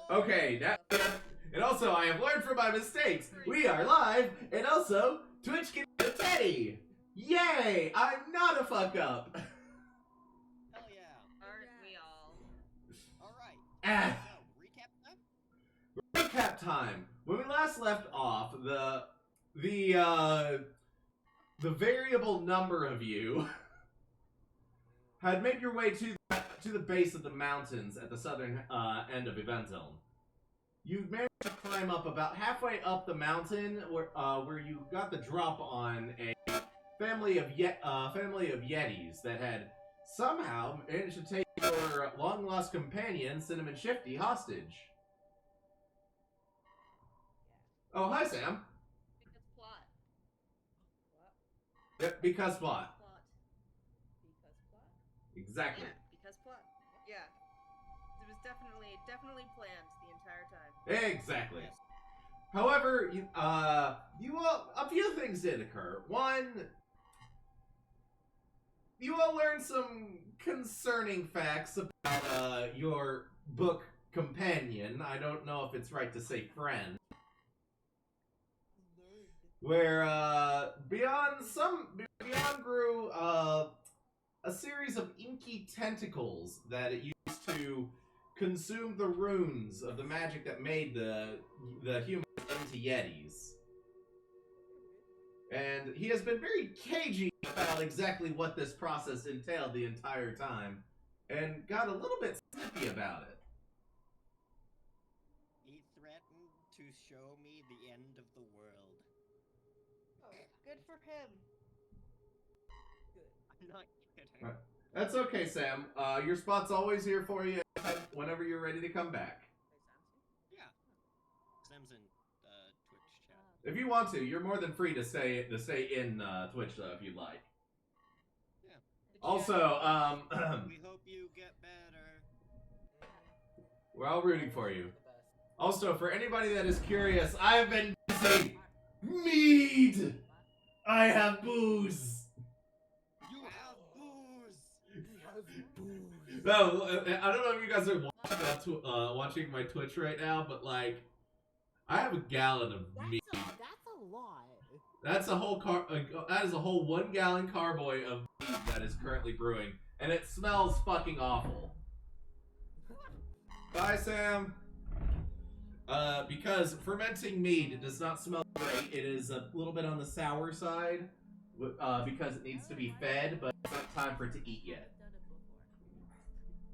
Okay, and also I have learned from my mistakes. We are live, and also Twitch can be Teddy. Yay! I'm not a fuck up. Hell yeah. Aren't we all? Alright. So, recap time? Recap time. When we last left off, the variable number of you had made your way to the base of the mountains at the southern end of Event Zone. You managed to climb up about halfway up the mountain, where you got the drop on a family of Yetis that had somehow managed to take your long lost companion Cinnamon Shifty hostage. Oh, hi, Sam. Because plot. What? Yep, because plot. Plot. Because plot? Exactly. Yeah, because plot. Yeah. It was definitely planned the entire time. Exactly. However, a few things did occur. One, you all learned some concerning facts about your book companion. I don't know if it's right to say friend. Where beyond grew a series of inky tentacles that it used to consume the runes of the magic that made the humans into Yetis. And he has been very cagey about exactly what this process entailed the entire time, and got a little bit snippy about it. He threatened to show me the end of the world. Oh, good for him. Good. I'm not kidding. Right. That's okay, Sam. Your spot's always here for you whenever you're ready to come back. Yeah. Sam's in Twitch chat. If you want to, you're more than free to stay in Twitch though, if you'd like. Yeah. Also, We hope you get better. we're all rooting for you. Also, for anybody that is curious, I've been busy. Mead! I have booze! You have booze! No, I don't know if you guys are watching my Twitch right now, but like, I have a gallon of mead. That's a lot. That is a whole 1 gallon carboy of mead that is currently brewing, and it smells fucking awful. Bye, Sam. Because fermenting mead does not smell great. It is a little bit on the sour side, because it needs to be fed, but it's not time for it to eat yet.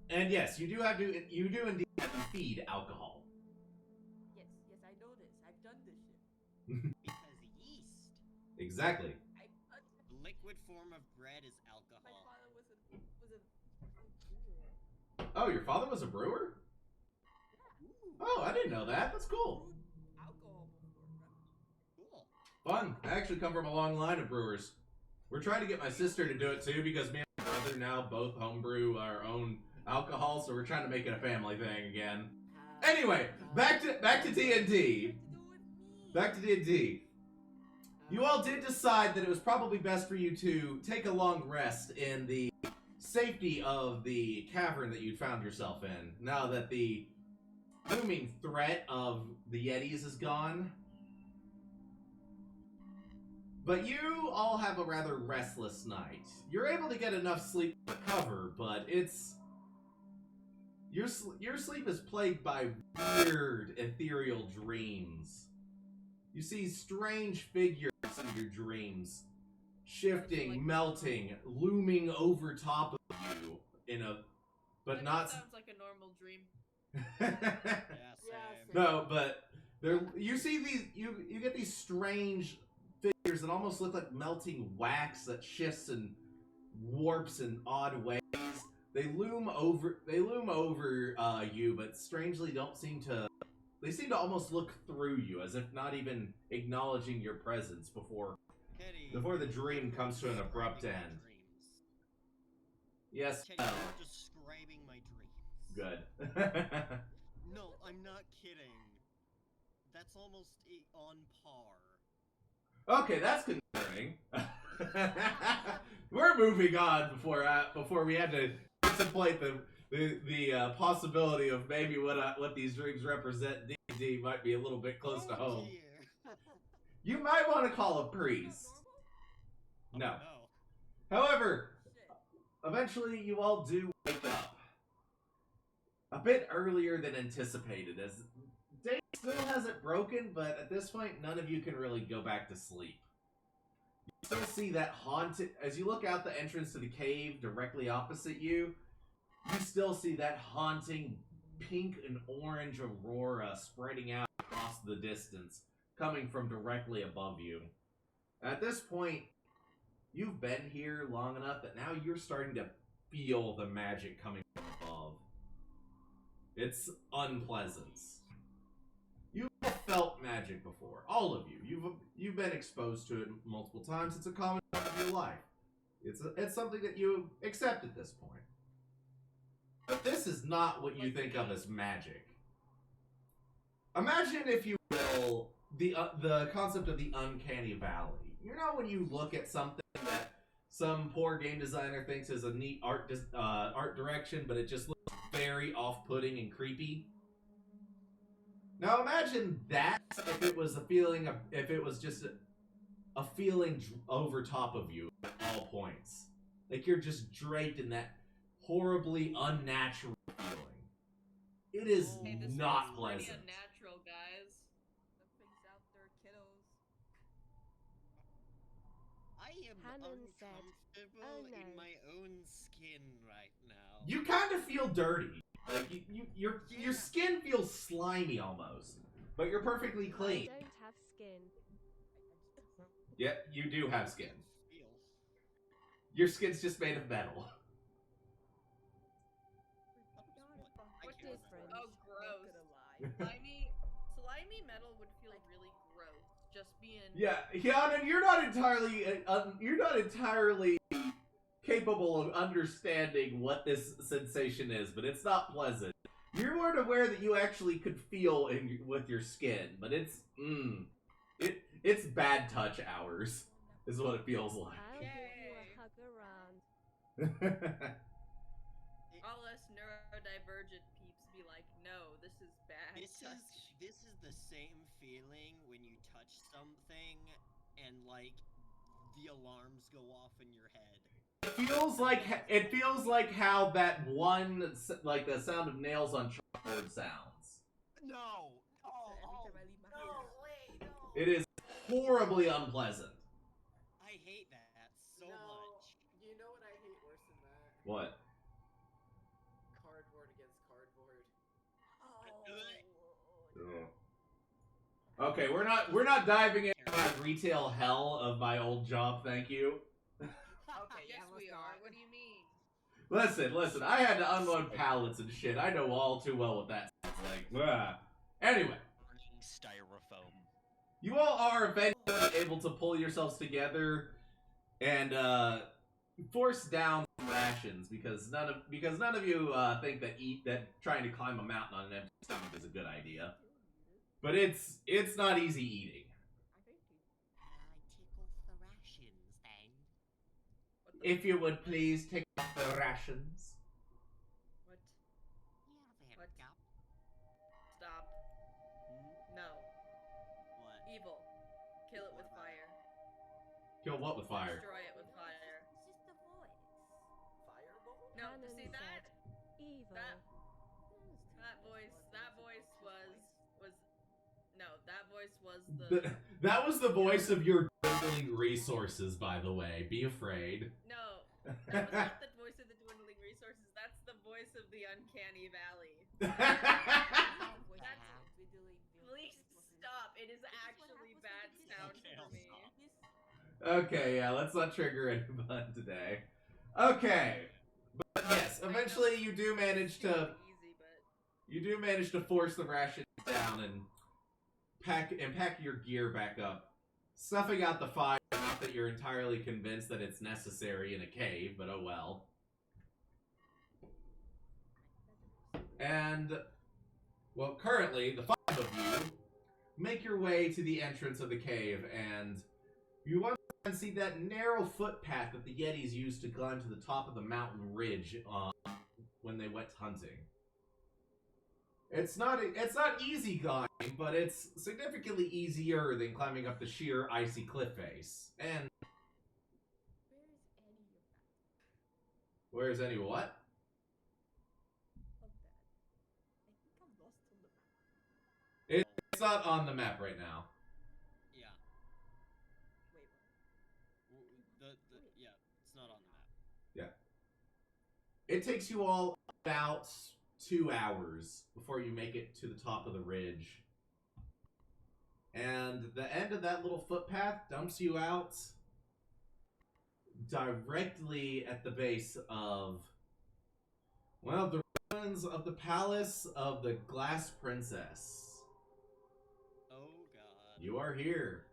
And yes, you do indeed have to feed alcohol. Yes, I know this. I've done this shit. Because yeast. Exactly. The liquid form of bread is My alcohol. father was a Oh, your father was a brewer? Ooh, Oh, I didn't know that. That's cool. alcohol before. cool. Fun. I actually come from a long line of brewers. We're trying to get my sister to do it too, because me and my brother now both homebrew our own alcohol, so we're trying to make it a family thing again. Anyway, back to D&D. Back to D&D. You all did decide that it was probably best for you to take a long rest in the safety of the cavern that you found yourself in, now that the looming threat of the Yetis is gone. But you all have a rather restless night. You're able to get enough sleep to recover, but it's... Your sleep is plagued by weird, ethereal dreams. You see strange figures in your dreams, shifting, melting, looming over top of you in a... But That not... sounds like a normal dream. Yeah, same. No, but you see these you get these strange figures that almost look like melting wax that shifts and warps in odd ways. They loom over you, but strangely don't seem to. They seem to almost look through you, as if not even acknowledging your presence before Teddy, the dream comes to an abrupt describing my end. dreams. Yes. Teddy, you're describing my dreams. Good. No, I'm not kidding. That's almost on par. Okay, that's concerning. We're moving on before we had to contemplate the possibility of maybe what these dreams represent in D&D might be a little bit close to home. Dear. You might want to call a priest. No. However, eventually you all do wake up. A bit earlier than anticipated, as day still hasn't broken, but at this point, none of you can really go back to sleep. You still see that haunted... As you look out the entrance to the cave directly opposite you, you still see that haunting pink and orange aurora spreading out across the distance, coming from directly above you. At this point, you've been here long enough that now you're starting to feel the magic coming from above. It's unpleasant. You've felt magic before, all of you. You've been exposed to it multiple times. It's a common part of your life. It's something that you accept at this point. But this is not what you think of as magic. Imagine, if you will, the concept of the uncanny valley. You know, when you look at something that some poor game designer thinks is a neat art direction, but it just looks very off-putting and creepy. Now imagine that if it was just a feeling over top of you at all points. Like you're just draped in that horribly unnatural feeling. It is Hey, this not feels pretty pleasant. unnatural, guys. Something's out there, kiddos. I am Hannon said, uncomfortable "Oh, no." in my own skin right now. You kind of feel dirty. Like your skin feels slimy almost, but you're perfectly clean. I don't have skin. Yeah, you do have skin. Feel. Your skin's just made of metal. I What can't difference? remember. Oh, Not gross. gonna lie. Slimy metal would feel really gross. Just being. Yeah, Hyanan, you're not entirely capable of understanding what this sensation is, but it's not pleasant. You weren't aware that you actually could feel with your skin, but it's it's bad touch hours, is what it feels like. I'll give you a hug around. All us neurodivergent peeps be like, no, this is bad touch. This is the same feeling when you touch something and like the alarms go off in your head. It feels like how that one, like the sound of nails on chalkboard sounds. No. Every time I leave my house. wait, no. It is horribly unpleasant. I hate that so much. You know what I hate worse than that? What? Cardboard against cardboard. Okay, we're not diving into that retail hell of my old job, thank you. Okay, Yes, we are. What do you mean? Listen, I had to unload pallets and shit. I know all too well what that sounds like. Anyway, Styrofoam. you all are eventually able to pull yourselves together and force down some rations because none of you think that trying to climb a mountain on an empty stomach is a good idea. But it's not easy eating. I think you. Take off the rations then. What the If you would please take off the rations. What? Yeah, there What? we go. Stop. No. What? Evil. Kill it with What about fire. Kill what with fire? Destroy it with fire. It's just the voice. Fireball? No, Hannon see that? said, evil. That voice was the That was the voice of your dwindling resources, by the way. Be afraid. no. That was not the voice of the dwindling resources. That's the voice of the uncanny valley. Please stop. It is actually bad sound Okay, for I'll me. stop. Okay, yeah, let's not trigger anyone today. Okay. But yes, eventually you do manage to Easy, but force the rations down and pack your gear back up. Snuffing out the fire, not that you're entirely convinced that it's necessary in a cave, but oh well. And, well, currently, the 5 of you make your way to the entrance of the cave, and you once again see that narrow footpath that the Yetis used to climb to the top of the mountain ridge when they went hunting. It's not easy climbing, but it's significantly easier than climbing up the sheer icy cliff face. And Where is any of that? where's any what? Of that. I think I'm lost on the map. It's not on the map right now. Yeah. Wait, what? Yeah, it's not on the map. It takes you all about 2 hours before you make it to the top of the ridge. And the end of that little footpath dumps you out directly at the base of, well, the ruins of the palace of the Glass Princess. Oh god. You are here.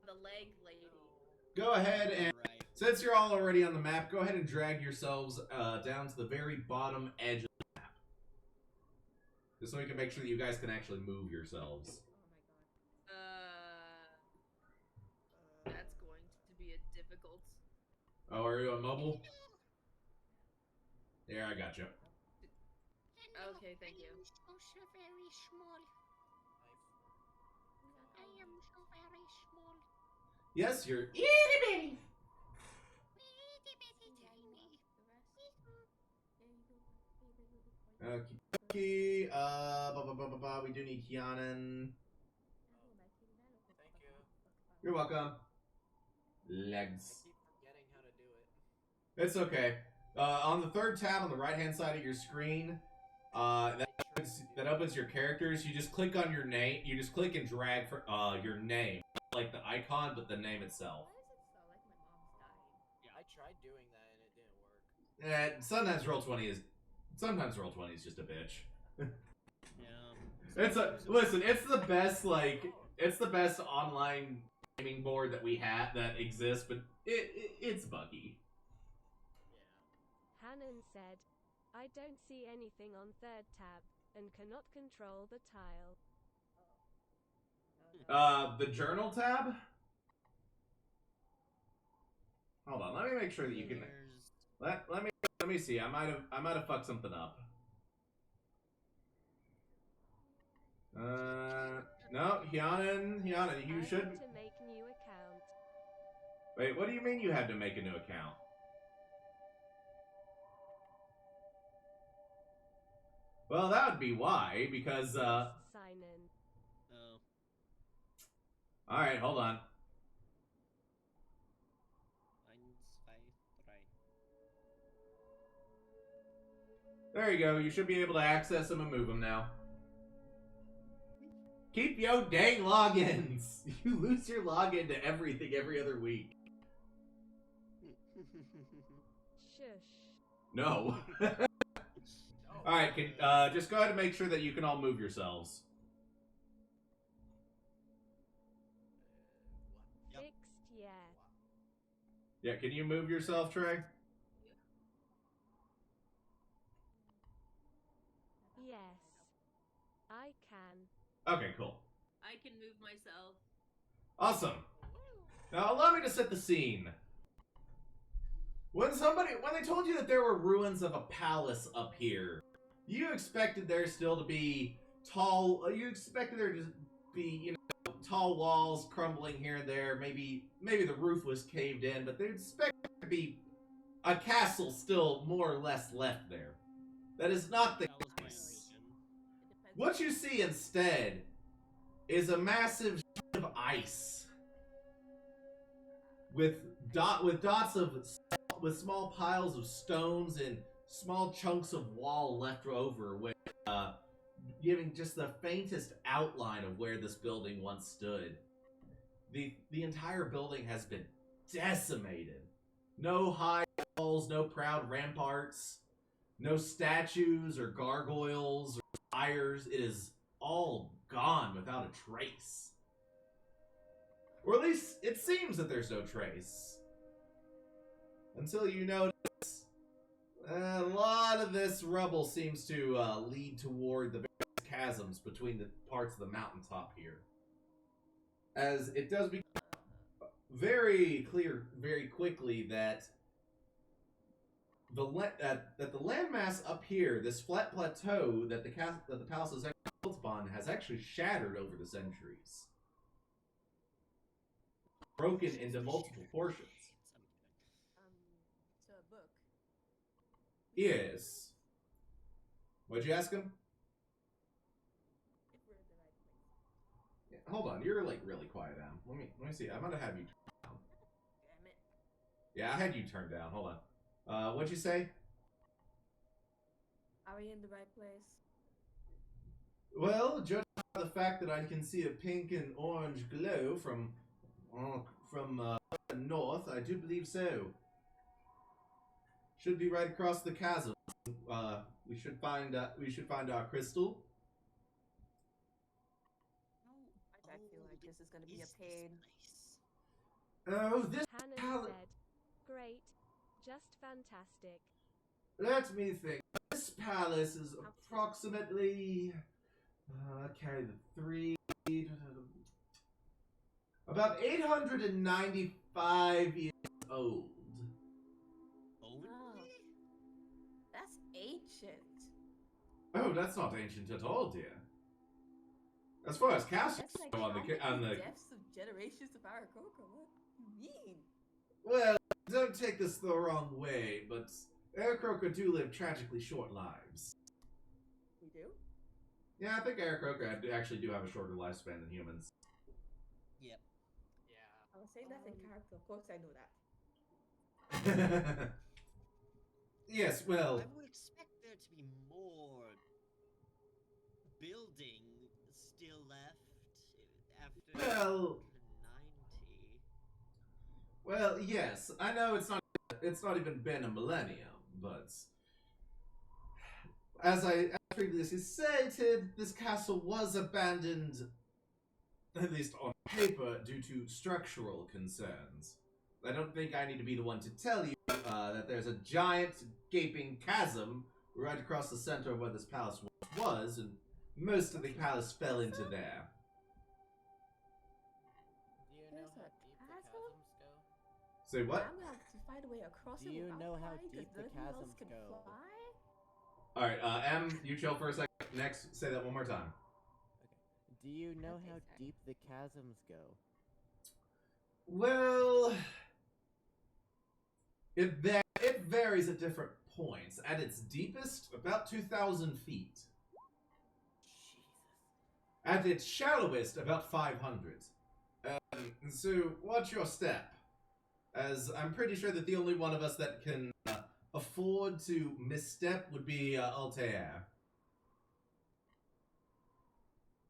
The leg lady. Go ahead and, Right. since you're all already on the map, go ahead and drag yourselves down to the very bottom edge of the map. Just so we can make sure that you guys can actually move yourselves. Oh my god. That's going to be a difficult. Oh, are you on mobile? There, I got you. Okay, thank you. So very small. I am so very small. Yes, you're itty bitty. Itty bitty tiny. Okay, we do need Kianan. Thank you. You're welcome. I Legs. keep forgetting how to do it. It's okay. On the third tab on the right-hand side of your screen, that opens your characters. You just click on your name. You just click and drag for your name, not like the icon, but the name itself. Why does it sound like my mom's dying? I tried doing that and it didn't work. Sometimes Roll20 is just a bitch. Yeah. Listen. It's the best online gaming board that we have that exists, but it's buggy. Yeah. Hannon said, I don't see anything on third tab, and cannot control the tile. The journal tab. Hold on, let me make sure that you can. There's- Let me see. I might have fucked something up. No, Hyanan, you I should. had to make new account. Wait, what do you mean you had to make a new account? Well, that would be why, because Sign in. Oh. all right, hold on. 1, 2, 3. There you go. You should be able to access them and move them now. Keep yo dang logins. You lose your login to everything every other week. Shush. No. Oh, All right, just go ahead and make sure that you can all move yourselves. Yep. Fixed yet. Yeah, can you move yourself, Trey? Yes. I can. Okay, cool. I can move myself. Awesome. Now allow me to set the scene. When they told you that there were ruins of a palace up here, you expected there still to be you expected there to be, tall walls crumbling here and there, maybe the roof was caved in, but they expected there to be a castle still more or less left there. That is not the That was my case. vision. It depends. What you see instead is a massive sheet of ice with dots of with small piles of stones and small chunks of wall left over, with giving just the faintest outline of where this building once stood. The entire building has been decimated. No high walls, no proud ramparts, no statues or gargoyles or spires. It is all gone without a trace. Or at least it seems that there's no trace. Until you notice a lot of this rubble seems to lead toward the various chasms between the parts of the mountaintop here. As it does become very clear very quickly that that the landmass up here, this flat plateau that the palace is actually built upon, has actually shattered over the centuries, broken into multiple portions. It's a book. Yes. What'd you ask him? If we're in the right place. Yeah, hold on, you're like really quiet, Am. Let me see. I'm gonna have you turn down. Damn it. Yeah, I had you turned down. Hold on. What'd you say? Are we in the right place? Well, judging by the fact that I can see a pink and orange glow from the north, I do believe so. Should be right across the chasm. We should find our crystal. I feel like this is gonna be a Is this pain. place? Oh, this Hannon palace. said, great, just fantastic. Let me think. This palace is approximately. Carry the 3. About 895 years old. Only? That's ancient. Oh, that's not ancient at all, dear. As far as castles That's like go on the deaths of generations of Aarakocra. What do you mean? well, don't take this the wrong way, but Aarakocra do live tragically short lives. We do? Yeah, I think Aarakocra actually do have a shorter lifespan than humans. Yep. Yeah. I was saying that in character. Of course I know that. Yes, well, I would expect there to be more building still left after Well- 90. well, yes. I know it's not even been a millennium, but as previously stated, this castle was abandoned, at least on paper, due to structural concerns. I don't think I need to be the one to tell you that there's a giant gaping chasm right across the center of where this palace was, and most of the palace fell into there. Do you know There's how a deep the chasm? chasms go? Say what? I'm gonna have to find a way across Do it you without know how flying, 'cause deep the nothing else chasms can go? fly? Alright, M, you chill for a second. Next, say that one more time. Okay. Do you know Okay, how sorry. deep the chasms go? Well, it varies at different points. At its deepest, about 2,000 feet. Jesus. At its shallowest, about 500. So, watch your step. As I'm pretty sure that the only one of us that can afford to misstep would be Altair.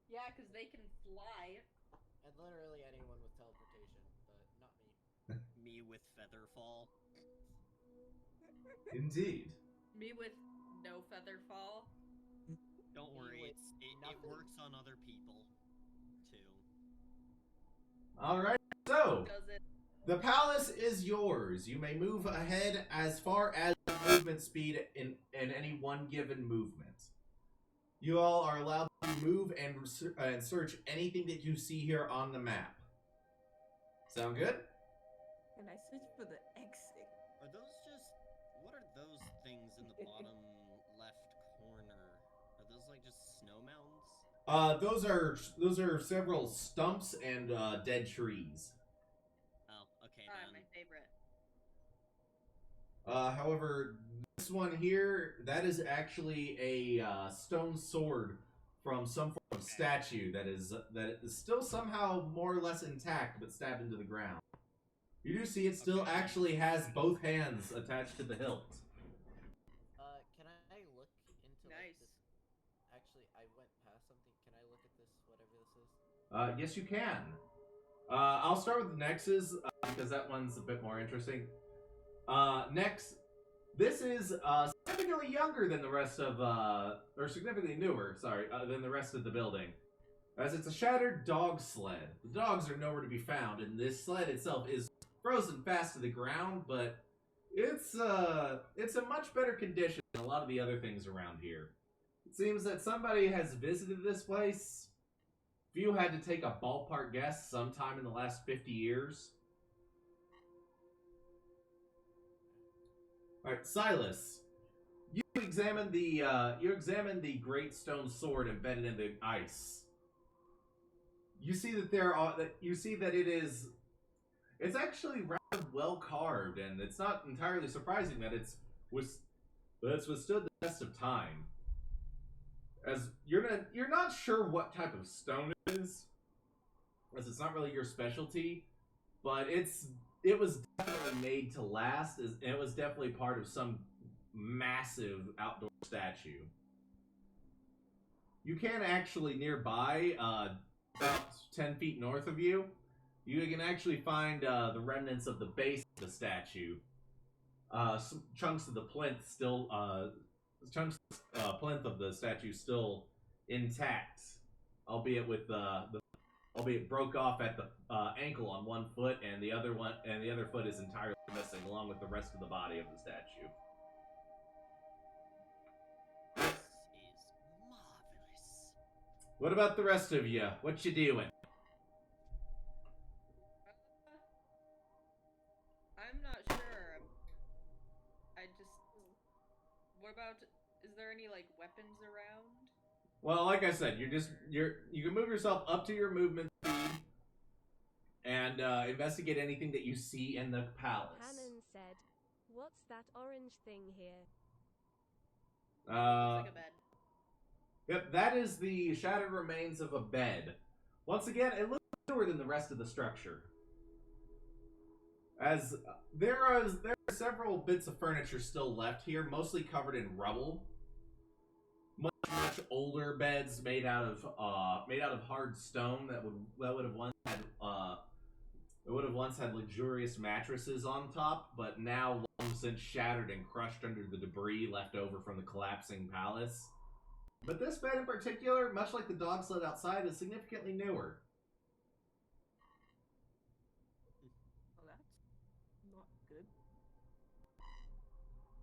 Yeah, because they can fly. And literally anyone with teleportation, but not me. Me with Featherfall. Indeed. Me with no feather fall. Don't Me worry, with it nothing. works on other people too. Alright, so, Does it? the palace is yours. You may move ahead as far as movement speed in any one given movement. You all are allowed to move and search anything that you see here on the map. Sound good? And I search for the exit. Are those just what are those things in the bottom left corner? Are those like just snow mounds? Those are several stumps and dead trees. Oh, okay Ah, then. my favorite. However, this one here, that is actually a stone sword from some form of statue that is still somehow more or less intact, but stabbed into the ground. You do see it still Okay. actually has both hands attached to the hilt. Can I look into like, Nice. this? Actually, I went past something. Can I look at this, whatever this is? Yes, you can. I'll start with the Nexus, because that one's a bit more interesting. Next, this is significantly younger than the rest of, or significantly newer, sorry, than the rest of the building. As it's a shattered dog sled. The dogs are nowhere to be found, and this sled itself is frozen fast to the ground, but it's a much better condition than a lot of the other things around here. It seems that somebody has visited this place. If you had to take a ballpark guess, sometime in the last 50 years. Alright, Silas. You examine the great stone sword embedded in the ice. You see that it's actually rather well carved, and it's not entirely surprising that it's withstood the test of time. As you're not sure what type of stone it is, as it's not really your specialty, but it was definitely made to last, and it was definitely part of some massive outdoor statue. You can actually nearby, about 10 feet north of you, you can actually find the remnants of the base of the statue. Some chunks of the plinth still, plinth of the statue still intact, albeit with albeit broke off at the ankle on one foot, and the other foot is entirely missing, along with the rest of the body of the statue. This is marvelous. What about the rest of you? What you doing? I'm not sure. What about? Is there any like weapons around? Well, like I said, you can move yourself up to your movement speed and investigate anything that you see in the palace. Hannon said, "What's that orange thing here?" Looks like a bed. Yep, that is the shattered remains of a bed. Once again, it looks newer than the rest of the structure. As there are several bits of furniture still left here, mostly covered in rubble. Much older beds made out of hard stone that would have once had luxurious mattresses on top, but now long since shattered and crushed under the debris left over from the collapsing palace. But this bed in particular, much like the dog sled outside, is significantly newer. Well, that's not good.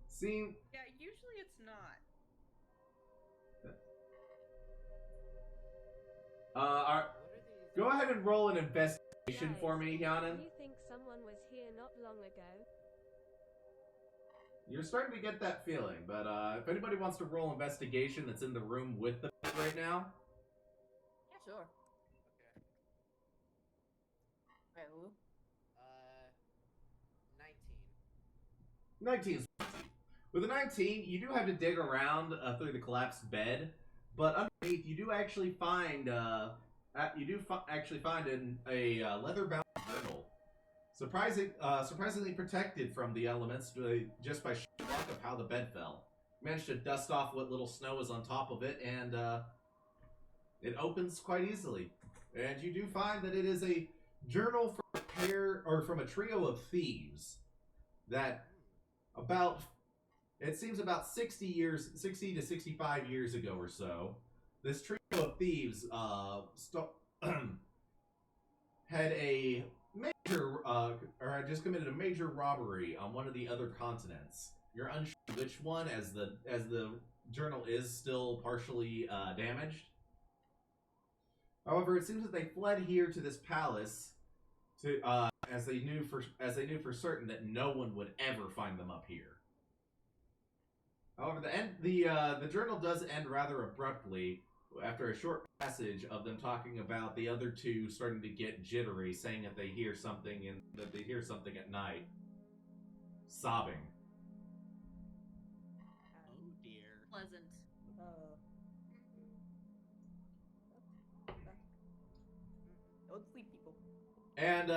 Seeing Yeah, usually it's not. Go What are these? ahead and roll an investigation for me, Yanan. You think someone was here not long ago? You're starting to get that feeling, but if anybody wants to roll investigation that's in the room with the bed right now. Yeah, sure. Okay. Wait, who? 19. 19 is with a 19, you do have to dig around through the collapsed bed, but underneath you do actually find a leather-bound journal, surprisingly protected from the elements just by sheer luck of how the bed fell. You managed to dust off what little snow is on top of it, and it opens quite easily. And you do find that it is a journal from a trio of thieves that it seems about 60 to 65 years ago or so, this trio of thieves had a major, or had just committed a major robbery on one of the other continents. You're unsure which one, as the journal is still partially damaged. However, it seems that they fled here to this palace as they knew for certain that no one would ever find them up here. However, the journal does end rather abruptly after a short passage of them talking about the other two starting to get jittery, saying that they hear something at night, sobbing. Oh dear. Pleasant. Don't sleep, people. And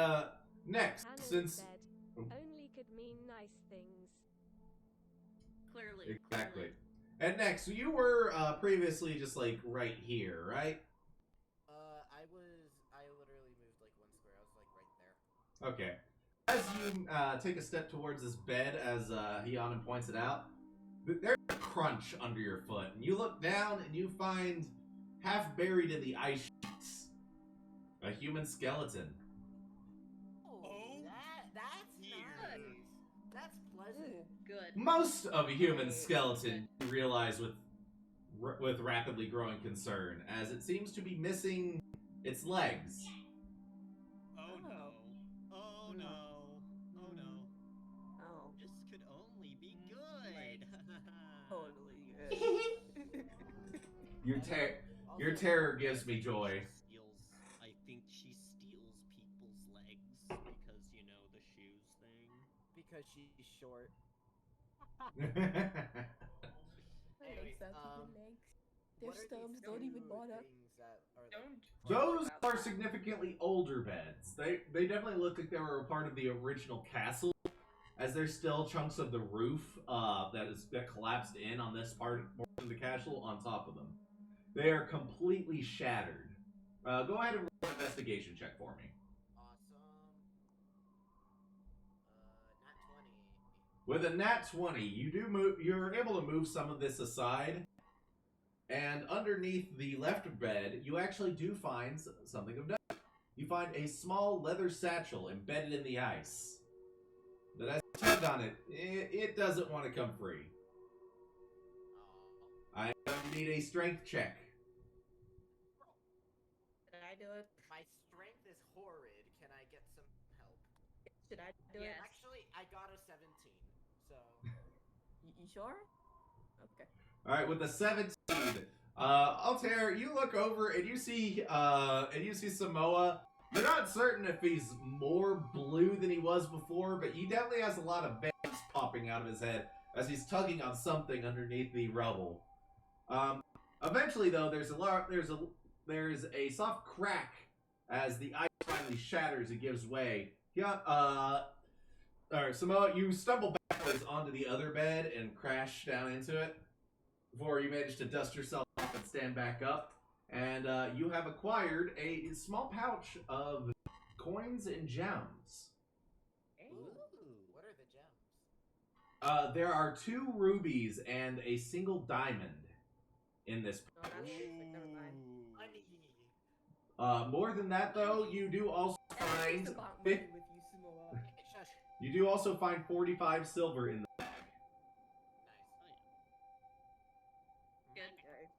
next, Hannon since said, "Only could mean nice things." Clearly. exactly, and next, you were previously just like right here, right? I literally moved like 1 square. I was like right there. Okay. As you take a step towards this bed, as Hyanan points it out, there's a crunch under your foot, and you look down and you find, half buried in the ice sheets, a human skeleton. Oh, That's dear. nice. That's pleasant. Good. Most of a human skeleton, you realize with rapidly growing concern, as it seems to be missing its legs. Oh no. Oh no. Oh no. Oh. This could only be good. Your Also, terror gives me joy. I think she steals people's legs because, you know, the shoes thing. because she's short. My legs Anyways, are good legs. Their what are stubs these don't even two bother. things that are like, Don't. Those about are that. significantly older beds. They definitely look like they were a part of the original castle, as there's still chunks of the roof that collapsed in on this part of the castle on top of them. They are completely shattered. Go ahead and roll an investigation check for me. awesome? Nat 20. With a nat 20, you're able to move some of this aside, and underneath the left bed, you actually do find something of note. You find a small leather satchel embedded in the ice. But as you tug on it, it doesn't want to come free. Oh. I need a strength check. Should I do it? My strength is horrid. Can I get some help? Should I do Yes. it? Actually, I got a 17. So. You sure? Okay. Alright, with the 17, Altair, you look over and you see Samoa. You're not certain if he's more blue than he was before, but he definitely has a lot of veins popping out of his head as he's tugging on something underneath the rubble. Eventually, though, there's a soft crack as the ice finally shatters and gives way. Samoa, you stumble backwards onto the other bed and crash down into it before you manage to dust yourself off and stand back up. And you have acquired a small pouch of coins and gems. Ooh, what are the gems? There are 2 rubies and a single diamond in this No, that's basic. Never mind. Money. More than that, though, you do also Everything's find about money with you, Samoa. Shush. you do also find 45 silver in the bag. Nice. Good. Okay.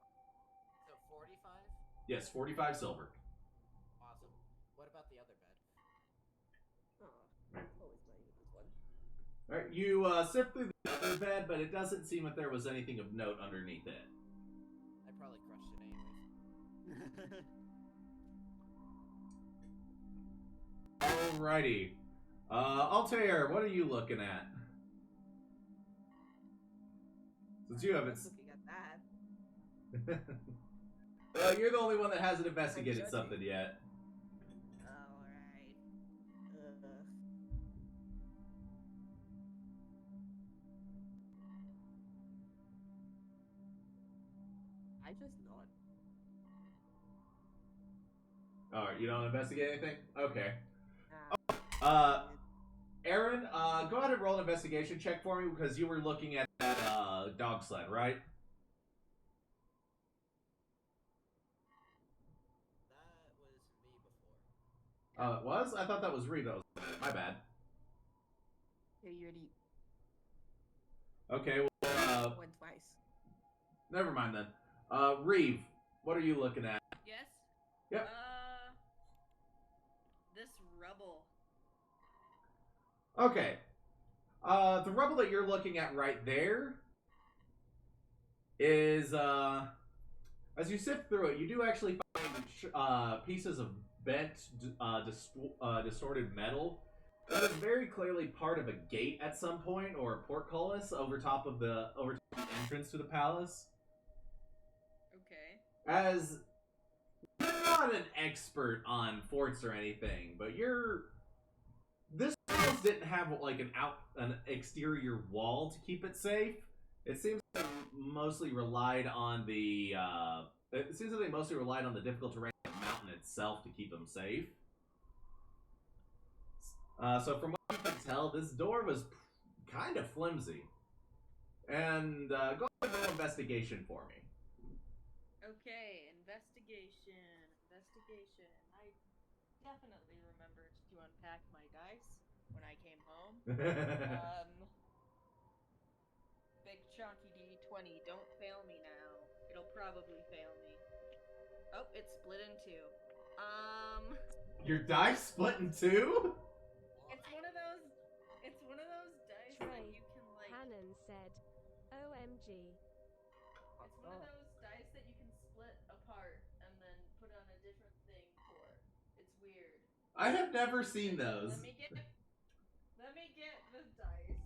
So 45? Yes, 45 silver. Awesome. What about the other bed? Oh, always money with this one. All right, you sift through the other bed, but it doesn't seem that there was anything of note underneath it. I probably crushed it anyways. Alrighty. Altair, what are you looking at? Since you haven't... Looking at that. You're the only one that hasn't investigated judging. something yet. Alright. I just nod. Alright, you don't investigate anything? Okay. Nah. Aaron, go ahead and roll an investigation check for me because you were looking at that dog sled, right? That was me before. It was? I thought that was Reed. That was my bad. Yeah, you already Okay, well, went twice. never mind then. Reeve, what are you looking at? Yes? Yep. This rubble. Okay. The rubble that you're looking at right there is, as you sift through it, you do actually find pieces of bent, distorted metal that is very clearly part of a gate at some point, or a portcullis over top of the entrance to the palace. Okay. As you're not an expert on forts or anything, but this house didn't have like an exterior wall to keep it safe. It seems that they mostly relied on the difficult terrain of the mountain itself to keep them safe. So from what you can tell, this door was kind of flimsy. And go ahead and roll investigation for me. Okay, investigation. I definitely remembered to unpack my dice when I came home. Big chunky D20, don't fail me now. It'll probably fail me. Oh, it's split in 2. Your dice split in 2? It's one of those dice that Trey, you can like Hannon said, OMG. it's one of those dice that you can split apart and then put on a different thing for. It's weird. I have never seen those. Let me get the dice.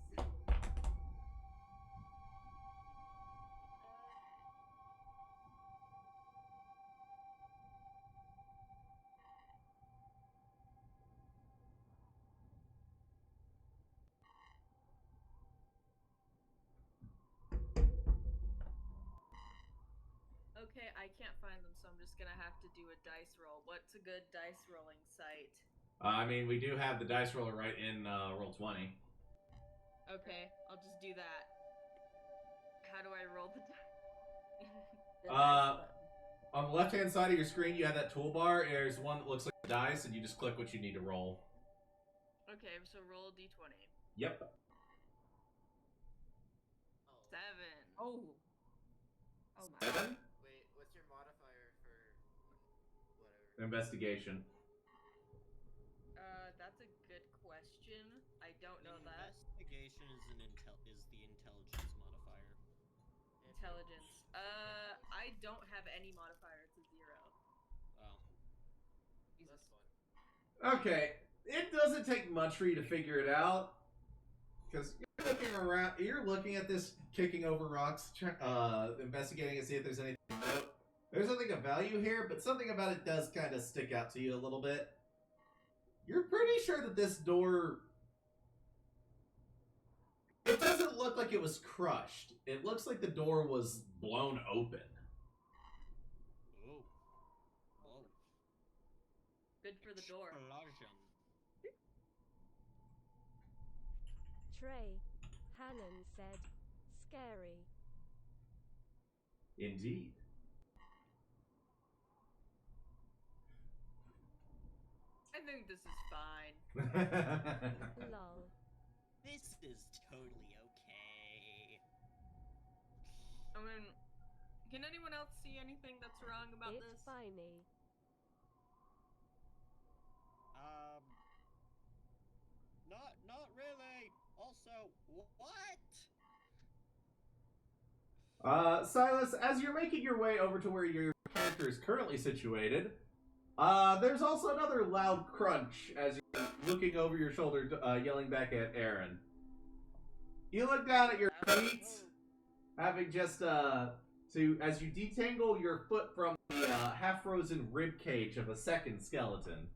Okay, I can't find them, so I'm just gonna have to do a dice roll. What's a good dice rolling site? I mean, we do have the dice roller right in Roll20. Okay, I'll just do that. How do I roll the dice? The Uh, dice button. On the left-hand side of your screen, you have that toolbar. There's one that looks like a dice, and you just click what you need to roll. Okay, so roll a d20. Yep. Oh. 7. Oh. Oh my. 7? Wait, what's your modifier for whatever? Investigation. That's a good question. I don't know that. Investigation is the intelligence modifier. Intelligence. I don't have any modifier. It's a 0. Oh. That's fun. Okay, it doesn't take much for you to figure it out, because you're looking around, you're looking at this, kicking over rocks, investigating to see if there's anything to note. There's nothing of value here, but something about it does kind of stick out to you a little bit. You're pretty sure that this door, it doesn't look like it was crushed. It looks like the door was blown open. Oh. Oh. Good for the door. Explosion. Trey, Hannon said. Scary. Indeed. I think this is fine. Lol. This is totally okay. I mean, can anyone else see anything that's wrong about It's this? finey. Not really. Also, what? Silas, as you're making your way over to where your character is currently situated, there's also another loud crunch as you're looking over your shoulder, yelling back at Aaron. You look down at your feet, having just, as you detangle your foot from the, half-frozen rib cage of a second skeleton.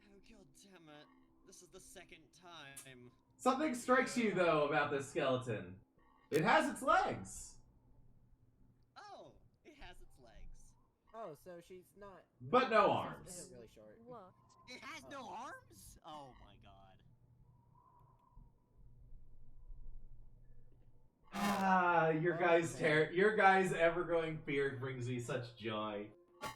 Oh god damn it. This is the second time. Something strikes you, though, about this skeleton. It has its legs. Oh, it has its legs. Oh, so she's not. But no she's arms. really short. What? It has no arms? Oh my god. Ah, your guys' Okay. your guys' ever-growing fear brings me such joy. Who is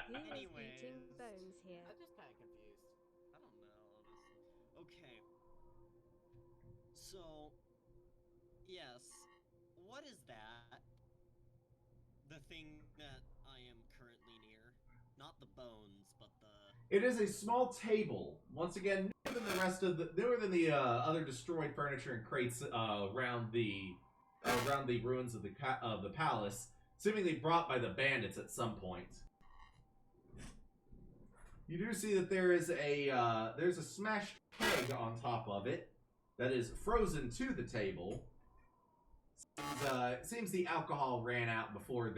eating Anyways. bones here? I'm just kind of confused. I don't know, honestly. Okay. So, yes. What is that? The thing that I am currently near? Not the bones, but the... It is a small table. Once again, newer than the other destroyed furniture and crates around the ruins of the palace, seemingly brought by the bandits at some point. You do see that there's a smashed keg on top of it that is frozen to the table. It seems the alcohol ran out before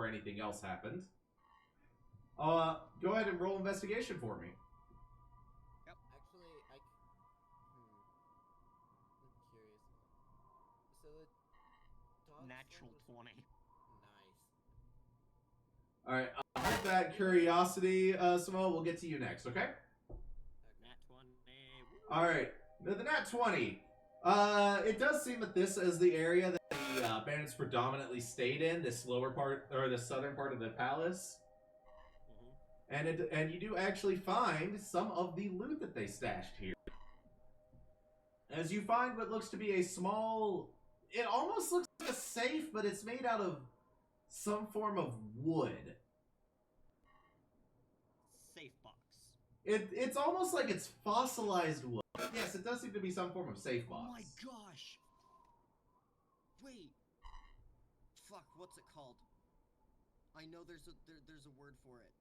anything else happened. Go ahead and roll investigation for me. Actually, I'm curious. So the dog's Natural leg was 20. nice. Alright, with that curiosity, Samoa, we'll get to you next, okay? Nat 20. Alright, the Nat 20. It does seem that this is the area that the bandits predominantly stayed in, this lower part, or the southern part of the palace. And you do actually find some of the loot that they stashed here. As you find what looks to be a small... It almost looks like a safe, but it's made out of some form of wood. Safe box. It's almost like it's fossilized wood. Yes, it does seem to be some form of safe box. Oh my gosh! Wait! Fuck, what's it called? I know there's a word for it.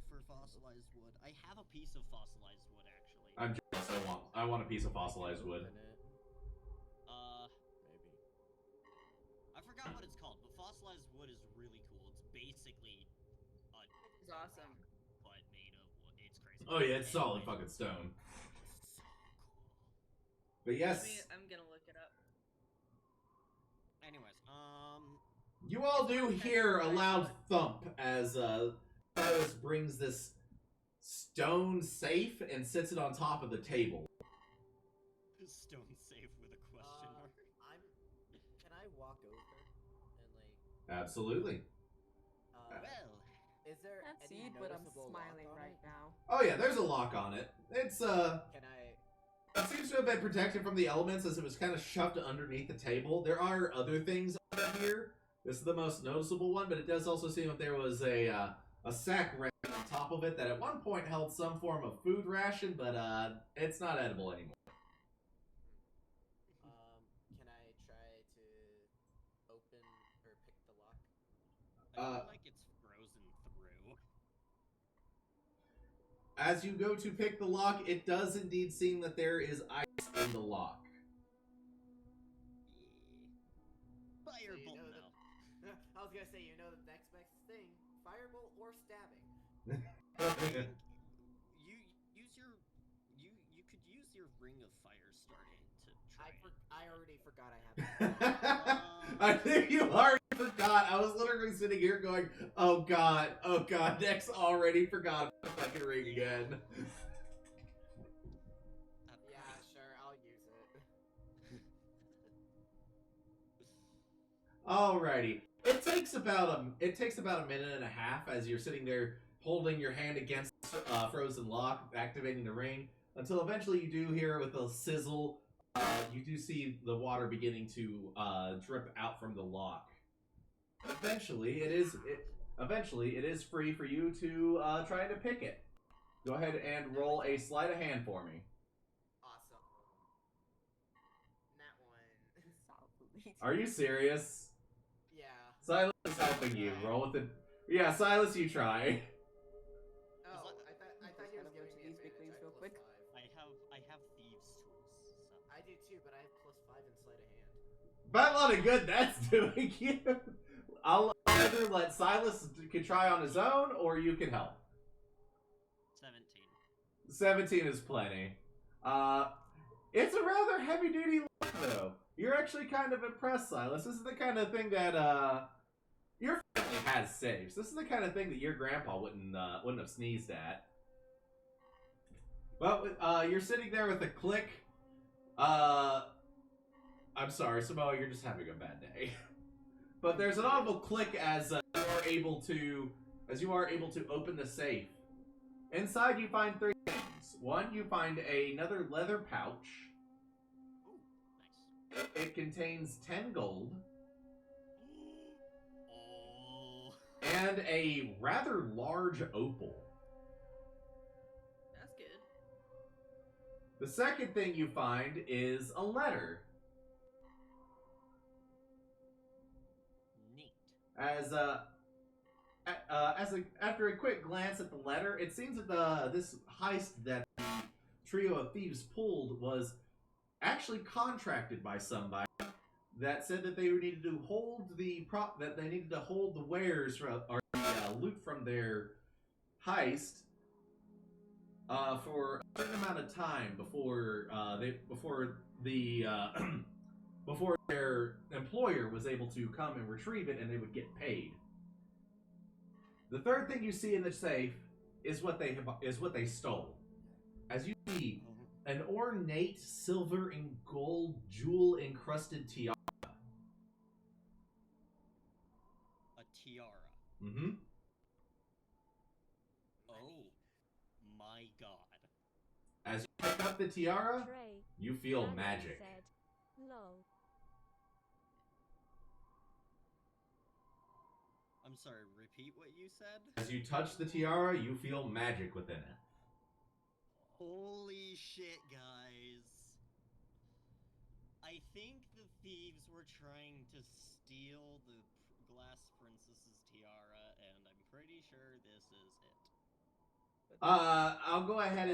For fossilized wood. I have a piece of fossilized wood actually. I'm jealous. I want a piece of fossilized wood. Open it, maybe. I forgot what it's called, but fossilized wood is really cool. It's basically It's awesome. but made of wood. It's crazy. Oh yeah, it's solid Anyway, fucking stone. so cool. But yes, I'm gonna look it up. Anyways, you all do hear a loud thump as Silas brings this stone safe and sits it on top of the table. stone safe with a question mark. Can I walk over and like? Absolutely. Well, Is there Can't any see it, but I'm noticeable smiling lock on right it? now. Oh yeah, there's a lock on it. It's Can I? it seems to have been protected from the elements as it was kind of shoved underneath the table. There are other things under here. This is the most noticeable one, but it does also seem that there was a sack rack on top of it that at one point held some form of food ration, but it's not edible anymore. Can I try to open or pick the lock? I feel like it's frozen through. As you go to pick the lock, it does indeed seem that there is ice in the lock. Firebolt know now. I was gonna say, you know, the next best thing: firebolt or stabbing. You could use your ring of fire starting to try. I already forgot I have. I knew you already forgot. I was literally sitting here going, oh god, Dex already forgot about the fucking ring again. Yeah, sure, I'll use it. Alrighty. It takes about a minute and a half as you're sitting there holding your hand against frozen lock, activating the ring, until eventually you do hear with a sizzle. You do see the water beginning to drip out from the lock. Eventually, it is free for you to try to pick it. Go ahead and roll a sleight of hand for me. Awesome. That one. Solidly. Are you serious? Yeah. Silas is helping you. Roll with it. Yeah, Silas, you try. Oh, I thought he was Gotta go giving to me these big advantage. leagues real quick. I have thieves tools. So. I do too, but I have +5 in sleight of hand. About a lot of good that's doing you. I'll either let Silas can try on his own, or you can help. 17. 17 is plenty. It's a rather heavy-duty lock, though. You're actually kind of impressed, Silas. This is the kind of thing that, your family has safes. This is the kind of thing that your grandpa wouldn't have sneezed at. But, you're sitting there with a click. I'm sorry, Samoa, you're just having a bad day. But there's an audible click as you are able to open the safe. Inside, you find 3 things. One, you find another leather pouch. Ooh, nice. It contains 10 gold Oh. and a rather large opal. That's good. The second thing you find is a letter. Neat. After a quick glance at the letter, it seems that this heist that the trio of thieves pulled was actually contracted by somebody that said that they needed to hold the wares from, or loot from their heist for a certain amount of time before before their employer was able to come and retrieve it, and they would get paid. The third thing you see in the safe is what they stole. As you see, an ornate silver and gold jewel encrusted tiara. A tiara. Mm-hmm. Oh my god. As you pick up the tiara, Trey. you feel Nana magic. Said, lol. I'm sorry, repeat what you said? As you touch the tiara, you feel magic within it. Holy shit, guys. I think the thieves were trying to steal the Glass Princess's tiara, and I'm pretty sure this is it. I'll go ahead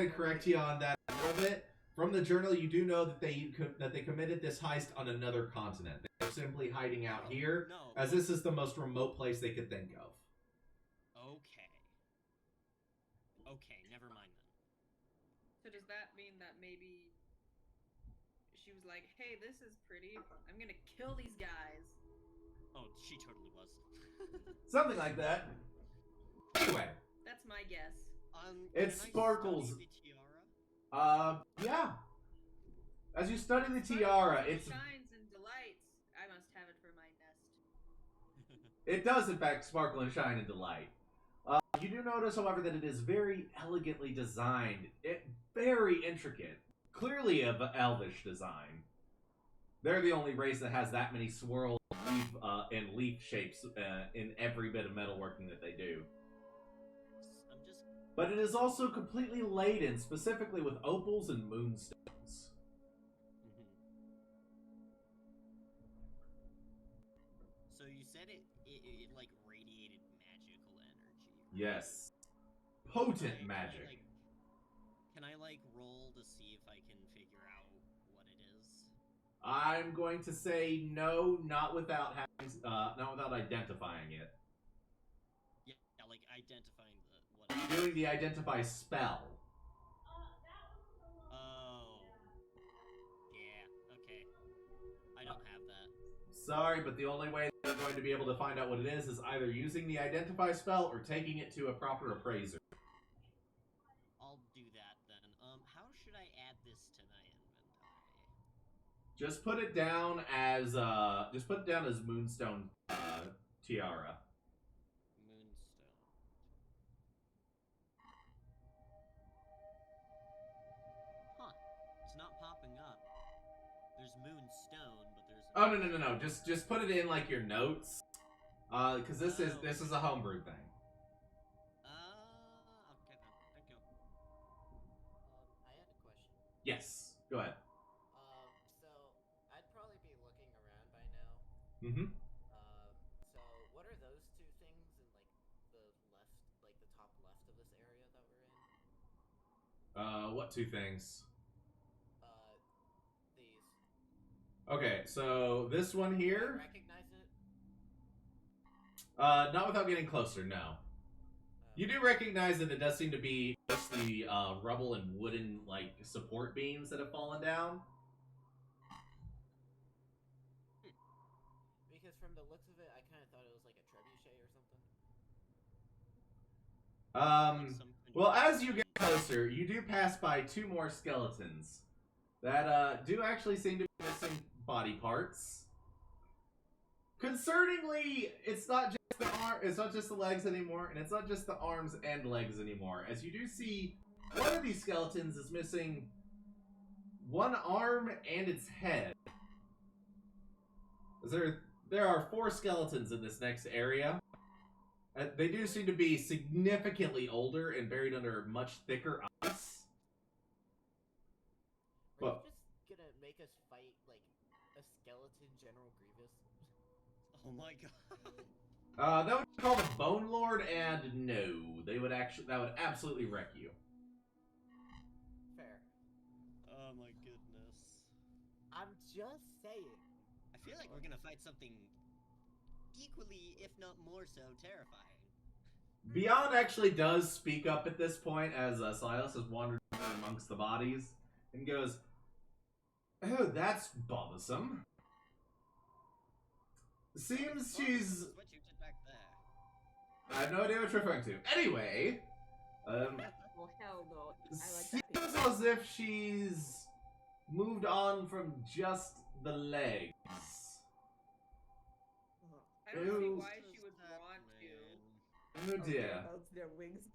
and correct you on that a little bit. From the journal, you do know that they committed this heist on another continent. They're simply hiding out here, No. as this is the most remote place they could think of. Okay. Okay, never mind then. So does that mean that maybe she was like, "Hey, this is pretty. I'm gonna kill these guys." Oh, she totally was. Something like that. Anyway, That's my guess. It can I sparkles. study the tiara? Yeah. As you study the tiara, It it's shines and delights. I must have it for my nest. it does in fact sparkle and shine and delight. You do notice, however, that it is very elegantly designed. Very intricate. Clearly of elvish design. They're the only race that has that many swirl and leaf shapes in every bit of metalworking that they do. I'm just. But it is also completely laden, specifically with opals and moonstones. So you said it like radiated magical energy. Right? Yes. Potent Can I, magic. Can I like roll to see if I can figure out what it is? I'm going to say no, not without identifying it. Yeah, like identifying the what. Doing the identify spell. Oh. Yeah. Okay. I don't have that. Sorry, but the only way they're going to be able to find out what it is either using the identify spell or taking it to a proper appraiser. I'll do that then. How should I add this to my inventory? Just put it down as Moonstone Tiara. Moonstone. Huh. It's not popping up. There's Moonstone, but there's Oh no. Just put it in like your notes. Because this is a homebrew thing. Okay then. Thank you. I had a question. Yes. Go ahead. So I'd probably be looking around by now. Mm-hmm. So what are those two things in like the top left of this area that we're in? What two things? These. Okay, so this one Do I here. recognize it? Not without getting closer, no. You do recognize that it does seem to be just the rubble and wooden like support beams that have fallen down. Because from the looks of it, I kind of thought it was like a trebuchet or something. Like some kind Well, of- as you get closer, you do pass by two more skeletons that do actually seem to be missing body parts. Concerningly, it's not just the legs anymore, and it's not just the arms and legs anymore. As you do see, one of these skeletons is missing one arm and its head. There are 4 skeletons in this next area. They do seem to be significantly older and buried under much thicker ice. Are Well- you just gonna make us fight like a skeleton General Grievous? Oh my god. That would be called a Bone Lord, and no, that would absolutely wreck you. Fair. Oh my goodness. I'm just saying. I feel like we're gonna fight something equally, if not more so, terrifying. Beyond actually does speak up at this point as Silas has wandered amongst the bodies and goes, "Oh, that's bothersome. Seems she's... What you did back there. I have no idea what you're referring to. Anyway, Well, hell no. I like that seems picture. as if she's moved on from just the legs. I don't see Ew. why she would want to. Oh dear. About their wings.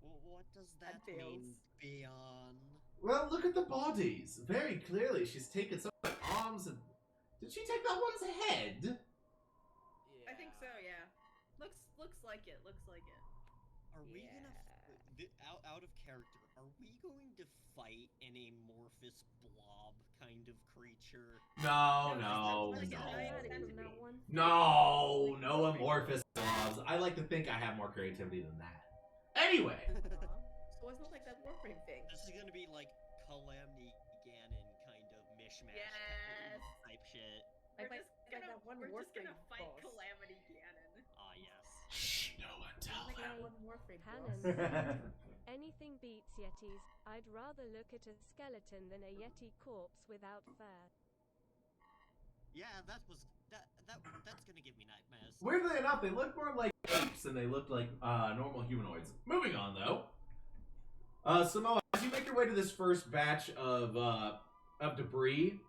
Well, what does that And tails. mean? Beyond. Well, look at the bodies. Very clearly, she's taken some of the arms and... Did she take that one's head? Yeah. I think so, yeah. Looks like it. Looks like it. Are we gonna out of character? Are we going to fight an amorphous blob kind kind of creature. No, No, no, it's no. like a giant From centipede. that one. No, no amorphous blobs. I like to think I have more creativity than that. Anyway, So it's not like that Warframe thing. This is gonna be like Calamity Ganon kind of mishmash Yes. type shit. We're Like just that gonna, one we're just gonna Warframe fight boss. Calamity Ganon. Ah, yes. shh, no one tell Like that them. one Warframe Hannon. boss. Anything beats Yetis. I'd rather look at a skeleton than a Yeti corpse without fur. Yeah, that's gonna give me nightmares. Weirdly enough, they look more like apes than they look like normal humanoids. Moving on, though. Samoa, as you make your way to this first batch of debris,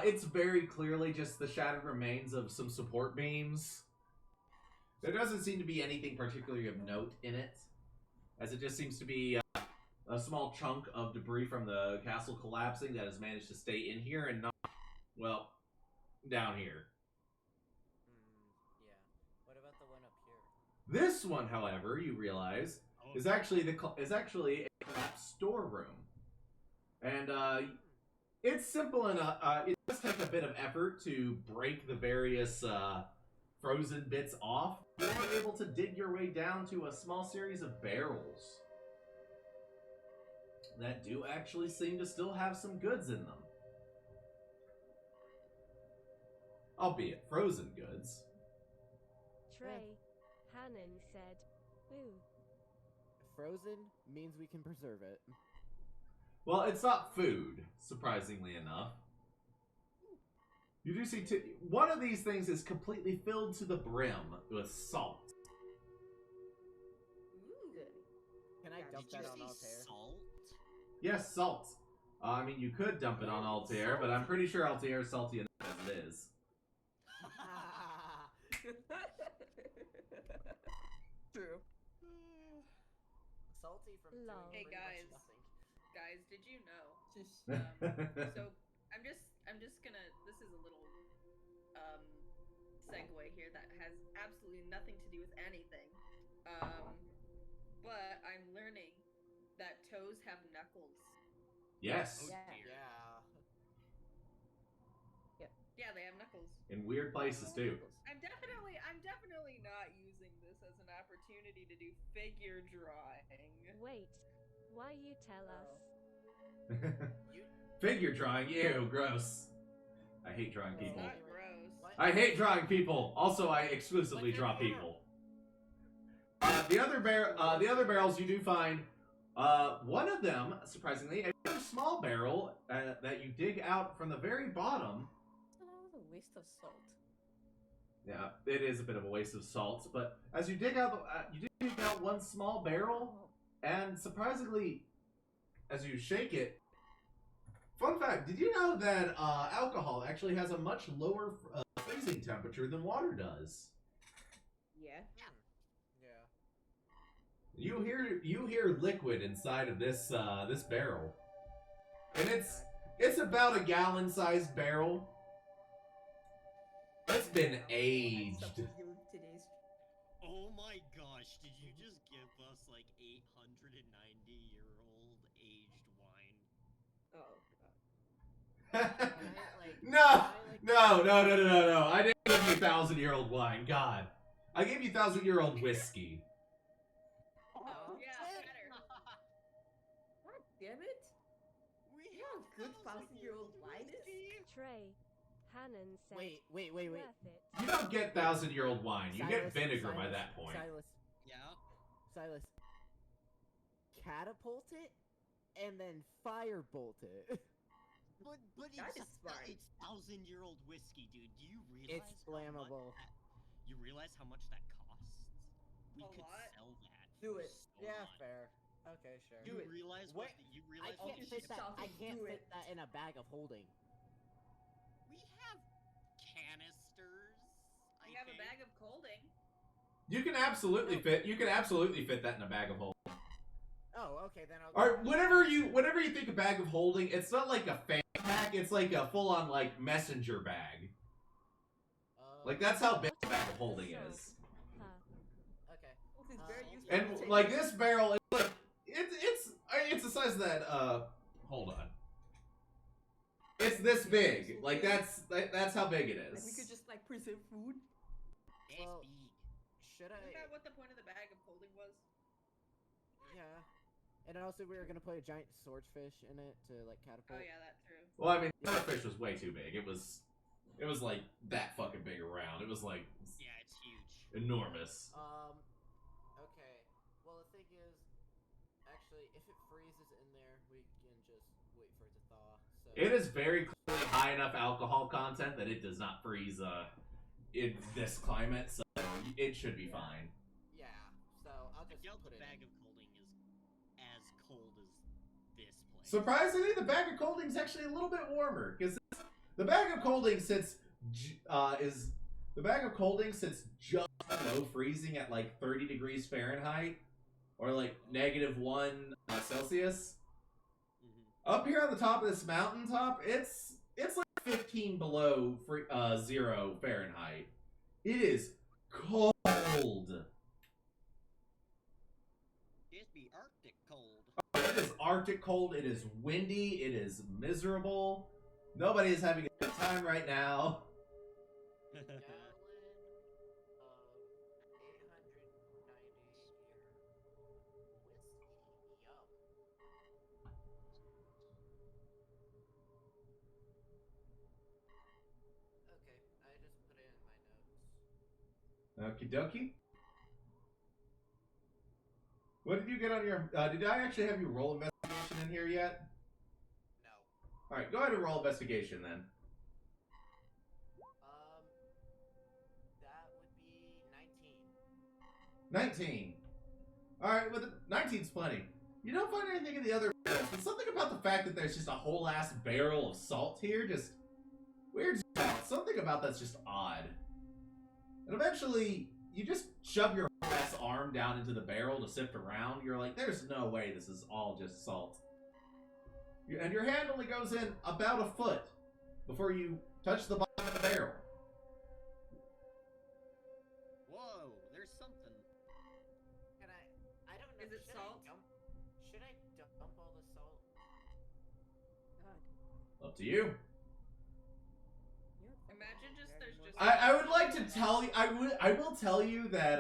it's very clearly just the shattered remains of some support beams. There doesn't seem to be anything particularly of note in it, as it just seems to be a small chunk of debris from the castle collapsing that has managed to stay in here and not, well, down here. Yeah. What about the one up here? This one, however, you realize, is actually a collapsed storeroom, and it's simple enough. It does take a bit of effort to break the various frozen bits off. You're able to dig your way down to a small series of barrels that do actually seem to still have some goods in them, albeit frozen goods. Trey. Hannon said, "Ooh." Frozen means we can preserve it. Well, it's not food, surprisingly enough. You do see one of these things is completely filled to the brim with salt. Ooh. Can I Yeah, dump Did you that on say Altair? salt? Yes, salt. I mean, you could dump it on Altair, but I'm pretty sure Altair is salty enough as it is. True. Salty from doing Lol. Hey, pretty much guys. nothing. Guys, did you know? Just So I'm just gonna. This is a little segue here that has absolutely nothing to do with anything. But I'm learning that toes have knuckles. Yes, Oh Yeah. dear. Yeah. Yeah, they have knuckles. in weird places too. I'm definitely not using this as an opportunity to do figure drawing. Wait. Why you tell us? Figure drawing, ew, gross. I hate drawing It's people. not gross. What? I hate drawing people. Also, I exclusively draw people. The other barrels you do find, one of them, surprisingly, a very small barrel that you dig out from the very bottom. that was a waste of salt. Yeah, it is a bit of a waste of salt, but as you dig out, you dig out one small barrel, and surprisingly, as you shake it, fun fact: did you know that alcohol actually has a much lower freezing temperature than water does? Yeah. Yeah. You hear liquid inside of this this barrel, and it's about a gallon-sized barrel. It's been aged. Today's. Oh my gosh, did you just give us like 890-year-old aged wine? Oh. No. I didn't give you 1,000-year-old wine. God, I gave you 1,000-year-old whiskey. Oh, yeah, better. God damn it! We You know how good 1,000-year-old wine is? Trey. Hannon said, Wait. "Worth it." You don't get 1,000-year-old wine. You get Silas, vinegar by Silas, that point. Yeah. Silas. Catapult it, and then firebolt it. But That it's is smart. it's 1,000-year-old whiskey, dude. Do you realize It's how much flammable. you realize how much that costs? We A could lot. sell that. Do for it. so Yeah, much. fair. Okay, sure. You Do it. realize What? you I realize can't what fit the that. shit- I can't do fit it. that in a bag of holding. We have canisters. I have a bag of colding. You can absolutely fit. You can absolutely fit that in a bag of holding. Oh, okay, then I'll. All right, whenever you think a bag of holding, it's not like a fan pack. It's like a full-on like messenger bag. Like that's how big a bag of holding is. Huh. Okay. This is very useful. And to take. like this barrel, it's like it's the size of that. Hold on. It's this big. Like that's how big it Like we is. could just like preserve food. It's Well, big. Should Isn't I? that what the point of the bag of holding was? Yeah. And also, we were gonna put a giant swordfish in it to like Oh catapult. yeah, that true. Well, I mean, the fish was way too big. It was like that fucking big around. It was like Yeah, it's huge. enormous. Okay. Well, the thing is, actually, if it freezes in there, we can just wait for it to thaw. So. It is very clearly high enough alcohol content that it does not freeze in this climate, so it should be fine. Yeah. So I'll I just doubt put the it bag in. of holding is as cold as this place. Surprisingly, the bag of colding is actually a little bit warmer because the bag of colding sits just below freezing at like 30 degrees Fahrenheit or like -1 Celsius. Up here on the top of this mountaintop, it's like 15 below 0 Fahrenheit. It is cold. It's be Arctic cold. It is Arctic cold. It is windy. It is miserable. Nobody is having a good time right now. Gallon of 890 whiskey. Yum. Okay, I just put it in my notes. Okie dokie. What did you get on your... did I actually have you roll investigation in here yet? No. Alright, go ahead and roll investigation then. That would be 19. 19. Alright, well, 19's plenty. You don't find anything in the other barrels, but something about the fact that there's just a whole ass barrel of salt here just weirds you out. Something about that's just odd. And eventually, you just shove your ass arm down into the barrel to sift around. You're like, there's no way this is all just salt. And your hand only goes in about a foot before you touch the bottom of the barrel. Whoa, there's something. Can I don't know. Is it should salt? Should I dump all the salt? God. Up to you. Imagine just there's just. I would like to tell you. I will tell you that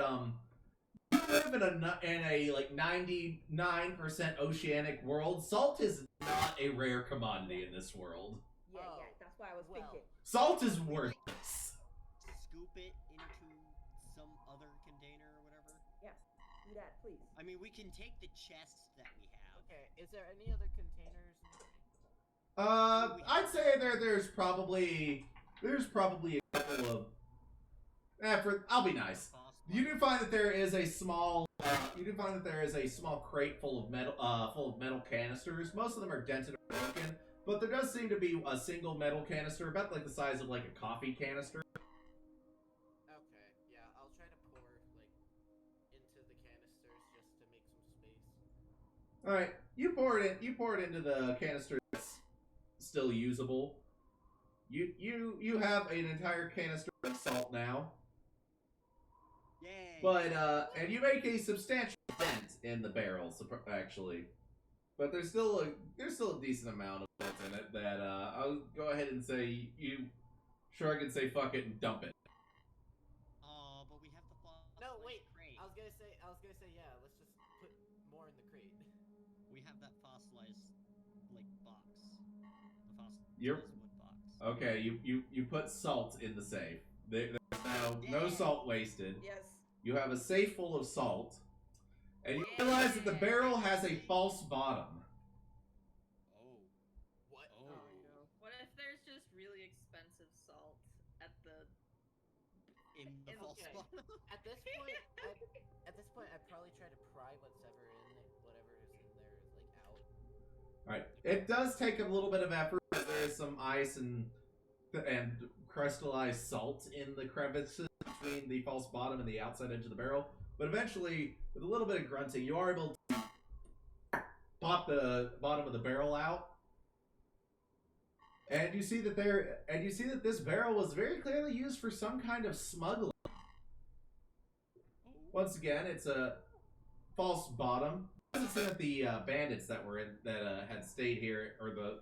you live in a like 99% oceanic world. Salt is not a rare commodity in this world. Yeah, Oh, yeah, that's why I was well. thinking. Salt is worthless. Scoop it into some other container or whatever. Yes, do that, please. I mean, we can take the chests that we have. Okay, is there any other containers? I'd say there's probably a couple of. I'll be nice. You do find that there is a small. Crate full of metal canisters. Most of them are dented or broken, but there does seem to be a single metal canister about like the size of like a coffee canister. Okay, yeah, I'll try to pour like into the canisters just to make some space. All right, you pour it into the canister that's still usable. You have an entire canister of salt now. Yay! But and you make a substantial dent in the barrel, actually. But there's still a decent amount of salt in it that I'll go ahead and say you shrug and say fuck it and dump it. Oh, but we have the No, wait. crate. I was gonna say yeah. Let's just put more in the crate. We have that fossilized like box. The fossilized You're- wood box. Okay, you put salt in the safe. There's now no salt wasted. Yes. You have a safe full of salt, and you realize that the barrel has a false bottom. Oh. What? Oh. What if there's just really expensive salt at the? In the false Okay. bottom. At this point, I'd probably try to pry whatever is in there like out. Alright, it does take a little bit of effort. There is some ice and crystallized salt in the crevices between the false bottom and the outside edge of the barrel. But eventually, with a little bit of grunting, you are able to pop the bottom of the barrel out. And you see that this barrel was very clearly used for some kind of smuggling. Once again, it's a false bottom. It doesn't seem that the bandits that had stayed here, or the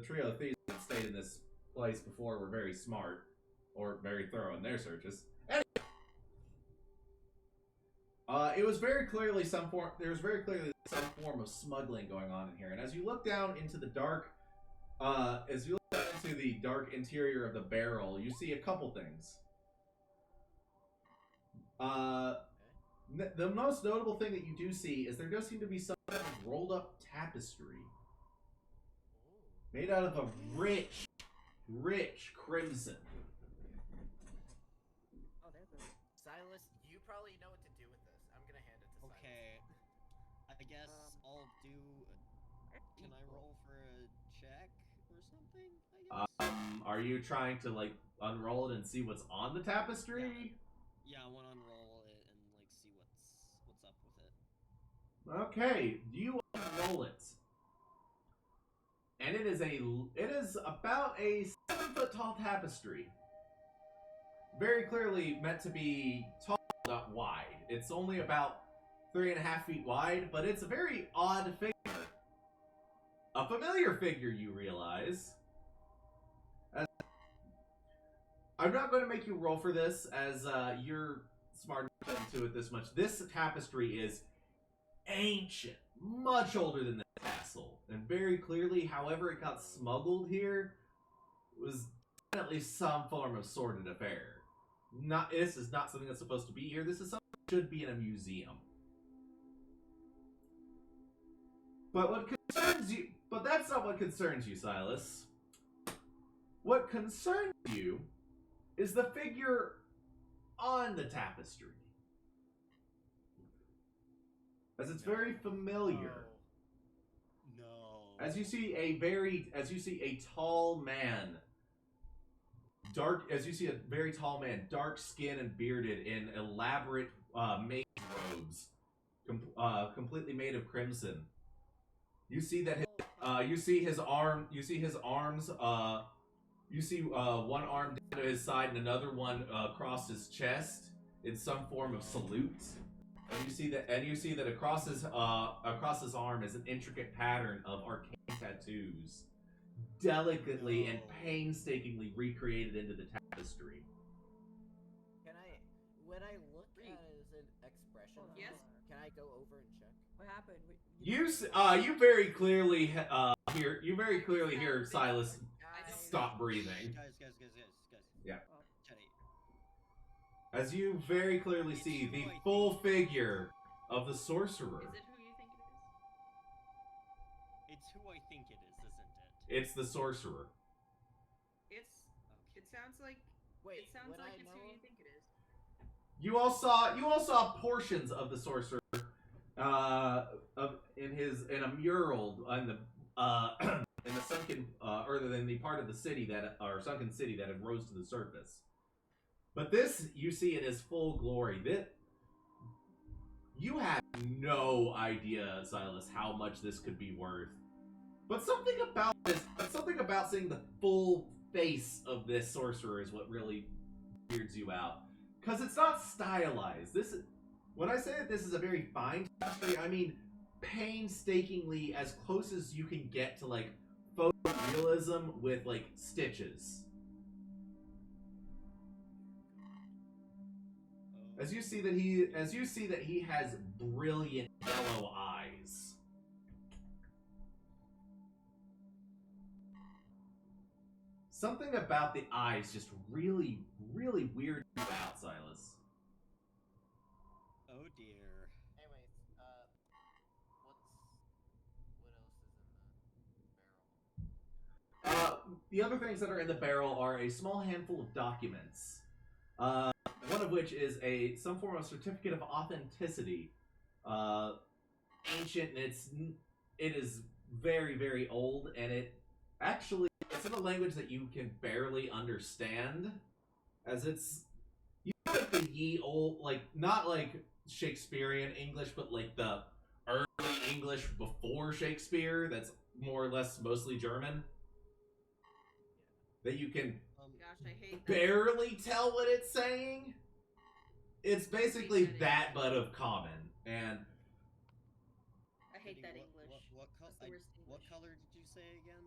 trio of thieves that stayed in this place before were very smart or very thorough in their searches. Anyway, it was very clearly some form. There was very clearly some form of smuggling going on in here. And as you look down into the dark, interior of the barrel, you see a couple things. The most notable thing that you do see is there does seem to be some kind of rolled up tapestry made out of a rich crimson. Oh, there's a. Silas, you probably know what to do with this. I'm gonna hand it to Silas. Okay. I guess I'll do. Can I roll for a check or something? I guess. Are you trying to like unroll it and see what's on the tapestry? Yeah, I want to unroll it and like see what's up with it. Okay, you unroll it, and it is about a 7-foot tall tapestry. Very clearly meant to be tall, not wide. It's only about 3.5 feet wide, but it's a very odd figure. A familiar figure, you realize. I'm not going to make you roll for this, as you're smart enough into it this much. This tapestry is ancient, much older than the castle, and very clearly, however it got smuggled here, was definitely some form of sordid affair. This is not something that's supposed to be here. This is something that should be in a museum. But that's not what concerns you, Silas. What concerns you is the figure on the tapestry, as it's very familiar. No. As you see a tall man, dark skinned and bearded in elaborate mage robes, completely made of crimson. You see that you see his arms. You see one arm down to his side and another one across his chest in some form of salute. And you see that across his arm is an intricate pattern of arcane tattoos, delicately and painstakingly recreated into the tapestry. When I look at his expression, Yes? can I go over and check? What happened? You very clearly hear Silas stop breathing. Guys. Yeah. Jenny. As you very clearly see the full figure of the sorcerer. Is it who you think it is? It's who I think it is, isn't it? It's the sorcerer. It sounds like. Wait, it sounds would like I it's know who you him? think it is. You all saw portions of the sorcerer, in a mural on the in the sunken, in the part of the city sunken city that had rose to the surface. But this, you see in his full glory. You have no idea, Silas, how much this could be worth. But something about seeing the full face of this sorcerer is what really weirds you out. Because it's not stylized. When I say that this is a very fine tapestry, I mean painstakingly as close as you can get to like photorealism with like stitches. As you see that he has brilliant yellow eyes. Something about the eyes just really, really weird you out, Silas. Oh dear. Anyways, what else is in the barrel? The other things that are in the barrel are a small handful of documents. One of which is some form of certificate of authenticity. Ancient, and it is very, very old, and it's in a language that you can barely understand, as it's like the ye old, like not like Shakespearean English, but like the early English before Shakespeare. That's more or less mostly German. That you can Gosh, I hate that. barely tell what it's saying. It's basically that, but of common. And I hate that What- English. What That's the worst what English. color did you say again?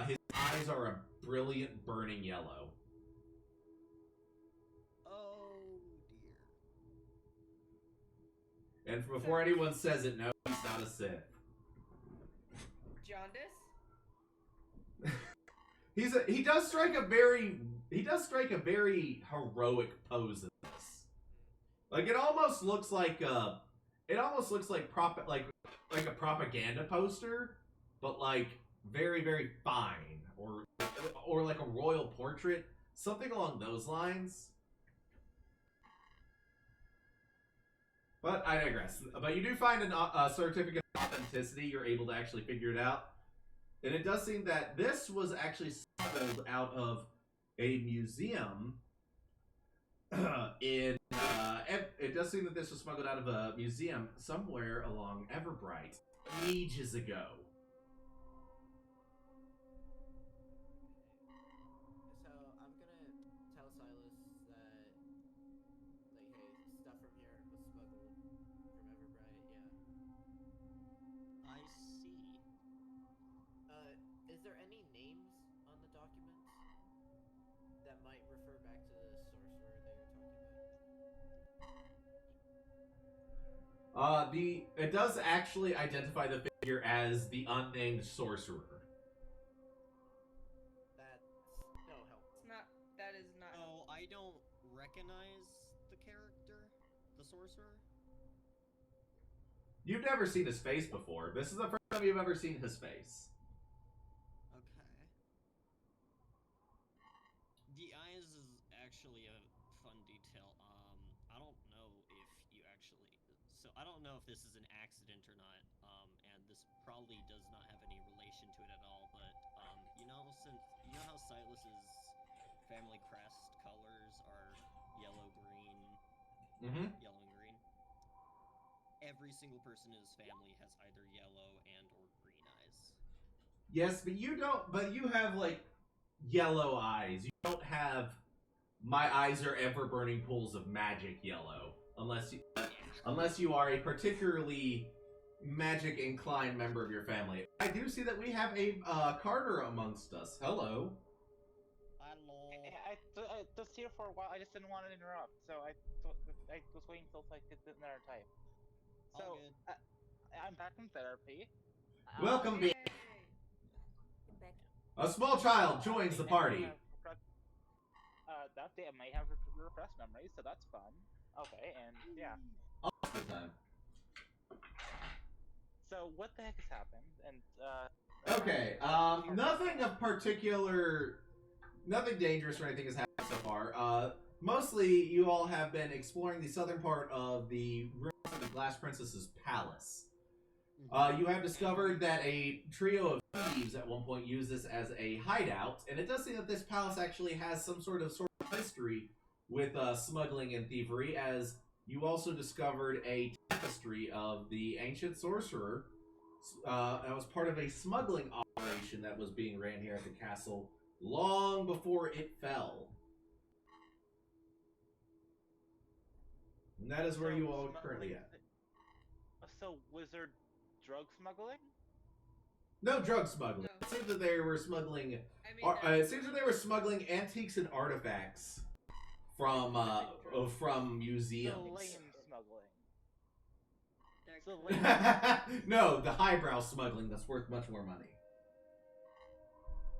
his eyes are a brilliant burning yellow. Oh dear. And before anyone says it, no, he's not a Sith. Jaundice? He does strike a very heroic pose in this. Like it almost looks like a propaganda poster, but like very, very fine, or like a royal portrait, something along those lines. But I digress. But you do find a certificate of authenticity. You're able to actually figure it out. And it does seem that this was actually smuggled out of a museum it does seem that this was smuggled out of a museum somewhere along Everbright ages ago. So I'm gonna tell Silas that, like, hey, stuff from here was smuggled from Everbright. Yeah. I see. Is there any names on the documents that might refer back to the sorcerer that you're talking about? It does actually identify the figure as the unnamed sorcerer. That's no help. It's not. That is not. Oh, I don't recognize the character, the sorcerer. You've never seen his face before. This is the first time you've ever seen his face. Okay. The eyes is actually a fun detail. I don't know if you actually. So I don't know if this is an accident or not. And this probably does not have any relation to it at all. But you know, since you know how Silas's family crest colors are yellow, green, yellow and green. Every single person in his family has either yellow and or green eyes. Yes, but you don't. But you have like yellow eyes. You don't have my eyes are ever burning pools of magic yellow, unless you are a particularly magic inclined member of your family. I do see that we have a Carter amongst us. Hello. Hello. I was here for a while. I just didn't want to interrupt, so I was waiting till I could get another type. So All good. I'm back in therapy. Welcome, Yay. Back. A small child joins the party. That day I might have repressed memories, so that's fun. Okay, and yeah. All the time. So what the heck has happened? And Okay, nothing of particular, nothing dangerous or anything has happened so far. Mostly you all have been exploring the southern part of the ruins of the Glass Princess's palace. You have discovered that a trio of thieves at one point used this as a hideout, and it does seem that this palace actually has some sort of history with smuggling and thievery, as you also discovered a tapestry of the ancient sorcerer that was part of a smuggling operation that was being ran here at the castle long before it fell. And that is where you all are currently at. So wizard drug smuggling? No drug smuggling. No. It seems that they were smuggling. I mean, It seems that they were smuggling antiques and artifacts from museums. So lame smuggling. they're So cool. lame. No, the highbrow smuggling that's worth much more money.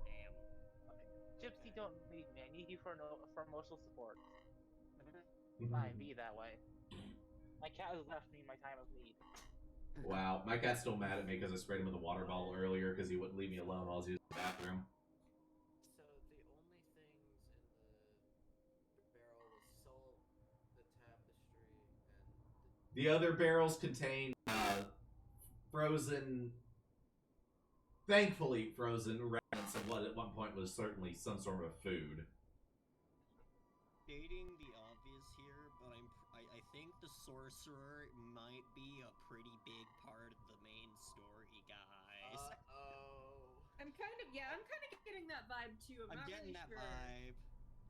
Damn. Gypsy, don't need me. I need you for emotional support. Fine, be that way. My cat has left me in my time of need. Wow, my cat's still mad at me because I sprayed him with a water bottle earlier because he wouldn't leave me alone while I was using the bathroom. So the only things in the barrel was salt, the tapestry, and The other barrels contain frozen, thankfully frozen remnants of what at one point was certainly some sort of food. Stating the obvious here, but I think the sorcerer might be a pretty big part of the main story, guys. Uh-oh. I'm kind of getting that vibe too. I'm I'm not getting really that sure. vibe.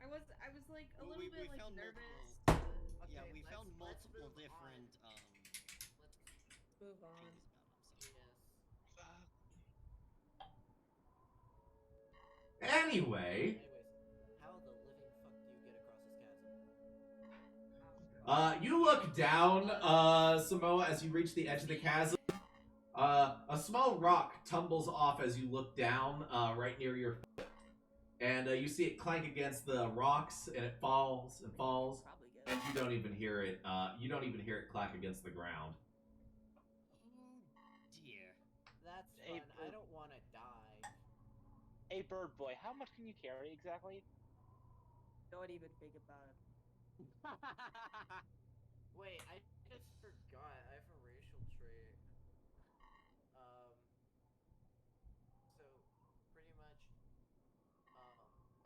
I was like a Well, little we bit like found nervous. Yeah, Okay, we found let's multiple move different Let's Move on. changes about him. So. yes. Anyway, how the living fuck do you get across this chasm? you look down, Samoa, as you reach the edge of the chasm. A small rock tumbles off as you look down, right near your foot. And you see it clank against the rocks, and it falls and falls, Probably good. and you don't even hear it. You don't even hear it clack against the ground. Oh dear. That's Hey, fun. I don't want to die. Hey, bird boy, how much can you carry exactly? Don't even think about it. Wait, I just forgot. I have a racial trait. So pretty much,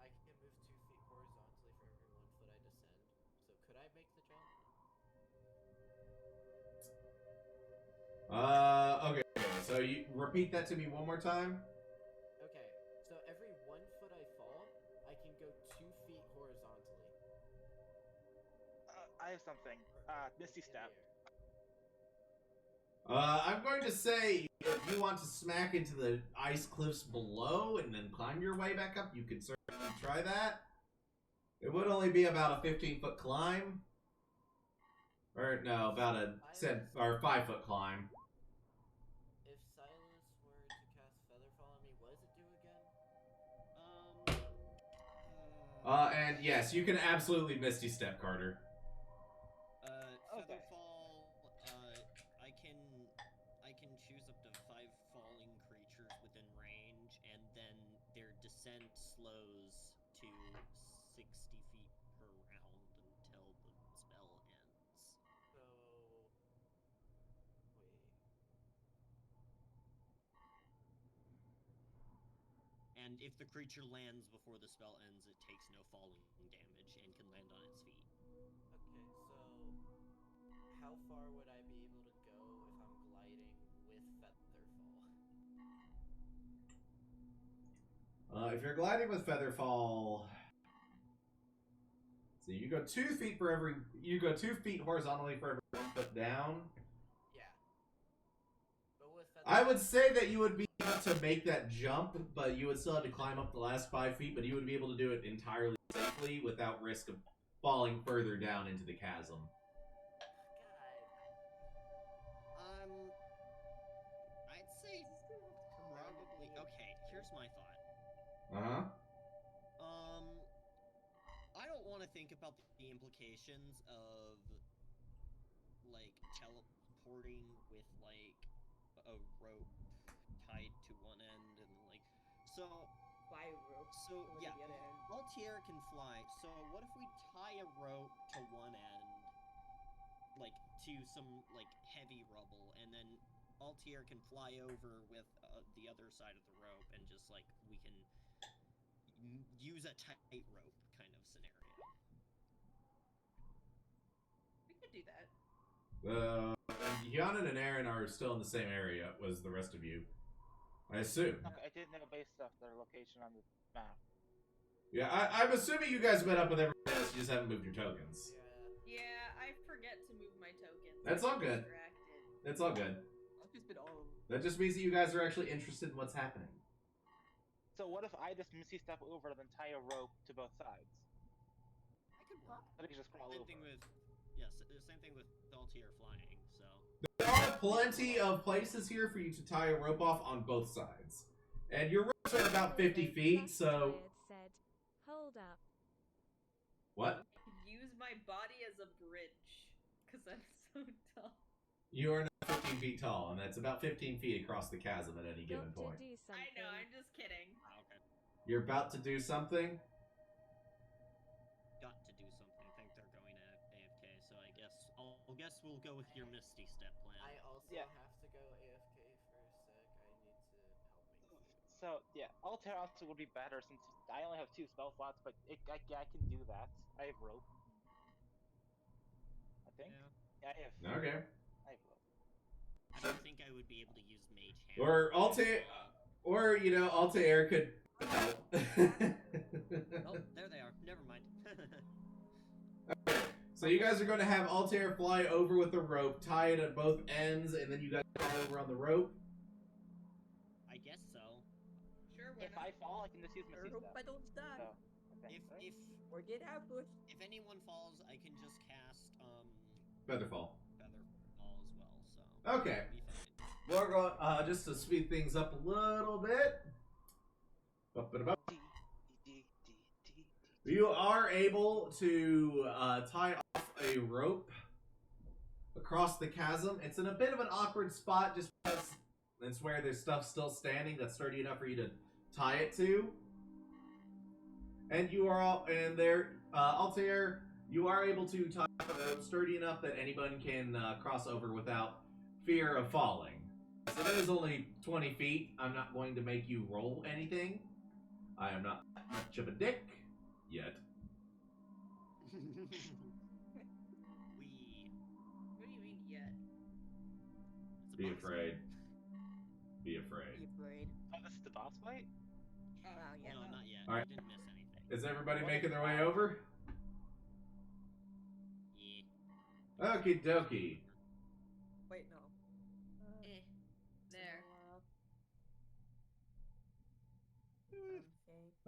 I can move 2 feet horizontally for every 1 foot I descend. So could I make the jump? Okay. So you repeat that to me one more time. Okay, so every 1 foot I fall, I can go 2 feet horizontally. I have something. Misty In the Step. air. I'm going to say if you want to smack into the ice cliffs below and then climb your way back up, you could certainly try that. It would only be about a 15-foot climb. Or, no, about a 5-foot climb. If Silas were to cast Featherfall on me, what does it do again? And yes, you can absolutely Misty Step, Carter. Okay. Featherfall, I can choose up to 5 falling creatures within range, and then their descent slows to 60 feet per round until the spell ends. So, wait. And if the creature lands before the spell ends, it takes no falling damage and can land on its feet. Okay, so how far would I be able to go if I'm gliding with Featherfall? If you're gliding with Featherfall, so you go 2 feet for every. You go 2 feet horizontally for every 1 foot down. Yeah. But with Featherfall, I would say that you would be able to make that jump, but you would still have to climb up the last 5 feet. But you would be able to do it entirely safely without risk of falling further down into the chasm. I'd say probably. Okay, here's my thought. I don't want to think about the implications of like teleporting with like a rope tied to one end and like so. By rope. So going yeah, to the other end. Altier can fly. So what if we tie a rope to one end, like to some like heavy rubble, and then Altier can fly over with the other side of the rope, and just like we can use a tightrope kind of scenario. We could do that. Yanan and Aaron are still in the same area as the rest of you, I assume. Okay, I didn't know based off their location on the map. Yeah, I'm assuming you guys met up with everyone else. You just haven't moved your tokens. yeah. Yeah, I forget to move my tokens. That's I all get good. distracted. It's all good. I've just been all. That just means that you guys are actually interested in what's happening. So what if I just Misty Step over and then tie a rope to both sides? I could work. I think just crawl Same over. thing with the same thing with Altier flying. So There are plenty of places here for you to tie a rope off on both sides. And your ropes are about 50 feet, so... Said, hold up. What? Use my body as a bridge, because I'm so tall. You are not 15 feet tall, and that's about 15 feet across the chasm at any given Got to point. do something. I know, I'm just kidding. okay, You're about to do something? got to do something. I think they're going to AFK. So I guess I'll guess we'll go with your Misty Step plan. I also Yeah. have to go AFK for a sec. I need to help me. So yeah, Altair also would be better since I only have 2 spell slots, but I can do that. I have rope. I think. Yeah, I have. Okay. I have rope. I don't think I would be able to use Mage Hand. Or Altair... Or, you know, Altair could... Oh, there they are. Never mind. So you guys are going to have Altair fly over with the rope, tie it at both ends, and then you guys fly over on the rope? I guess so. Sure, If I fall, I can just use my I hope I don't die. So, okay. If Or get ambushed. if anyone falls, I can just cast Featherfall. Featherfall as well. So Okay. it'll be fine. We're going just to speed things up a little bit. Ba-ba-da-ba. You are able to tie off a rope across the chasm. It's in a bit of an awkward spot just because it's where there's stuff still standing that's sturdy enough for you to tie it to. And you are all, and there, Altair, you are able to tie it sturdy enough that anyone can cross over without fear of falling. So it is only 20 feet. I'm not going to make you roll anything. I am not much of a dick yet. We. What do you mean yet? It's a Be boss afraid. fight. Be afraid. Be afraid. Oh, this is the boss fight? Oh, yeah. No, not yet. All right. You didn't miss anything. Is everybody making their way over? Yeah. Okie dokie. Wait, no. There. Okay.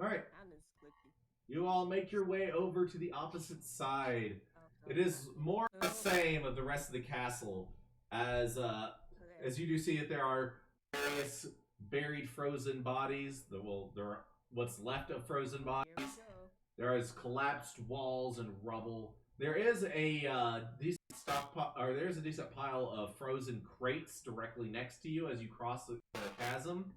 Alright, And it's glitchy. you all make your way over to the opposite side. Oh, It is more the same of the rest of the castle, as you do see that there are various buried frozen bodies. There are what's left of frozen bodies. Here we go. There is collapsed walls and rubble. There is a decent pile of frozen crates directly next to you as you cross the chasm.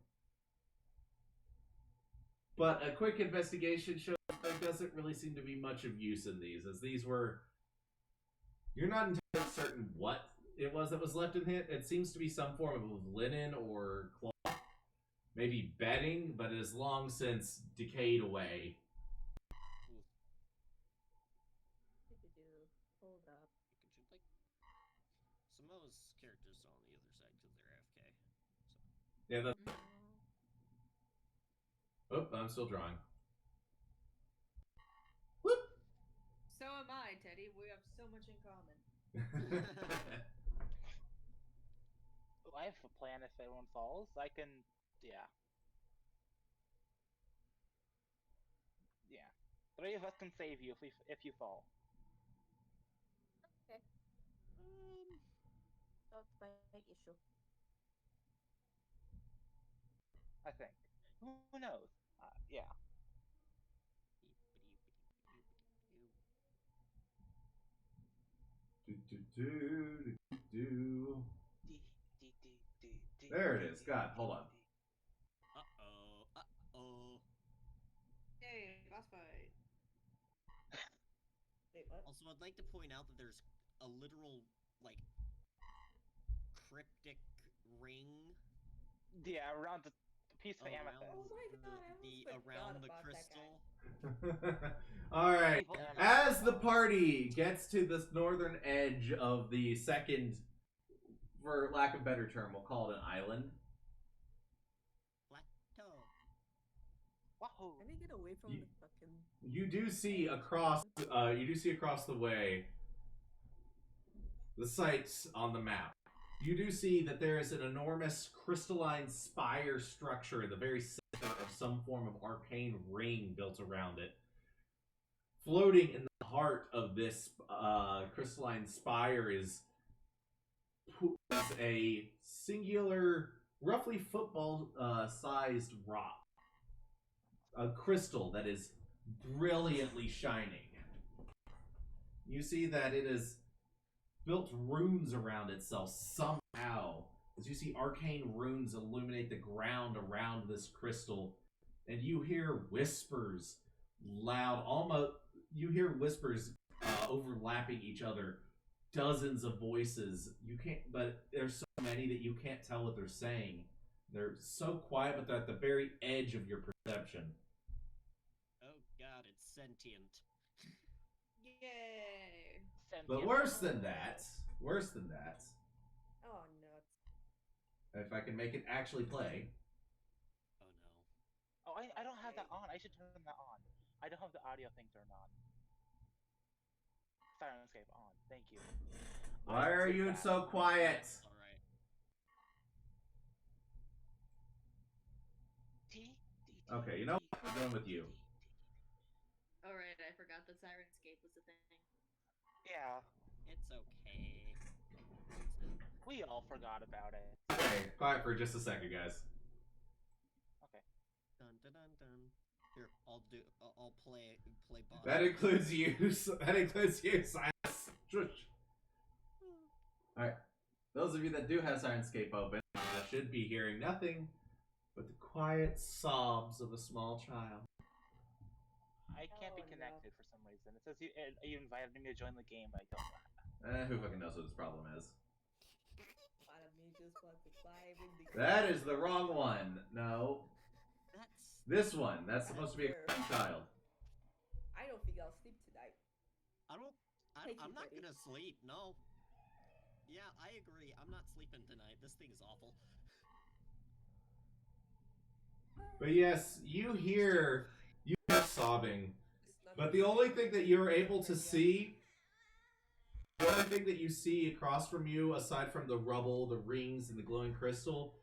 But a quick investigation shows there doesn't really seem to be much of use in these, as these were... You're not entirely certain what it was that was left in it. It seems to be some form of linen or cloth. Maybe bedding, but it has long since decayed away. Hold up. Like, Samoa's characters are on the other side because they're AFK. So. Yeah, that's... Oh, I'm still drawing. Whoop! So am I, Teddy. We have so much in common. Oh, I have a plan if everyone falls. I can, yeah. Yeah. 3 of us can save you if you fall. Okay. That's my issue. I think. Who knows? Yeah. There it is. God, hold on. Uh-oh. Hey, boss fight. Wait, what? Also, I'd like to point out that there's a literal, like, cryptic ring Yeah, around the piece of around amethyst. Oh my god, I almost around forgot the about that crystal. Alright. Piece of As the amethyst. party gets to this northern edge of the second, for lack of a better term, we'll call it an island. Plateau. Wahoo! Let me get away from You- the fucking. You do see across the way the sites on the map. You do see that there is an enormous crystalline spire structure in the very center of some form of arcane ring built around it. Floating in the heart of this crystalline spire is a singular, roughly football-sized rock. A crystal that is brilliantly shining. You see that it is built runes around itself somehow. As you see arcane runes illuminate the ground around this crystal, and you hear whispers loud, you hear whispers overlapping each other, dozens of voices. You can't, but there's so many that you can't tell what they're saying. They're so quiet, but they're at the very edge of your perception. Oh god, it's sentient. Yay! But worse than that, Oh, nuts. if I can make it actually play, Oh no. Oh, I don't have that on. I should turn that on. I don't have the audio thing turned on. Sirenscape on. Thank you. why are you so quiet? Alright. Okay, you know what? I'm going with you. Alright, I forgot that Sirenscape was a thing. Yeah, It's okay. we all forgot about it. Okay, quiet for just a second, guys. Okay. Dun dun dun dun. Here, I'll play boss. That includes you. That includes you, Silas. Shush. Alright. Those of you that do have Sirenscape open should be hearing nothing but the quiet sobs of a small child. I can't be Oh, no. connected for some reason. It says you invited me to join the game, but I don't know. Who fucking knows what his problem is? Part of me just wants to climb in the That is the wrong one. No. That's This one. That's supposed to be a child. I don't think I'll sleep tonight. Thank you, I'm not buddy. gonna sleep. No. Yeah, I agree. I'm not sleeping tonight. This thing is awful. But yes, you hear sobbing. It's not But the only thing that you're able to see, the only thing that you see across from you, aside from the rubble, the rings, and the glowing crystal,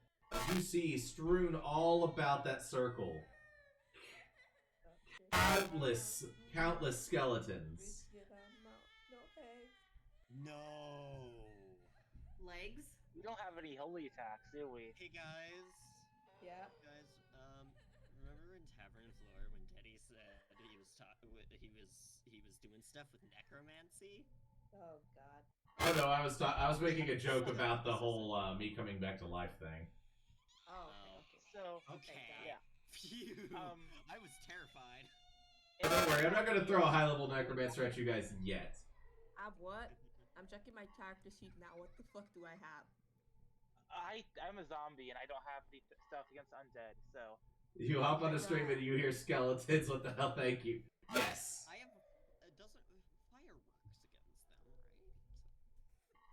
you see strewn all about that circle countless skeletons. No. Legs? We don't have any holy attacks, do we? Hey guys. Yeah. Guys, remember in Tavern Floor when Teddy said he was doing stuff with necromancy? Oh god. Oh no, I was making a joke about the whole me coming back to life thing. Oh, okay. So, Okay. yeah. Phew. Um, I was terrified. Don't worry, I'm not gonna throw a high level necromancer at you guys yet. What? I'm checking my character sheet now. What the fuck do I have? I'm a zombie and I don't have the stuff against undead, so You hop on a stream and you hear skeletons. What the hell? Thank you. Yes. I have doesn't fireworks against them,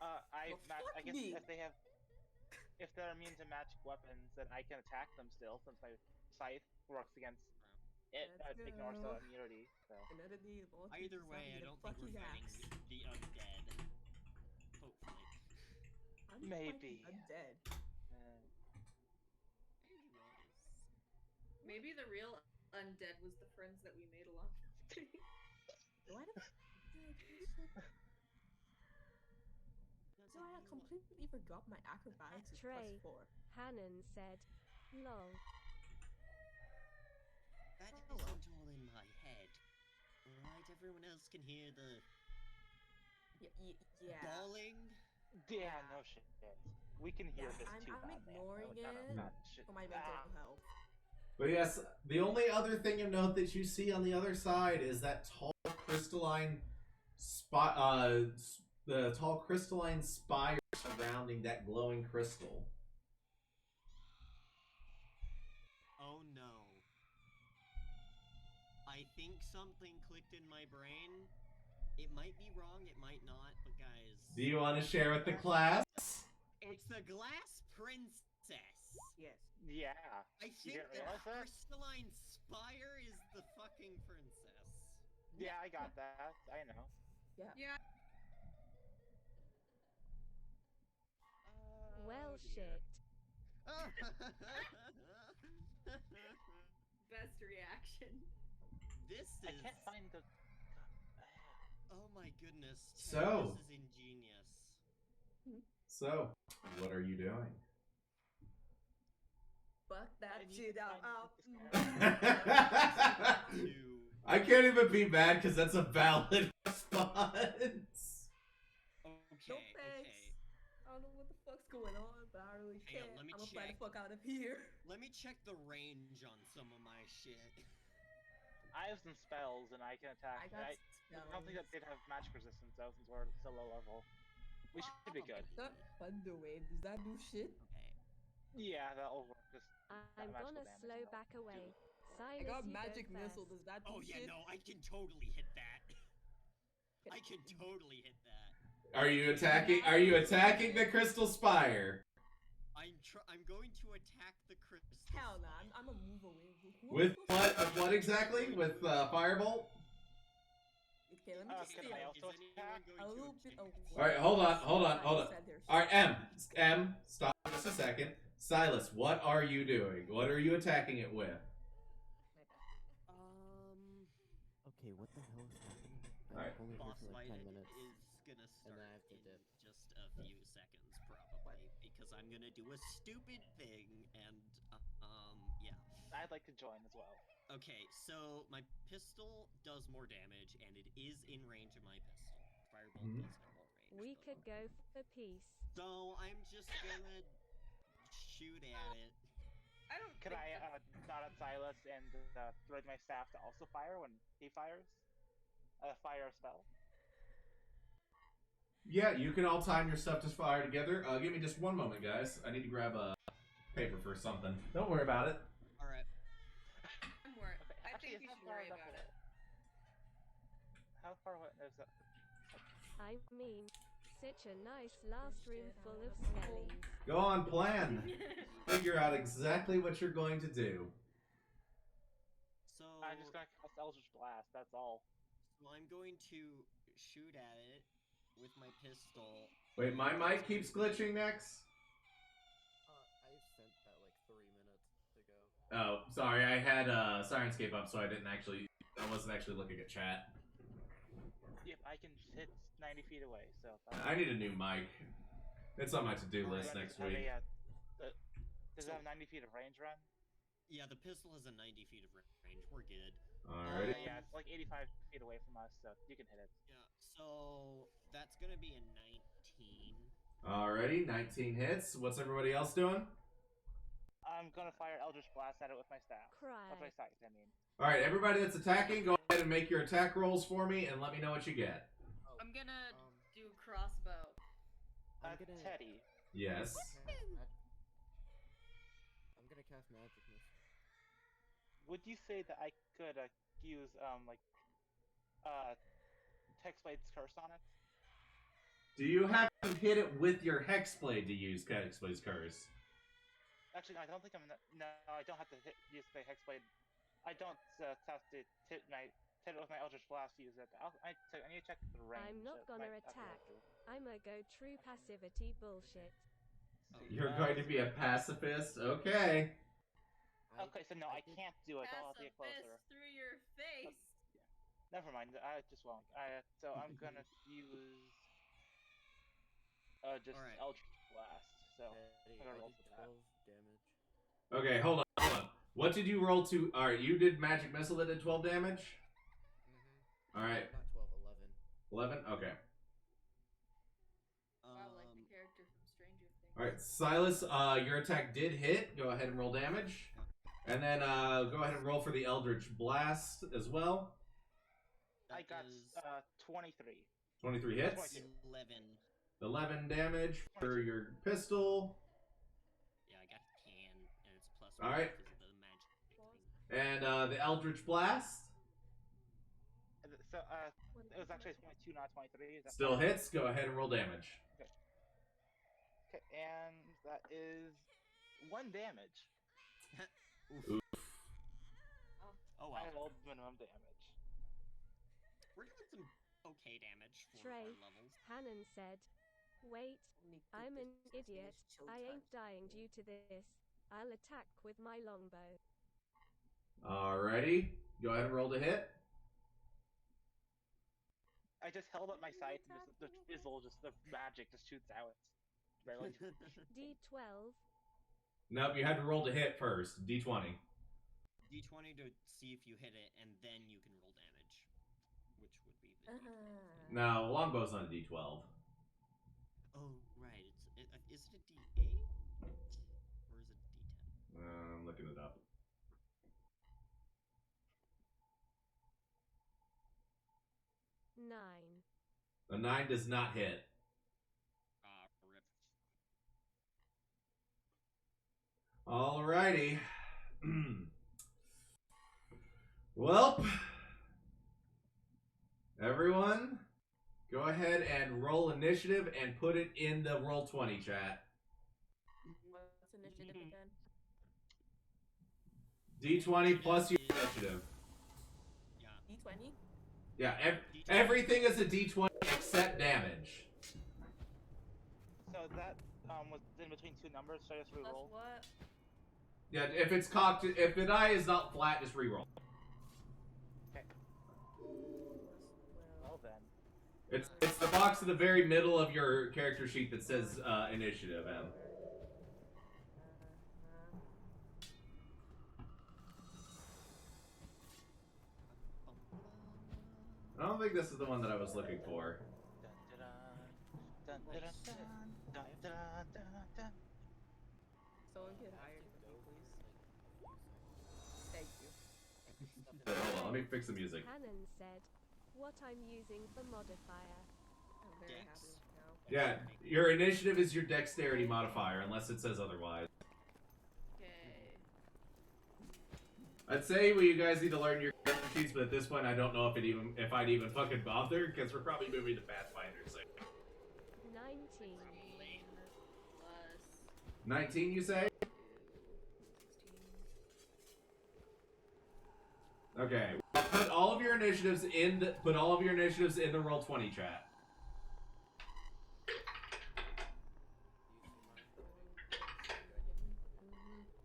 right? I fuck guess me. if they're immune to magic weapons, then I can attack them still since my scythe works against it. Let's Ignores go. the immunity. So Another day of all Either way, I don't think we're fighting the undead. Hopefully. Maybe. Undead. Anyways. Maybe the real undead was the friends that we made along the way. Why the Doesn't No, I mean completely forgot my acrobatics is Trey. +4. Hannon said, lol. That Oh, well. isn't all in my head. Alright, everyone else can hear the Yeah. bawling. Yeah, no shit. We can hear Yeah, this I'm- too. I'm bad, man. ignoring No, it not shit. For my mental health. But yes, the only other thing of note that you see on the other side is that tall crystalline the tall crystalline spire surrounding that glowing crystal. Oh no. I think something clicked in my brain. It might be wrong, it might not, but guys. Do you want to share with the class? It's the Glass Princess. Yes. Yeah. I You think didn't the realize that? crystalline spire is the fucking princess. Yeah, I got that. I know. Yeah. Well, Oh, dear. shit. Best reaction. This I is. can't find the. Oh my goodness. So- Terry, this is ingenious. So, what are you doing? Fuck that I need shit to out. find this Two. I can't even be mad because that's a valid response. No Okay, thanks. okay. I don't know what the fuck's going on, but I really Hang on, can't. let me I'm gonna fly the check. fuck out of here. Let me check the range on some of my shit. I have some spells and I can attack. I got I don't think that they'd have magic resistance though, since we're so low level. We should be good. That Thunder Wave, does that do shit? Okay. Yeah, that'll work. Just I'm magical gonna damage. slow back away. I Silas, got you magic go missile, first. does that do Oh yeah, shit? no, I can totally hit that. I can totally hit that. Are you attacking the crystal spire? I'm going to attack the crystal. Hell no, spire. I'm gonna move away. Who With the fuck- what exactly? With firebolt? Okay, let me just can steal I also Is anyone attack? going a to little bit of. object? All right, hold on. All All right, Stop just a second. Silas, what are you doing? What are you attacking it with? Okay, what the hell is happening? Alright. I'm only here Boss for like fight 10 minutes. is gonna And then I start have to in dip. just a few seconds, probably, because I'm gonna do a stupid thing, and yeah. I'd like to join as well. Okay, so my pistol does more damage, and it is in range of my pistol. Firebolt Mhm. does have more range. We but- could go for peace. So I'm just gonna shoot at it. I don't Could think I that's- nod at Silas and thread my staff to also fire when he fires? Fire a spell. Yeah, you can all time your stuff to fire together. Give me just one moment, guys. I need to grab a paper for something. Don't worry about it. All right. I'm worried. Okay, I actually, think you how should far worry is that about away? it. How far away is that? I mean, such a nice last room Shit, full I of don't know. skellies. Go on, plan. Figure out exactly what you're going to do. So I'm just gonna cast Eldritch Blast. That's all. So I'm going to shoot at it with my pistol. Wait, my mic keeps glitching next? I sent that like 3 minutes ago. Oh, sorry, I had Sirenscape up, so I wasn't actually looking at chat. Yep, I can hit 90 feet away. So. I need a new mic. It's on my to-do list Does next it have week. does it have 90 feet of range run? Yeah, the pistol has a 90 feet of range. We're good. Alrighty. Yeah, it's like 85 feet away from us, so you can hit it. Yeah, so that's gonna be a 19. Alrighty, 19 hits. What's everybody else doing? I'm gonna fire Eldritch Blast at it with my staff. Cry. With my scythe, I mean. Alright, everybody that's attacking, go ahead and make your attack rolls for me and let me know what you get. Oh, I'm gonna do crossbow. I'm gonna Teddy. Yes. I'm gonna cast Magic Missile. Would you say that I could use Hexblade's Curse on it? Do you have to hit it with your Hexblade to use Hexblade's Curse? Actually, no, I don't think I'm. No, I don't have to use my Hexblade. I don't have to hit it with my Eldritch Blast to use it. I need to check the range. I'm not of gonna my attack. ability. I'ma go true passivity bullshit. You're going to be a pacifist? Okay. Okay, so no, I can't do it. I'll have to get Pass a closer. fist through your face. Never mind. I just won't. So I'm gonna use just Alright. Eldritch Blast. So Teddy, I'm gonna I roll did for that. 12 damage. Okay, hold on. What did you roll to? Alright, you did Magic Missile that did 12 damage? Alright. Not 12, 11. 11? Okay. Wow, like the character from Stranger Things. Alright, Silas, your attack did hit. Go ahead and roll damage. And then go ahead and roll for the Eldritch Blast as well. I got 23. 23 hits. 11. 11 damage for your pistol. Yeah, I got 10, and it's plus All right. because of the magic thing. And the Eldritch Blast So it was actually 22, not 23. Is that still fine? hits. Go ahead and roll damage. Okay, and that is 1 damage. Oof. Oh I well. rolled minimum damage. We're doing some okay damage for Trey. our levels. Hannon said, "Wait, I'm an idiot. I ain't dying due to this. I'll attack with my longbow." Alrighty. Go ahead and roll to hit. I just held up my scythe and just, the fizzle, just the magic just shoots out. Barely. D12. Nope, you had to roll to hit first. D20. D20 to see if you hit it, and then you can roll damage, which would be the D20. No, longbow's not a D12. Oh, right. Is it a D8? Or is it a D10? I'm looking it up. Nine. A 9 does not hit. Rip. Alrighty. Welp. Everyone, go ahead and roll initiative and put it in the Roll20 chat. What's initiative again? D20 plus your initiative. Yeah. D20? Yeah, everything is a D20 except damage. So that was in between 2 numbers, so I just Plus reroll. what? Yeah, if it's cocked, if the die is not flat, just reroll. Okay. It's the box in the very middle of your character sheet that says initiative, Em. I don't think this is the one that I was looking for. Someone get hired for me, please. Thank you. Hold on, let me fix the music. Hannon said, "What I'm using for modifier." I'm very happy Dex. now. Yeah, your initiative is your dexterity modifier, unless it says otherwise. Okay. I'd say well, you guys need to learn your character sheets, but at this point, I don't know if I'd even fucking bother, because we're probably moving to Pathfinder. So 19. 13 plus 19, you say? 2, 16. Okay. Put all of your initiatives in the Roll20 chat.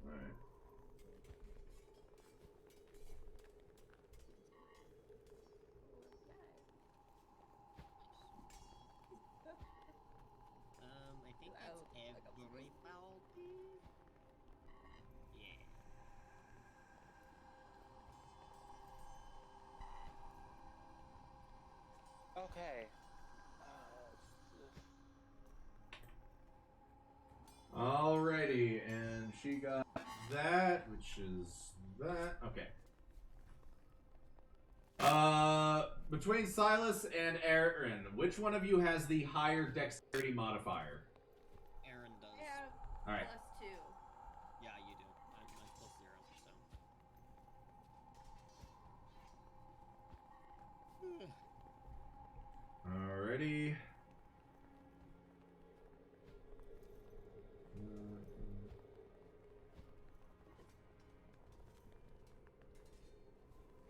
Alright. I think Wow, that's like a everybody. Yeah. Okay. Alrighty, and she got that, which is that. Okay. Between Silas and Aaron, which one of you has the higher dexterity modifier? Aaron does. I have Alright. +2. Yeah, you do. I'm +0, so. Alrighty.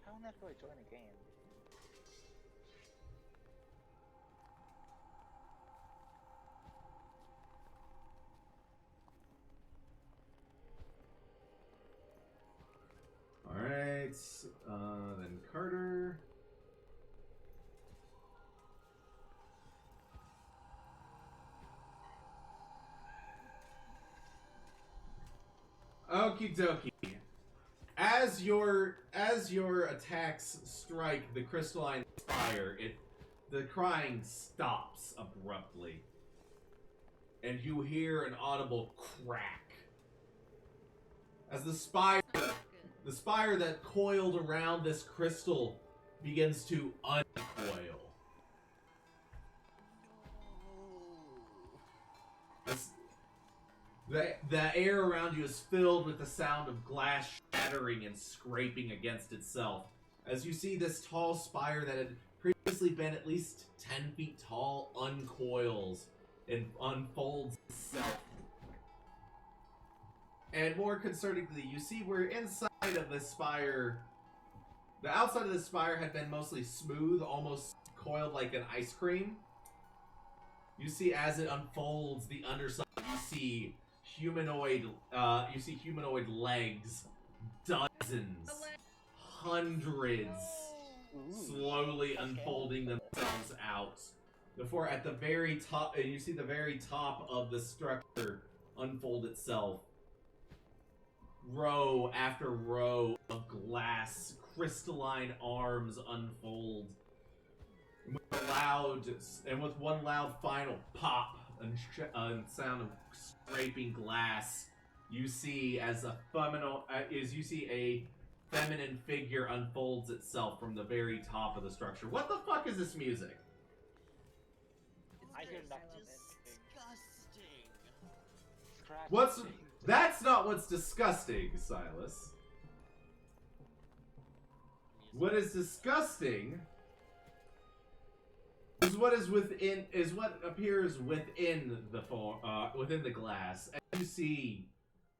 How am I going to join a game? Alright, then Carter. Okie dokie. As your attacks strike the crystalline spire, the crying stops abruptly. And you hear an audible crack. As the spire that coiled around this crystal begins to uncoil. The air around you is filled with the sound of glass shattering and scraping against itself. As you see this tall spire that had previously been at least 10 feet tall uncoils and unfolds itself. And more concerningly, you see where inside of the spire, the outside of the spire had been mostly smooth, almost coiled like an ice cream. You see as it unfolds, the underside, you see humanoid legs, dozens, hundreds, slowly unfolding themselves out. Before at the very top, and you see the very top of the structure unfold itself. Row after row of glass, crystalline arms unfold. With one loud final pop and sound of scraping glass, you see a feminine figure unfolds itself from the very top of the structure. What the fuck is this music? I hear nothing. Disgusting. That's not what's disgusting, Silas. What is disgusting is what appears within the glass. And you see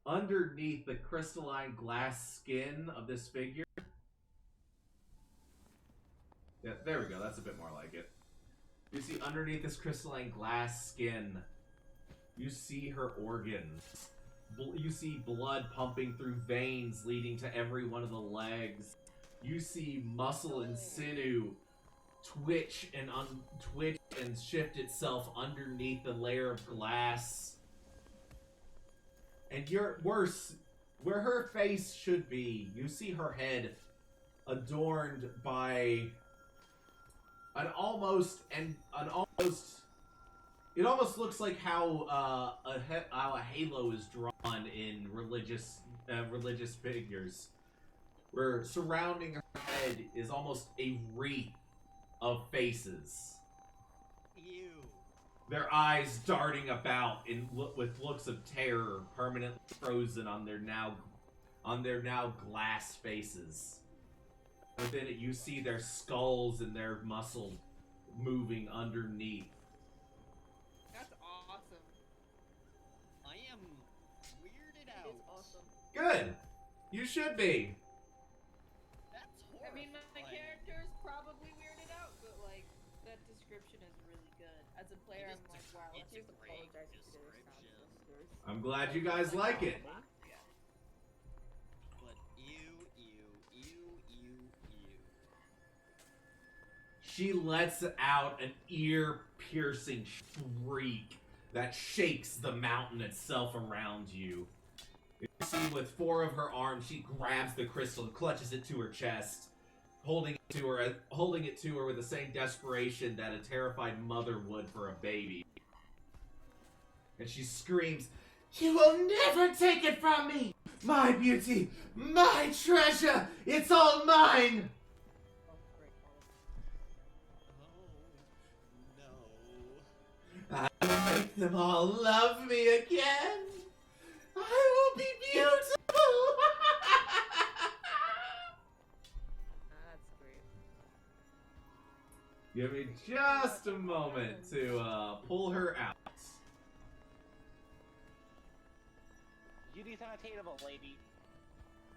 underneath the crystalline glass skin of this figure. Yeah, there we go. That's a bit more like it. You see underneath this crystalline glass skin, you see her organs. You see blood pumping through veins leading to every one of the legs. You see muscle and sinew twitch and shift itself underneath the layer of glass. And you're worse, where her face should be, you see her head adorned by it almost looks like how a halo is drawn in religious figures, where surrounding her head is almost a wreath of faces. Ew. Their eyes darting about with looks of terror, permanently frozen on their now glass faces. Within it, you see their skulls and their muscle moving underneath. That's awesome. I am weirded out. It's awesome. Good. You should be. That's I horrifying. mean, my character is probably weirded out, but like that description is really good. As a player, It is I'm like, wow, it's let's a just great apologize to their description. sound. I'm glad you guys like it. Yeah. But ew. She lets out an ear-piercing shriek that shakes the mountain itself around you. You see, with 4 of her arms, she grabs the crystal and clutches it to her chest, holding it to her with the same desperation that a terrified mother would for a baby. And she screams, "You will never take it from me! My beauty, my treasure, it's all mine!" Oh no. I will make them all love me again. I will be beautiful. That's great. Give me just a moment to pull her out. Beauty's unattainable, lady.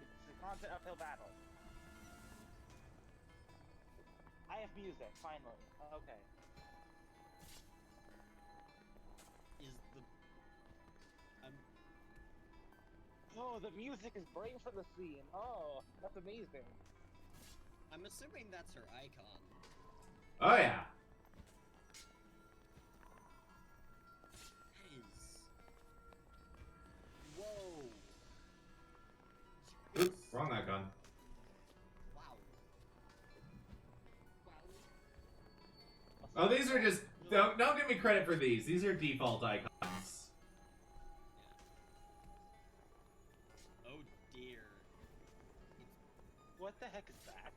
It's a constant uphill battle. I have music, finally. Okay. Is the Oh, the music is brave for the scene. Oh, that's amazing. I'm assuming that's her icon. Oh yeah. That is. Whoa. Oops, wrong icon. Wow. Oh, these are just don't give me credit for these. These are default icons. Oh dear. What the heck is that?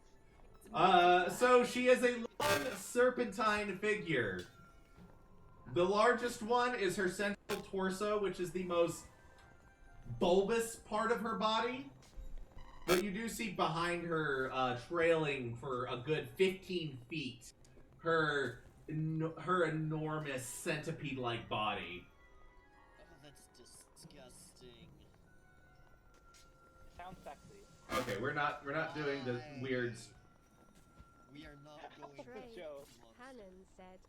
So she is a long serpentine figure. The largest one is her central torso, which is the most bulbous part of her body. But you do see behind her, trailing for a good 15 feet, her enormous centipede-like body. Oh, that's disgusting. Sounds sexy. Okay, we're not doing the weirds. We are not going Trey, to Joe. Hannon said,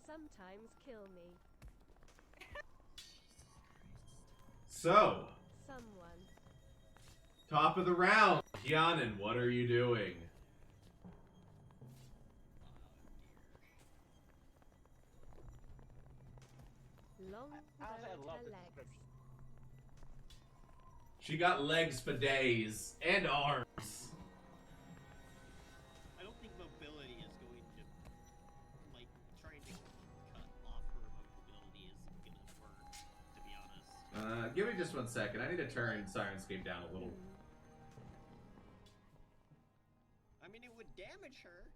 "Sometimes kill me." So, Someone. top of the round, Kianan, what are you doing? Long Honestly, I bowed love her this legs. description. She got legs for days and arms. I don't think mobility is going to, like, trying to cut off her mobility is gonna work, to be honest. Give me just 1 second. I need to turn Sirenscape down a little. I mean, it would damage her.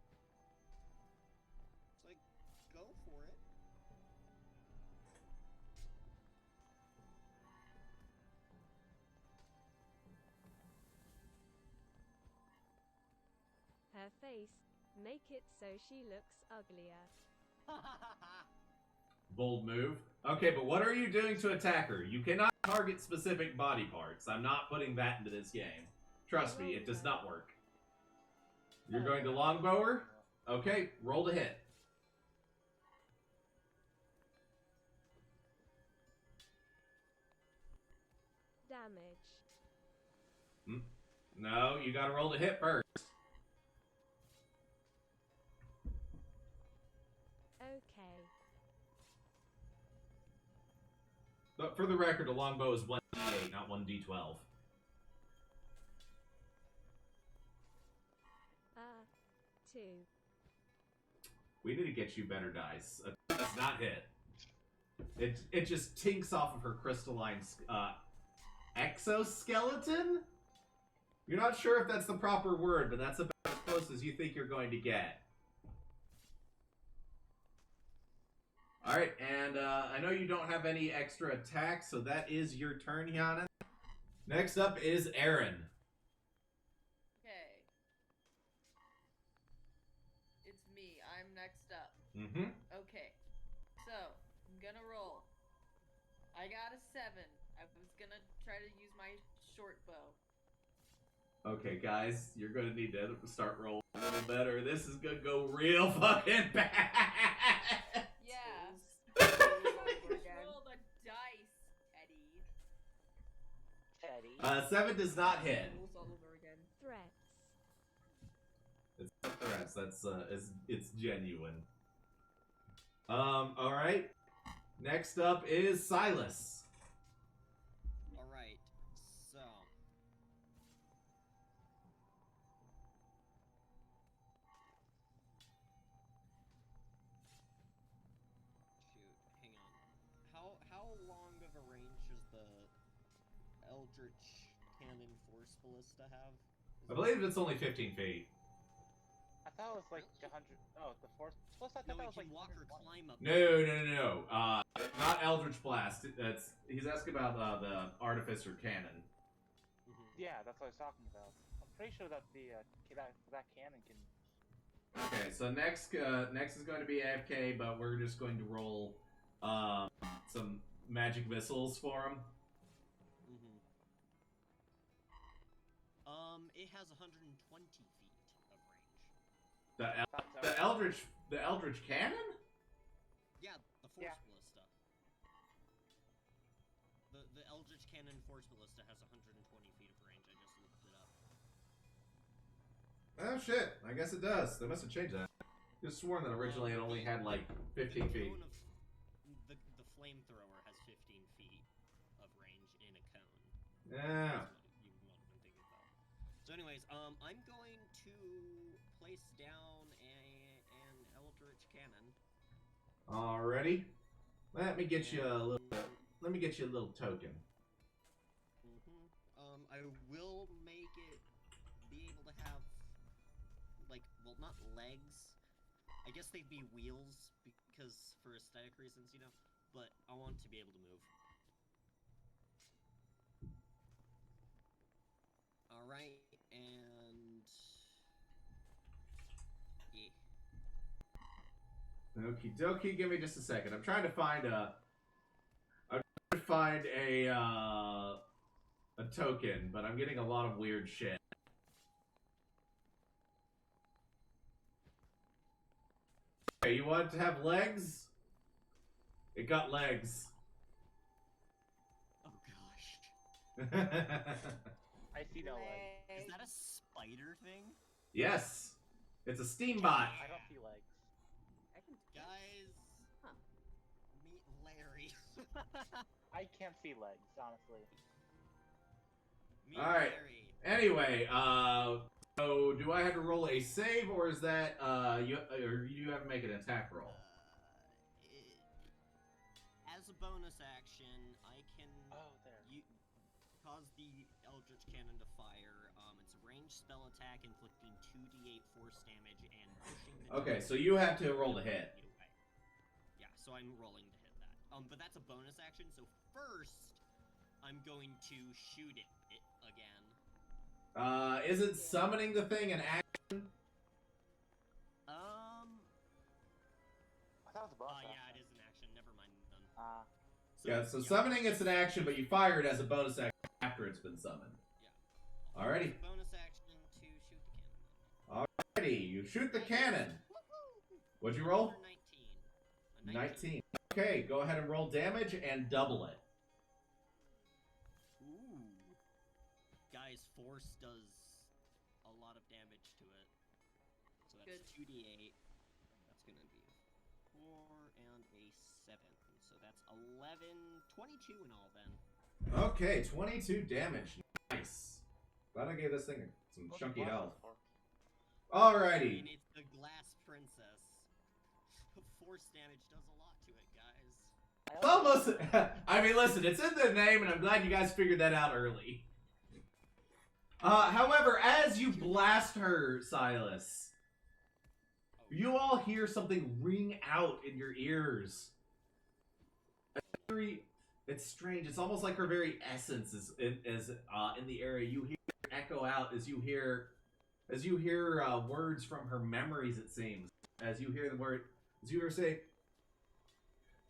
It's like, go for it. Her face, make it so she looks uglier. Bold move. Okay, but what are you doing to attack her? You cannot target specific body parts. I'm not putting that into this game. Trust me, it does not work. You're going to longbow her? Okay, roll to hit. Damage. No, you gotta roll to hit first. AFK. But for the record, a longbow is 1d8, not 1d12. 2. We need to get you better dice. That's not hit. It just tinks off of her crystalline exoskeleton? You're not sure if that's the proper word, but that's about as close as you think you're going to get. Alright, and I know you don't have any extra attacks, so that is your turn, Yana. Next up is Aaron. Okay. It's me. I'm next up. Mm-hmm. Okay. So, I'm gonna roll. I got a 7. I was gonna try to use my short bow. Okay, guys, you're gonna need to start rolling a little better. This is gonna go real fucking bad. Yeah. Again. Roll the dice, Teddy. Teddy. 7 does not hit. Rules all over again. Threats. It's not threats. That's it's genuine. All right. Next up is Silas. Alright, so. Shoot, hang on. How long of a range does the Eldritch Cannon Force Ballista have? I believe it's only 15 feet. I thought it was like 100. Oh, the force. Plus, I thought No, that it was can like walk or 120. climb up. No. Not Eldritch Blast. He's asking about the Artificer Cannon. Yeah, that's what I was talking about. I'm pretty sure that that cannon can. Okay, so next is going to be AFK, but we're just going to roll some magic missiles for him. It has 120 feet of range. The Eldritch Cannon? Yeah, the Force Ballista. The Eldritch Cannon Force Ballista has 120 feet of range. I just looked it up. Oh shit, I guess it does. They must have changed that. Just sworn that originally it only had like 15 feet. The flamethrower has 15 feet of range in a cone. Yeah. That's what you might have been thinking about. So anyways, I'm going to place down an Eldritch Cannon. Alrighty. Let me get you a little token. I will make it be able to have, like, well, not legs. I guess they'd be wheels because for aesthetic reasons, you know. But I want to be able to move. All right, and yeah. Okie dokie. Give me just a second. I'm trying to find a token, but I'm getting a lot of weird shit. Okay, you want it to have legs? It got legs. Oh gosh. I see no legs. Is that a spider thing? Yes. It's a steambot. I don't see legs. I can. Guys, Huh. meet Larry. I can't see legs, honestly. Meet Alright. Larry. Anyway, so do I have to roll a save, or is that you have to make an attack roll? As a bonus action, I can cause the Eldritch Cannon to fire. It's a ranged spell attack inflicting 2d8 force damage and pushing the Okay, so you have to roll to hit. Yeah, so I'm rolling to hit that. But that's a bonus action, so first I'm going to shoot it again. Isn't summoning the thing an action? I thought it was a bonus Yeah, it is an action. Never mind then. Yeah, so summoning it's an action, but you fire it as a bonus action after it's been summoned. Yeah. Alrighty. Bonus action to shoot the cannon. Alrighty, you shoot the cannon. What'd you roll? 19. A 19. Okay, go ahead and roll damage and double it. Ooh. Guys, force does a lot of damage to it. So that's Good. 2d8. That's gonna be 4, and a 7. So that's 11, 22 in all then. Okay, 22 damage. Nice. Glad I gave this thing some What's chunky the health. for? I Alrighty. mean, it's the Glass Princess. Force damage does a lot to it, guys. It's almost. I mean, listen, it's in the name, and I'm glad you guys figured that out early. However, as you blast her, Silas, you all hear something ring out in your ears. It's strange. It's almost like her very essence is in the area. You hear it echo out as you hear words from her memories. It seems as you hear her say,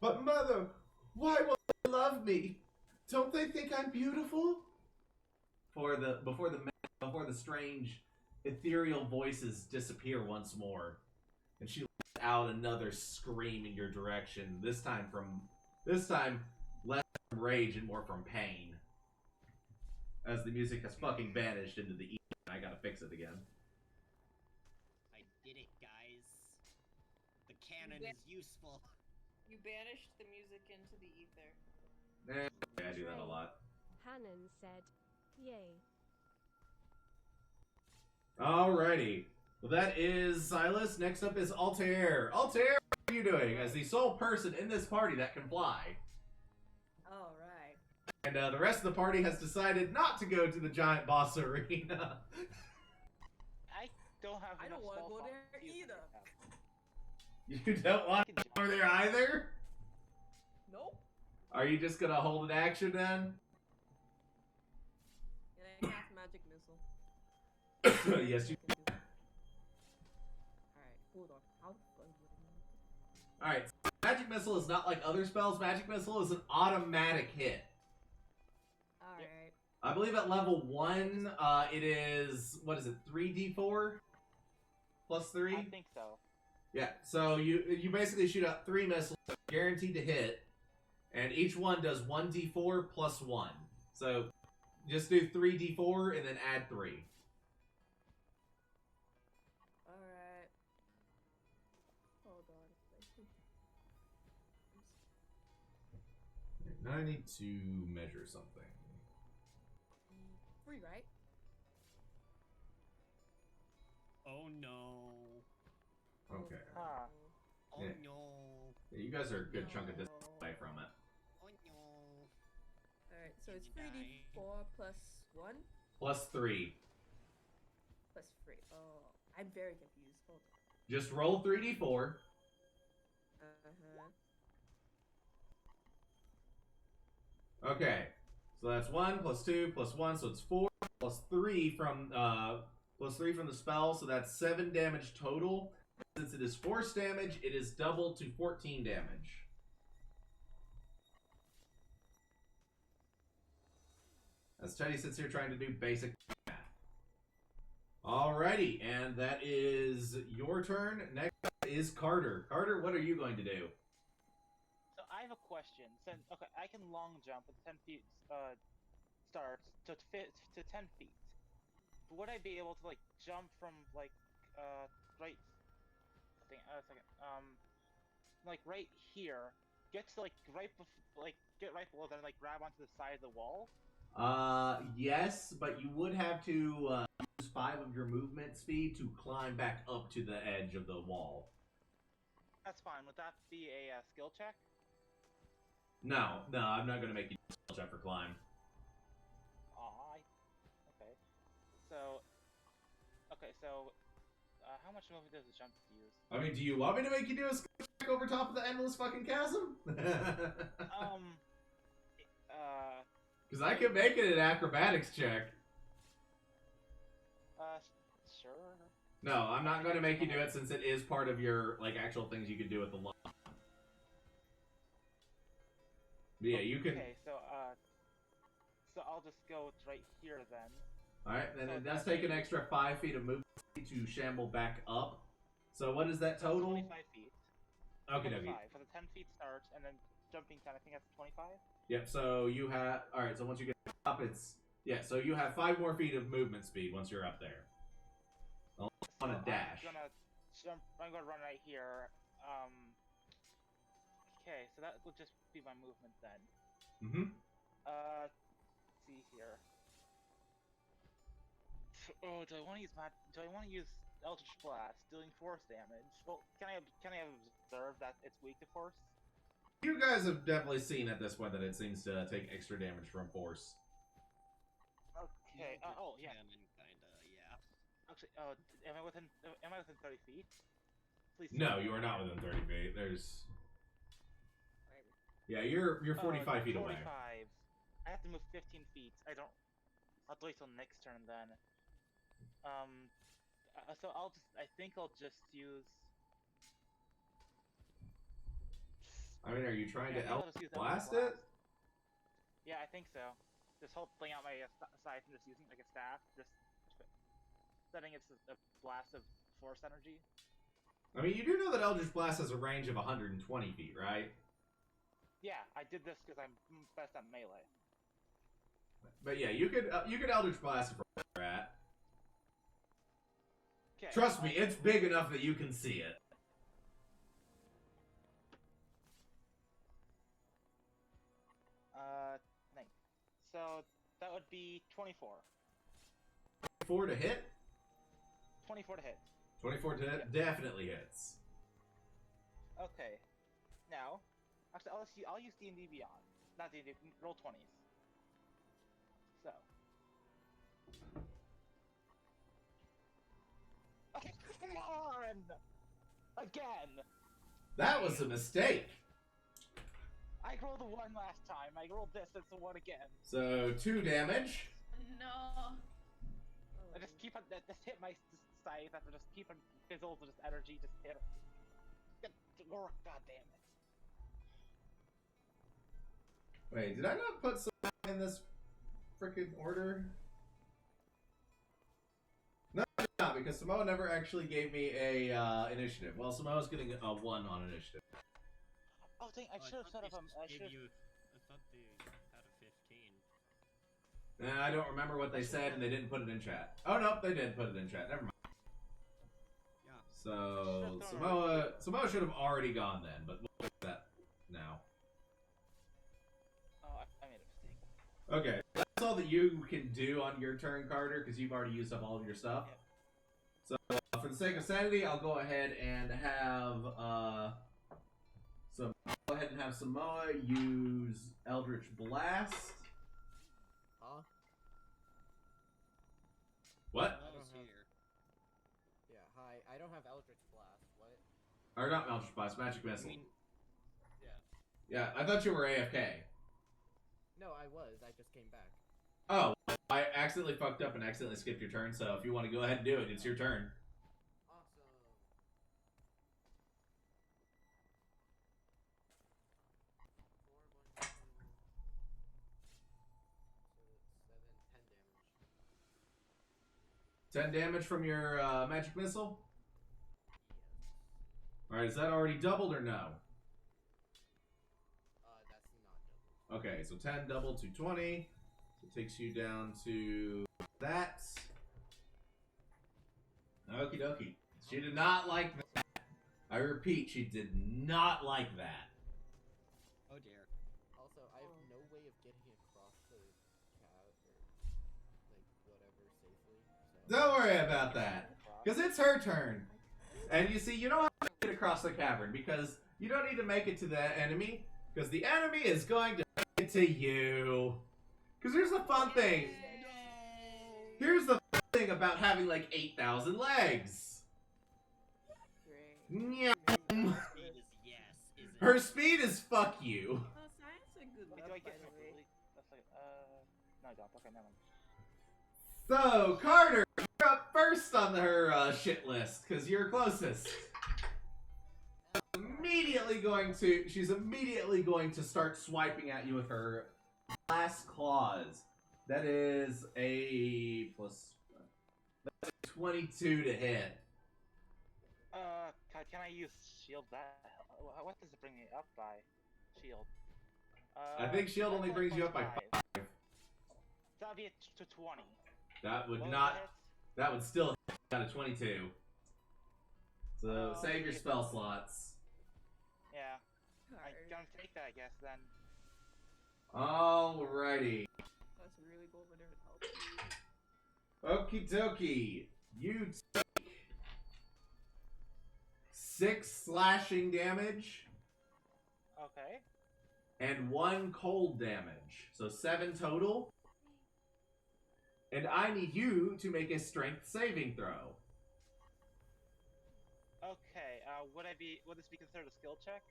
"But mother, why won't they love me? Don't they think I'm beautiful?" Before the strange ethereal voices disappear once more, and she lets out another scream in your direction. This time less from rage and more from pain. As the music has fucking vanished into the ether, and I gotta fix it again. I did it, guys. The cannon is useful. You banished the music into the ether. Yeah, I do that a lot. Hannon said, "Yay." Alrighty. Well, that is Silas. Next up is Altair. Altair, what are you doing as the sole person in this party that can fly? Alright. And the rest of the party has decided not to go to the giant boss arena. I don't have. I don't want to go there either. You don't want to go there either? Nope. Are you just gonna hold an action then? And I cast magic missile. Yes, you. Alright, hold on. How the fuck would I Alright, Magic Missile is not like other spells. Magic Missile is an automatic hit. Alright. I believe at level 1, it is, what is it, 3d4? Plus 3? I think so. Yeah, so you basically shoot out 3 missiles, guaranteed to hit, and each one does 1d4 plus 1. So just do 3d4 and then add 3. Alright. Hold on a second. Now I need to measure something. 3, right? Oh no. Okay. Huh. Oh Yeah. no. Yeah, you guys are a good chunk of distance away from it. Oh no. Alright, so it's Did you 3d4 plus 1 Plus 3. plus 3. Oh, I'm very confused. Hold on. Just roll 3d4. Uh-huh. Okay. So that's 1 plus 2 plus 1, so it's 4 plus 3 from the spell, so that's 7 damage total. Since it is force damage, it is doubled to 14 damage. As Teddy sits here trying to do basic math. Alrighty, and that is your turn. Next up is Carter. Carter, what are you going to do? So I have a question. Since I can long jump with 10 feet starts to 10 feet. Would I be able to like jump from like right? Like right here, get to like get right below, then like grab onto the side of the wall? Yes, but you would have to use 5 of your movement speed to climb back up to the edge of the wall. That's fine. Would that be a skill check? No, I'm not going to make you do a skill check for climb. Okay, so how much movement does the jump use? I mean, do you want me to make you do a skill check over top of the endless fucking chasm? Because I can make it an acrobatics check. Sure. No, I'm not going to make you do it since it is part of your, like, actual things you could do with the law. Yeah, you can... Okay, so I'll just go right here then. Alright, then it does take an extra 5 feet of movement to shamble back up. So what is that total? 25 feet. Okay, 25. dokie. So the 10 feet starts, and then jumping 10, I think that's 25? Yep, so you have... Alright, so once you get up, it's... Yeah, so you have 5 more feet of movement speed once you're up there. On a dash. I'm gonna run right here. Okay, so that will just be my movement then. Mm-hmm. Let's see here. Oh, do I want to use do I want to use Eldritch Blast, dealing force damage? Well, can I observe that it's weak to force? You guys have definitely seen at this point that it seems to take extra damage from force. Okay. Oh yeah. Cannon, kinda, yeah. Actually, am I within 30 feet? Please. No, you are not within 30 feet. There's. Yeah, you're 45 feet 45. away. I have to move 15 feet. I don't. I'll wait till next turn then. So I think I'll just use. I mean, are you trying to I'll Eldritch just use Blast Eldritch it? Yeah, I think so. Just holding out my scythe and just using it like a staff, just setting it to a blast of force energy. I mean, you do know that Eldritch Blast has a range of 120 feet, right? Yeah, I did this because I'm best at melee. But yeah, you could Eldritch Blast it from where you're at. Okay. Trust me, it's big enough that you can see it. Nice. So that would be 24. 4 to hit? 24 to hit. 24 to hit? Definitely hits. Okay. Now, actually, I'll use D&D Beyond. Not D&D, roll 20s. So. Okay, come on! Again! That was a mistake. I rolled a 1 last time. I rolled this, it's a 1 again. So 2 damage. No. I just keep on, just hit my scythe, after just keep on fizzles of just energy, just hit it. God damn it. Wait, did I not put some in this freaking order? No, I did not, because Samoa never actually gave me a initiative. Well, Samoa's getting a 1 on initiative. Oh dang, I should have set up I thought should they had a 15. Nah, I don't remember what they said, and they didn't put it in chat. Oh, no, they did put it in chat. Never mind. Yeah. So, Samoa should have already gone then, but we'll fix that now. Oh, I made a mistake. Okay, that's all that you can do on your turn, Carter, because you've already used up all of your stuff. Yep. So, for the sake of sanity, I'll go ahead and have, Samoa use Eldritch Blast. Huh? What? I was here. Yeah, hi. I don't have Eldritch Blast. What? Or not Eldritch Blast, Magic Missile. I mean, Yeah, I thought you were AFK. No, I was. I just came back. Oh, I accidentally fucked up and accidentally skipped your turn, so if you want to go ahead and do it, it's your turn. Awesome. So 7, 10 damage. 10 damage from your Magic Missile? Yes. Alright, is that already doubled or no? That's not double. Okay, so 10 doubled to 20. So it takes you down to that. Okie dokie. She did not like that. I repeat, she did not like that. oh dear. Also, I have no way of getting across the cat or like whatever safely. So. Don't worry about that. Because it's her turn. And you see, you don't have to get across the cavern because you don't need to make it to the enemy. Because the enemy is going to make it to you. Because here's the fun thing. Here's the fun thing about having like 8,000 legs. Nyam. Speed is yes, isn't it? Her speed is fuck you. Oh, science a good Wait, love, do I by get the way. that's like no I don't. Okay, never mind. So, Carter, you're up first on her shit list because you're closest. She's immediately going to start swiping at you with her blast claws. That is a that's a 22 to hit. Can I use shield that? What does it bring me up by? Shield. I think shield only brings you up by 5. That would be to 20. That would What was not. the hit? That would still hit out of 22. So Oh, save your okay. spell slots. Yeah. Hard. Gonna take that, I guess, then. Alrighty. Let's really go over there and help you. Okie dokie. You take 6 slashing damage Okay. and 1 cold damage. So 7 total. And I need you to make a strength saving throw. Okay, would this be considered a skill check?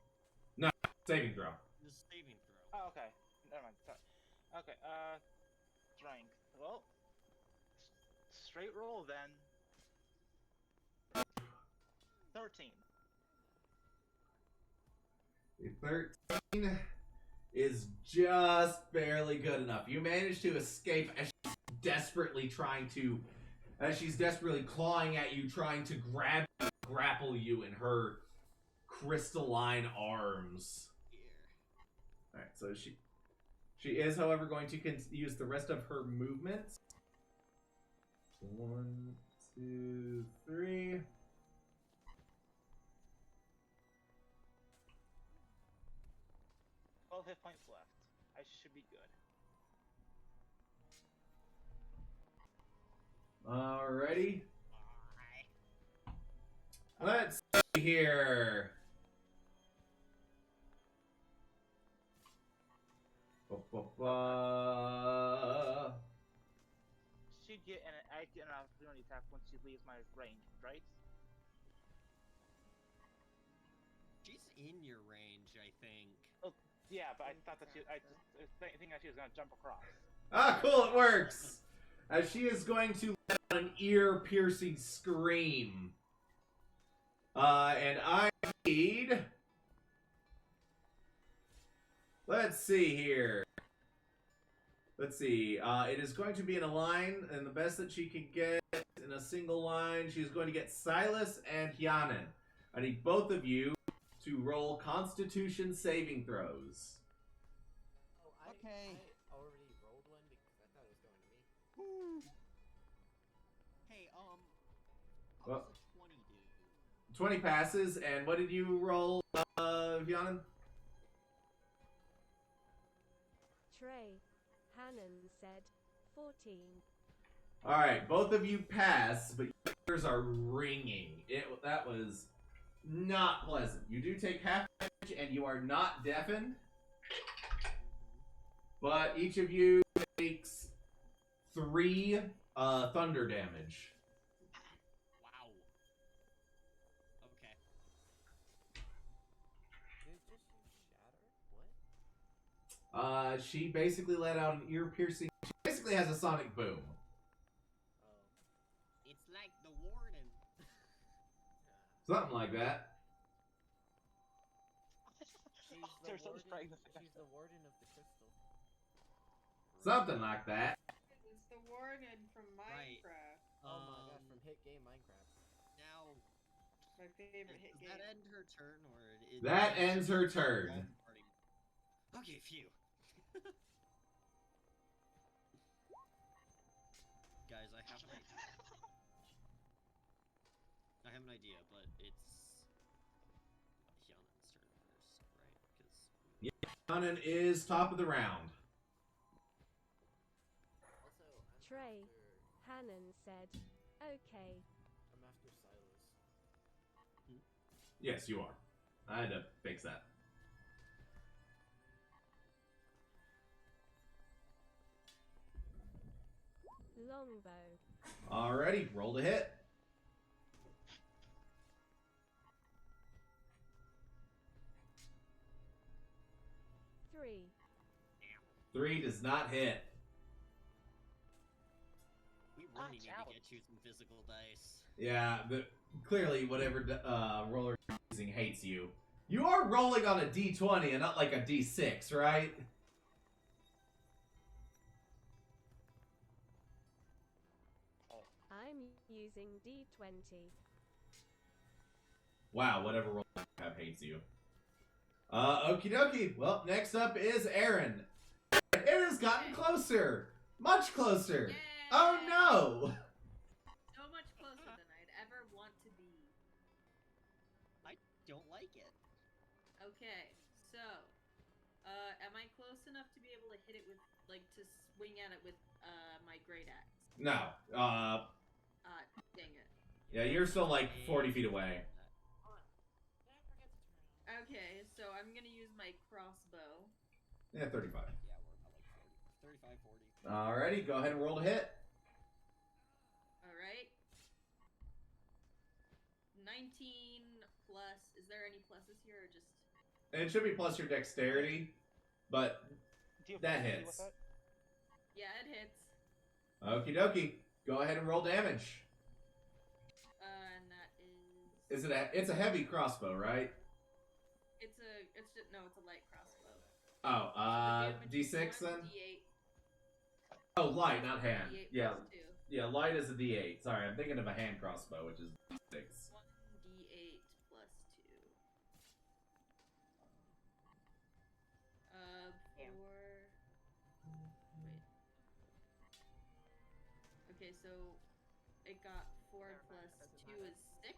Saving throw. The saving throw. Oh, okay. Never mind. Sorry. Okay, strength. Well, straight roll then. 13. A 13 is just barely good enough. You manage to escape as she's desperately clawing at you, trying to grapple you in her crystalline arms. Alright, so she is, however, going to use the rest of her movements. 1, 2, 3. Twelve hit points left. I should be good. Alrighty. Let's see here. She'd get I get an opportunity attack when she leaves my range, right? She's in your range, I think. Yeah, but I thought that I just think that she was gonna jump across. Ah, cool, it works! As she is going to let out an ear-piercing scream. And I need... Let's see here. Let's see. It is going to be in a line, and the best that she can get in a single line, she's going to get Silas and Hyanin. I need both of you to roll Constitution saving throws. Oh, Okay. I already rolled one because I thought it was going to me. Hey, how Well- does a 20 do? 20 passes, and what did you roll, Hyanin? Trey. Hannon said 14. Alright, both of you pass, but your ears are ringing. That was not pleasant. You do take half damage, and you are not deafened. But each of you takes 3 thunder damage. Wow. Okay. Did it just shatter? What? She basically let out an ear-piercing... She basically has a sonic boom. Oh. It's like the warden. Something like that. There's so much She's pregnancy. the warden of the crystal. Something like that. It's the warden from Right. Minecraft. Oh my gosh, from hit game Minecraft. Now, My favorite hit does game. that end her turn, or That ends her turn. Okay, phew. Guys, I have an idea. I have an idea, but it's Hyanen's turn first, right? Because Hyanin is top of the round. Also, I'm Trey. after, Hannon said, okay. I'm after Silas. Yes, you are. I had to fix that. Longbow. Alrighty, roll to hit. Three. 3 does not hit. we really need Watch out. to get you some physical dice. Yeah, but clearly whatever roller you're using hates you. You are rolling on a d20 and not like a d6, right? I'm using D20. Wow, whatever roll you have hates you. Okie dokie. Well, next up is Aaron. It has gotten closer. Much closer. Yay! Oh no! So much closer than I'd ever want to be. I don't like it. Okay, So, am I close enough to be able to hit it with, like, to swing at it with, my great axe? No. Dang it. Yeah, you're still like 40 feet away. Okay, so I'm gonna use my crossbow. Yeah, 35. Yeah, we're about like 40, 35, 40. Alrighty, go ahead and roll to hit. Alright. 19 plus. Is there any pluses here or just. It should be plus your dexterity, but Do you have that proficiency with hits. it? Yeah, it hits. Okie dokie. Go ahead and roll damage. And that is. It's a heavy crossbow, right? It's a light crossbow. Oh, The damage is D6 1 then? D8. Oh, light, not hand. D8 Yeah, plus 2. yeah, light is a D8. Sorry, I'm thinking of a hand crossbow, which is D6. 1d8 plus 2. Wait. Okay, so it got 4 plus 2 is 6.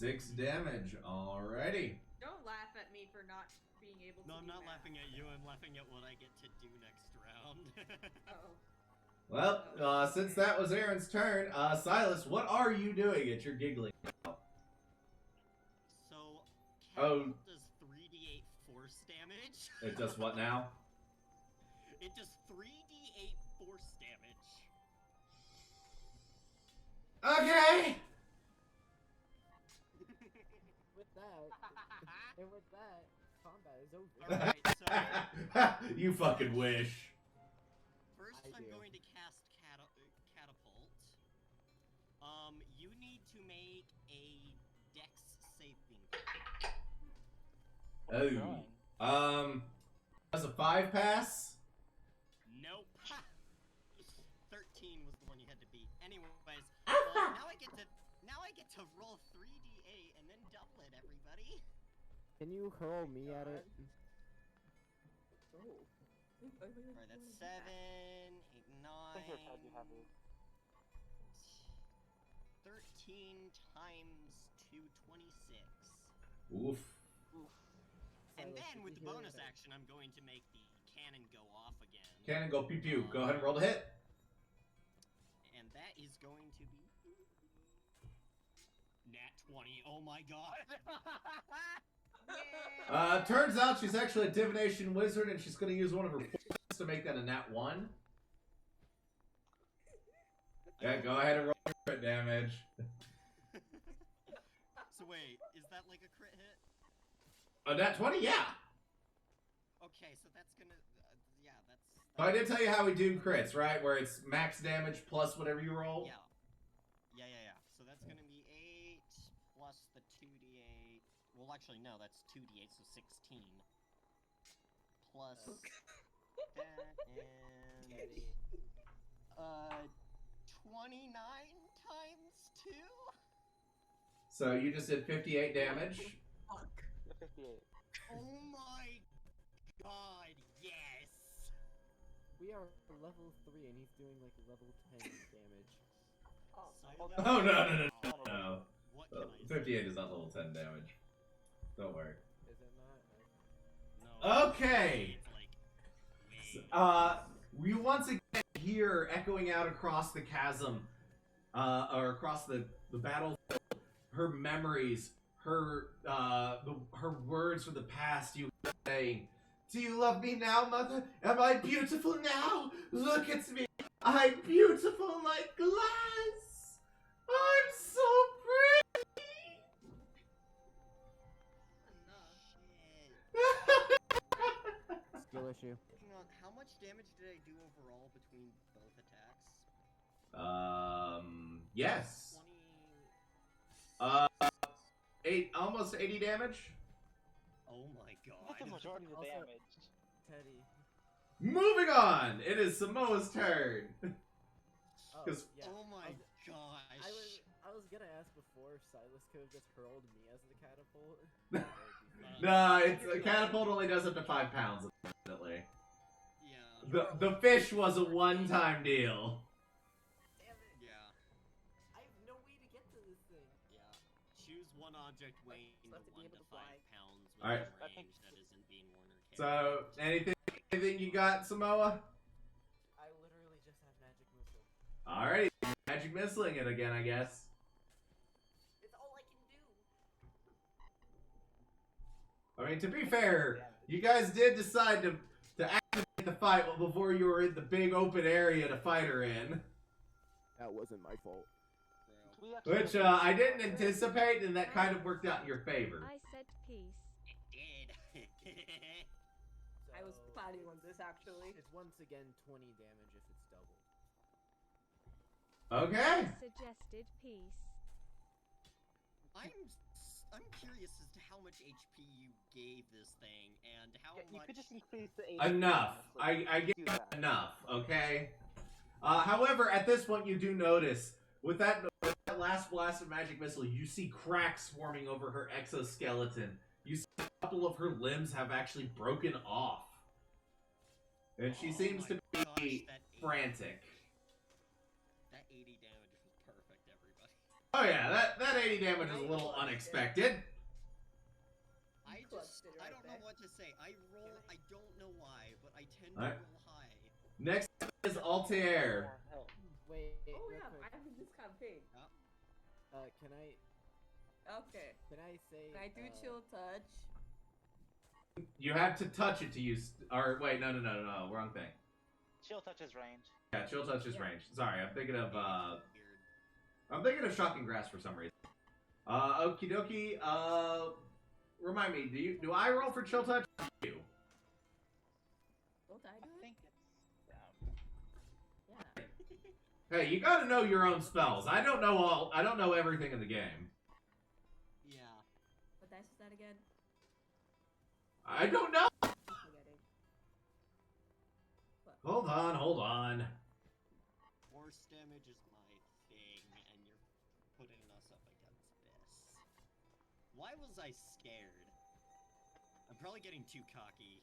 6 damage. Alrighty. Don't laugh at me for not being able to. No, I'm do not math. laughing at you. I'm laughing at what I get to do next round. Oh. Well, since that was Aaron's turn, Silas, what are you doing at your giggling? So, Oh. Catapult does 3d8 force damage. It does what now? It does 3d8 force damage. Okay! With that, and with that, combat is over. Alright, so You fucking wish. first I I'm do. going to cast Catapult. You need to make a Dex saving throw. Oh. That's a 5 pass? Nope. 13 was the one you had to beat. Anyways, now I get to roll 3d8 and then double it, everybody. Can you hurl me at it? Oh. Alright, that's 7, 8, 9. I think your pad you have it. 13 times 2, 26. Oof. And Silas, then did with you the hear bonus that? action, I'm going to make the cannon go off again. Cannon go pew pew. Go ahead and roll to hit. And that is going to be Nat 20. Oh my god. Turns out she's actually a divination wizard, and she's going to use one of her points to make that a nat 1. Yeah, go ahead and roll crit damage. So wait, is that like a crit hit? A nat 20? Yeah. Okay, so that's gonna, yeah, that's. So I did tell you how we do crits, right? Where it's max damage plus whatever you roll. Yeah. So that's gonna be 8 plus the 2d8. Well, actually, no, that's 2d8, so 16. Plus that and 29 times 2. So you just did 58 damage. Fuck. 58. Oh my god, yes! We are level 3 and he's doing like level 10 damage. So Oh, no. What can I say? 58 is not level 10 damage. Don't worry. Is it not? No. Okay. It's like, We once again hear echoing out across the chasm, or across the battlefield, her memories, her words from the past. You saying, "Do you love me now, mother? Am I beautiful now? Look at me. I'm beautiful like glass. I'm so pretty." Skill issue. hang on, how much damage did I do overall between both attacks? Yes. 20. Almost 80 damage. Oh my That's the god. majority of the Also- damage. Teddy. Moving on. It is Samoa's turn. Oh, 'Cause- yeah. Oh my gosh. I was gonna ask before if Silas could have just hurled me as the catapult. No, a catapult only does up to 5 pounds, unfortunately. Yeah. The fish was a one-time deal. Damn it. Yeah. I have no way to get to this thing. Yeah. Choose one object weighing Supposed to be 1 able to to 5 fly. pounds with Alright. a range that isn't being Warner Cage. So, anything you got, Samoa? I literally just have magic missile. Alrighty, magic missiling it again, I guess. It's all I can do. I mean, to be fair, you guys did decide to activate the fight before you were in the big open area to fight her in. That wasn't my fault. Which, I didn't anticipate, and that kind of worked out in your favor. I said peace. It did. I was planning on this actually. It's once again 20 damage if it's doubled. Okay. Suggested peace. I'm curious as to how much HP you gave this thing and how You much. could just increase the HP. Enough. I Do get that. enough, okay? However, at this point, you do notice, with that last blast of magic missile, you see cracks forming over her exoskeleton. You see a couple of her limbs have actually broken off. And she seems to be frantic. That 80 damage was perfect, everybody. Oh yeah, that 80 damage is a little unexpected. I don't know what to say. I don't know why, but I tend to Alright. roll high. Next is Altair. Wait, Oh real yeah, quick. I have this campaign. Can I Okay. say? Can I do chill touch? You have to touch it to use. Or wait, no, wrong thing. Chill touches range. Yeah, chill touch is Yeah. range. Sorry, I'm thinking of Weird. shocking grass for some reason. Okie dokie. Remind me, do I roll for chill touch? Or do you? Don't I I do it? think it's. Yeah. Hey, you gotta know your own spells. I don't know everything in the game. Yeah. What dice is that again? I don't know. I'm forgetting. What? Hold on. Force damage is my thing, and you're putting us up against this. Why was I scared? I'm probably getting too cocky.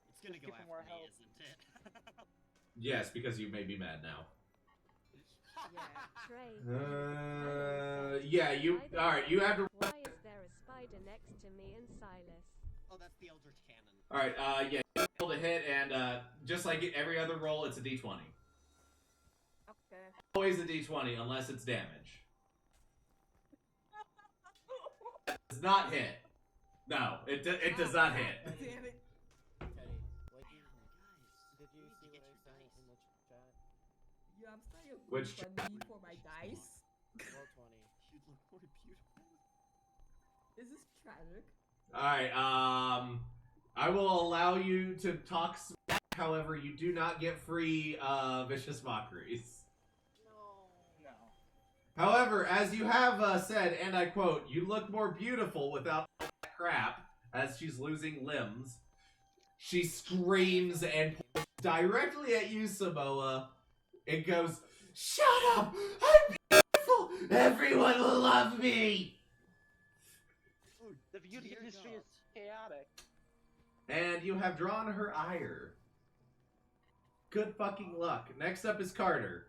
It's gonna Just go give him after more me, health. isn't it? Yes, because you made me mad now. Trey. Yeah, you. Alright, you have to. Why is there a spider next to me and Silas? Oh, that's the Eldritch Cannon. Alright, yeah, you roll to hit, and just like every other roll, it's a d20. Okay. Always a d20, unless it's damage. Does not hit. No, it does not hit. Damn it. Okay, like Guys, did you need to see get what I your sent dice. in the chat? Yeah, I'm starting to Which funny for my dice. Roll 20. You'd look more beautiful. Is this tragic? Alright, I will allow you to talk smack, however, you do not get free, vicious mockeries. No. However, as you have said, and I quote, you look more beautiful without that crap, as she's losing limbs. She screams and points directly at you, Samoa. It goes, shut up! I'm beautiful! Everyone will love me! The beauty Dear industry God. is chaotic. And you have drawn her ire. Good fucking luck. Next up is Carter.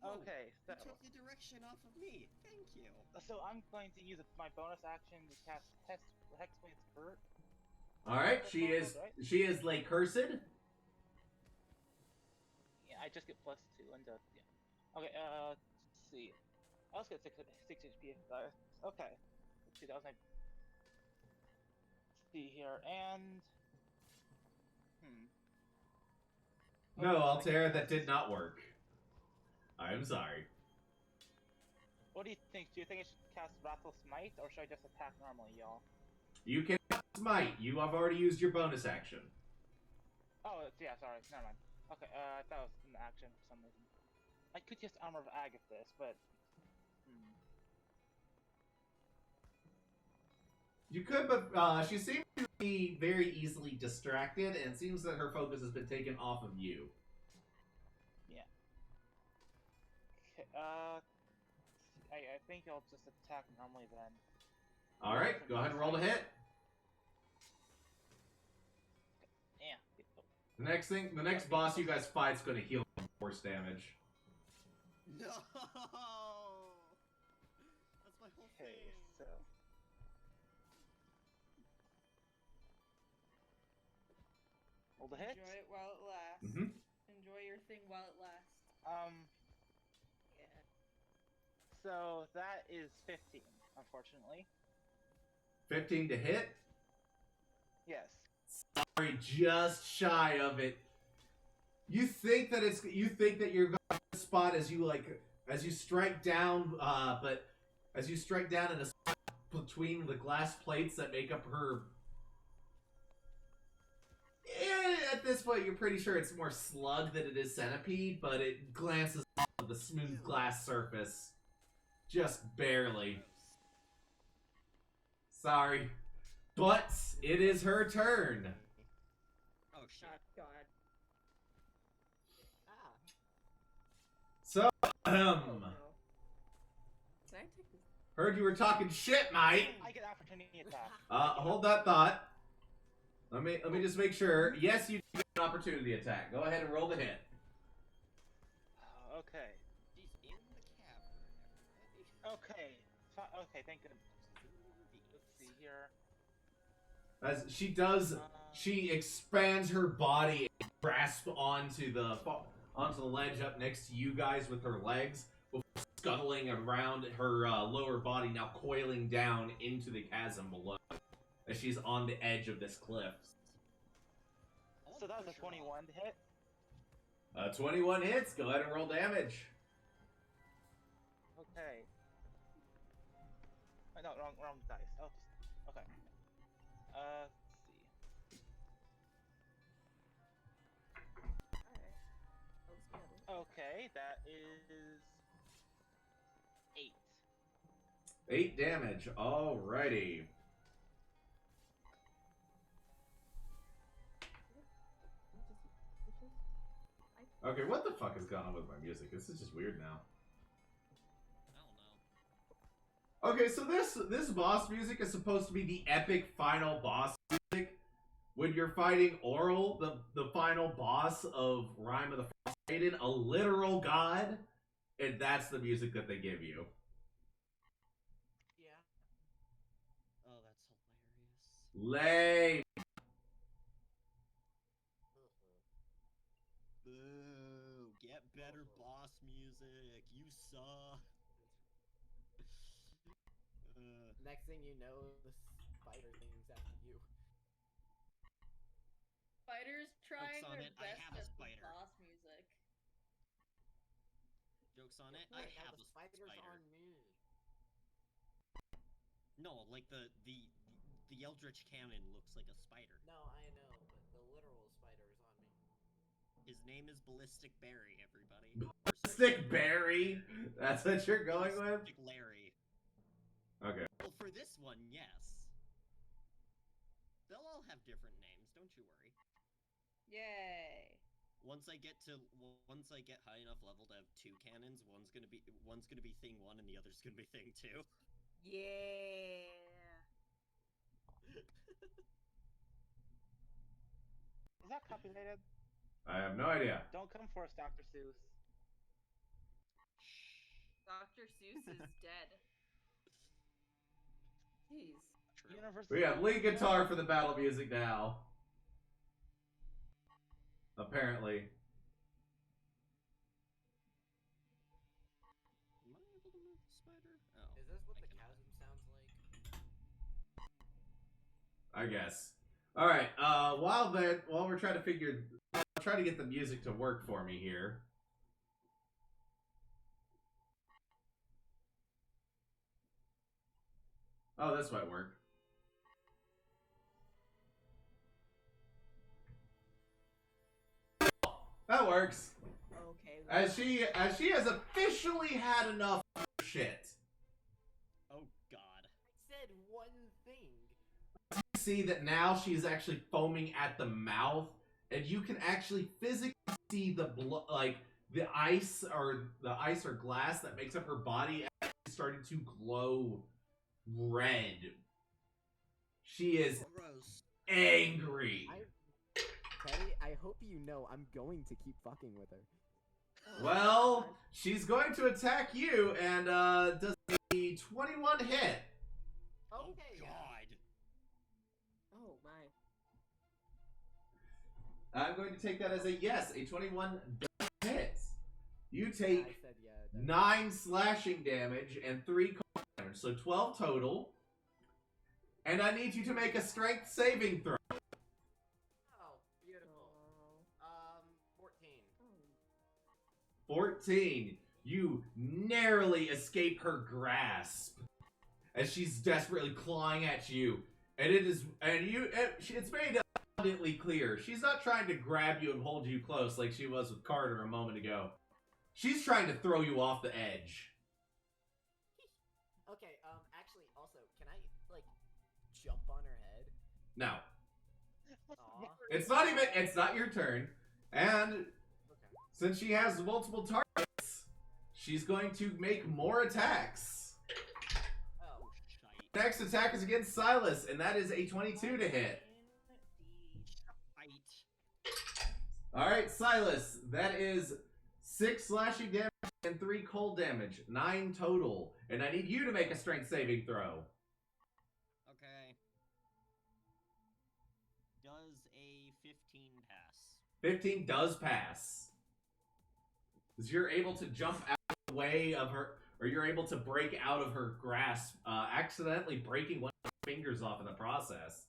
Oh, Okay, You took the direction off of me. Thank you. so I'm going to use my bonus action to cast Hexblade Spurt. Alright, she is like cursed. Yeah, I just get +2 and yeah. Okay, let's see. I also get 6 HP if I. Okay. Let's see, that was my. Let's see here, and. No, Altair, that did not work. I'm sorry. What do you think? Do you think I should cast Wrathful Smite, or should I just attack normally, y'all? You can smite. You have already used your bonus action. Oh, yeah, sorry, never mind. Okay, that was an action for some reason. I could just Armor of Agathis, but. You could, but she seems to be very easily distracted, and it seems that her focus has been taken off of you. Yeah. Okay, I think I'll just attack normally then. Alright, go ahead and roll to hit. Yeah. The next boss you guys fight's gonna heal force damage. No! That's my whole Okay, so roll the hit. Enjoy it while it lasts. Mm-hmm. Enjoy your thing while it lasts. Yeah. So that is 15, unfortunately. 15 to hit. Yes. Sorry, just shy of it. You think that you're going to spot as you strike down, but as you strike down in a spot between the glass plates that make up her. At this point, you're pretty sure it's more slug than it is centipede, but it glances off of the smooth glass surface, just barely. Sorry, but it is her turn. Oh shit. God. So, Oh, no. Can I take this? heard you were talking shit, mate. I get opportunity attack. Hold that thought. Let me just make sure. Yes, you get an opportunity attack. Go ahead and roll the hit. Okay. She's in the cavern, everybody. Okay. Okay, thank goodness. Let's see here. As she does, she expands her body and grasps onto the ledge up next to you guys with her legs, before scuttling around her lower body, now coiling down into the chasm below, as she's on the edge of this cliff. So that was a 21 to hit. 21 hits. Go ahead and roll damage. Okay. Oh, no, wrong dice. Oh, okay. Let's see. Okay, that is 8. 8 damage. Alrighty. Okay, what the fuck is going on with my music? This is just weird now. I don't know. Okay, so this boss music is supposed to be the epic final boss music. When you're fighting Oral, the final boss of Rime of the Frost Maiden, a literal god, and that's the music that they give you. Yeah. Oh, that's hilarious. Lame. Boo! Get better boss music. You suck. Next thing you know, the spider thing's after you. Spiders trying on their it, I best have a at the spider. boss music. Jokes on it. I have the a spider's spider. on me. No, like the Eldritch Cannon looks like a spider. No, I know, but the literal spider is on me. His name is Ballistic Barry, everybody. Stick Barry? That's what you're going with? Ballistic Larry. Okay. Well, for this one, yes. They'll all have different names, don't you worry. Yay. Once I get high enough level to have 2 cannons, one's gonna be thing 1 and the other's gonna be thing 2. Yeah. Is that copyrighted? I have no idea. Don't come for us, Dr. Seuss. Dr. Seuss is dead. Jeez. Universal We have lead guitar for the battle music now. Apparently. Am I able to move the spider? Oh. Is this what I the cannot. chasm sounds like? I guess. Alright, while we're trying to get the music to work for me here. Oh, this might work. That works. Okay. As she has officially had enough shit. Oh god. I said one thing. You see that now she is actually foaming at the mouth, and you can actually physically see the the ice or glass that makes up her body actually starting to glow red. She is Gross. angry. Teddy, I hope you know I'm going to keep fucking with her. Well, she's going to attack you, and does 21 hit. Oh Okay. God. Oh my. I'm going to take that as a yes. A 21 does hit. You I take said yeah. Definitely. 9 slashing damage and 3 cold damage, so 12 total. And I need you to make a strength saving throw. Oh, beautiful. 14. 14. You narrowly escape her grasp as she's desperately clawing at you. And it's made abundantly clear. She's not trying to grab you and hold you close like she was with Carter a moment ago. She's trying to throw you off the edge. Okay, actually, also, can I, like, jump on her head? No. Aw. It's not your turn. And Okay. since she has multiple targets, she's going to make more attacks. Oh. Shite. Next attack is against Silas, and that is a 22 to hit. Shite. Alright, Silas, that is 6 slashing damage and 3 cold damage. 9 total. And I need you to make a strength saving throw. Okay. Does a 15 pass? 15 does pass. Because you're able to jump out of the way of her, or you're able to break out of her grasp, accidentally breaking one of her fingers off in the process.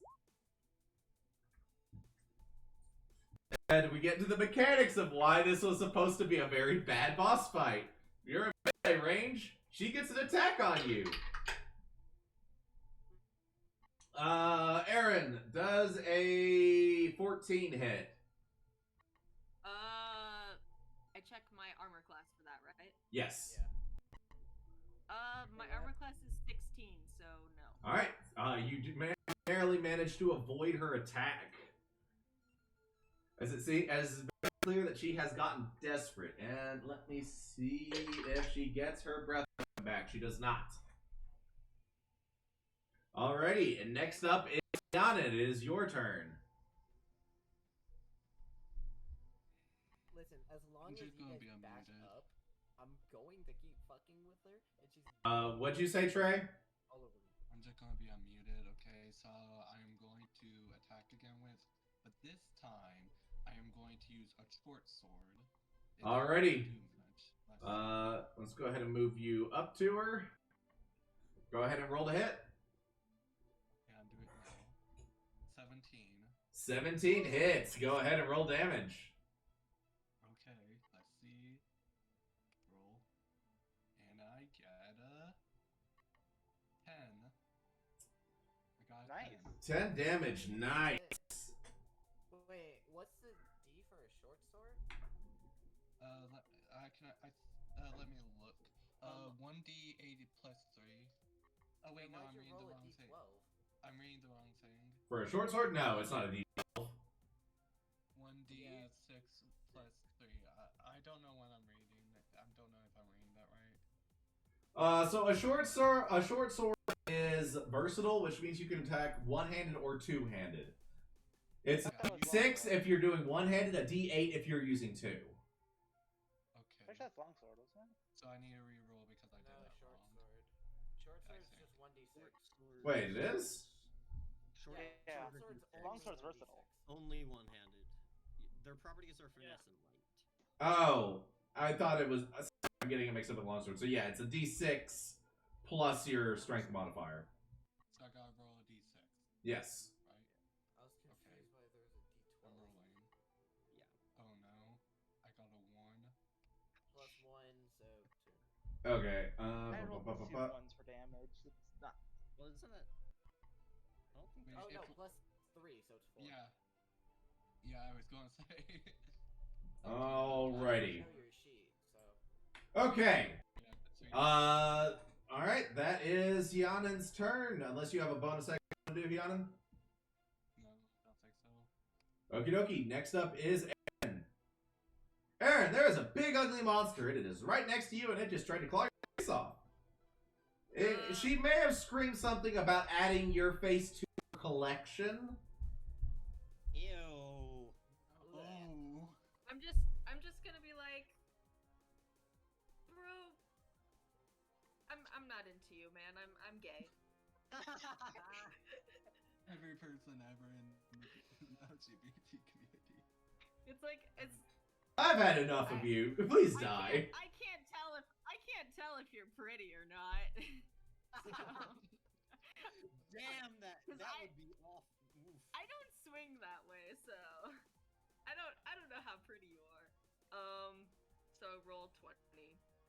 And we get to the mechanics of why this was supposed to be a very bad boss fight. You're in melee range, she gets an attack on you. Aaron, does a 14 hit? I check my armor class for that, right? Yes. My armor class is 16, so no. Alright, you barely managed to avoid her attack. As it's very clear that she has gotten desperate. And let me see if she gets her breath back. She does not. Alrighty, and next up is Yana. It is your turn. Listen, as long as you just gonna guys be back unmuted. up, I'm going to keep fucking with her, and she's What'd you say, Trey? all over me. I'm just gonna be unmuted, okay? So I'm going to attack again with, but this time I am going to use a short sword. It Alrighty. doesn't do much. Let's go ahead and move you up to her. Go ahead and roll the hit. Yeah, do it now. 17. 17 hits. Go ahead and roll damage. Okay, let's see. Roll. And I get a 10. I got a Nice. 10 damage. Nice. Wait, what's the D for a short sword? let me look. 1d8 plus 3. Oh wait, no, Why'd I'm you reading the roll a wrong thing. D12? I'm reading the wrong thing. For a short sword? No, it's not a D12. 1d6 plus 3. I don't know what I'm reading. I don't know if I'm reading that right. So a short sword is versatile, which means you can attack one-handed or two-handed. It's a I thought it was D6 long if you're doing one-handed, a D8 if you're using two. Okay. There's that longsword, wasn't it? So I need to re-roll because I did No, that short wrong. sword. Short I sword's see. just 1d6. Wait, it is? Short Yeah. Short sword's only Longsword's 1d6. versatile. Only one-handed. Their properties are finesse and light. Oh, I thought it was. I'm getting it mixed up with longsword. So yeah, it's a D6 plus your strength modifier. So I gotta roll a d6, Yes. right? I was confused Okay. why there was a d12. I'm rolling. Yeah. Oh no. I got a 1. Plus 1, so 2. Okay. I rolled two ones for damage. It's not. Well, isn't it? I don't think Wait, Oh no, if- plus 3, so it's 4. Yeah. Yeah, I was gonna say. Alrighty. I know your sheet, so. Okay. Yeah, so Alright, that is Yanan's turn. Unless you have a bonus action to do, Yanan. no, don't think so. Okie dokie. Next up is Aaron. Aaron, there is a big ugly monster, and it is right next to you, and it just tried to claw your face off. She may have screamed something about adding your face to her collection. Ew. Oh. I'm just gonna be like, bro, I'm not into you. man. I'm gay. Every person ever in the LGBT community. It's like it's. I've had enough of you. Please die. I can't tell if you're pretty or not. Damn, that would be awful. Oof. I don't swing that way, so I don't know how pretty you are. So roll 20.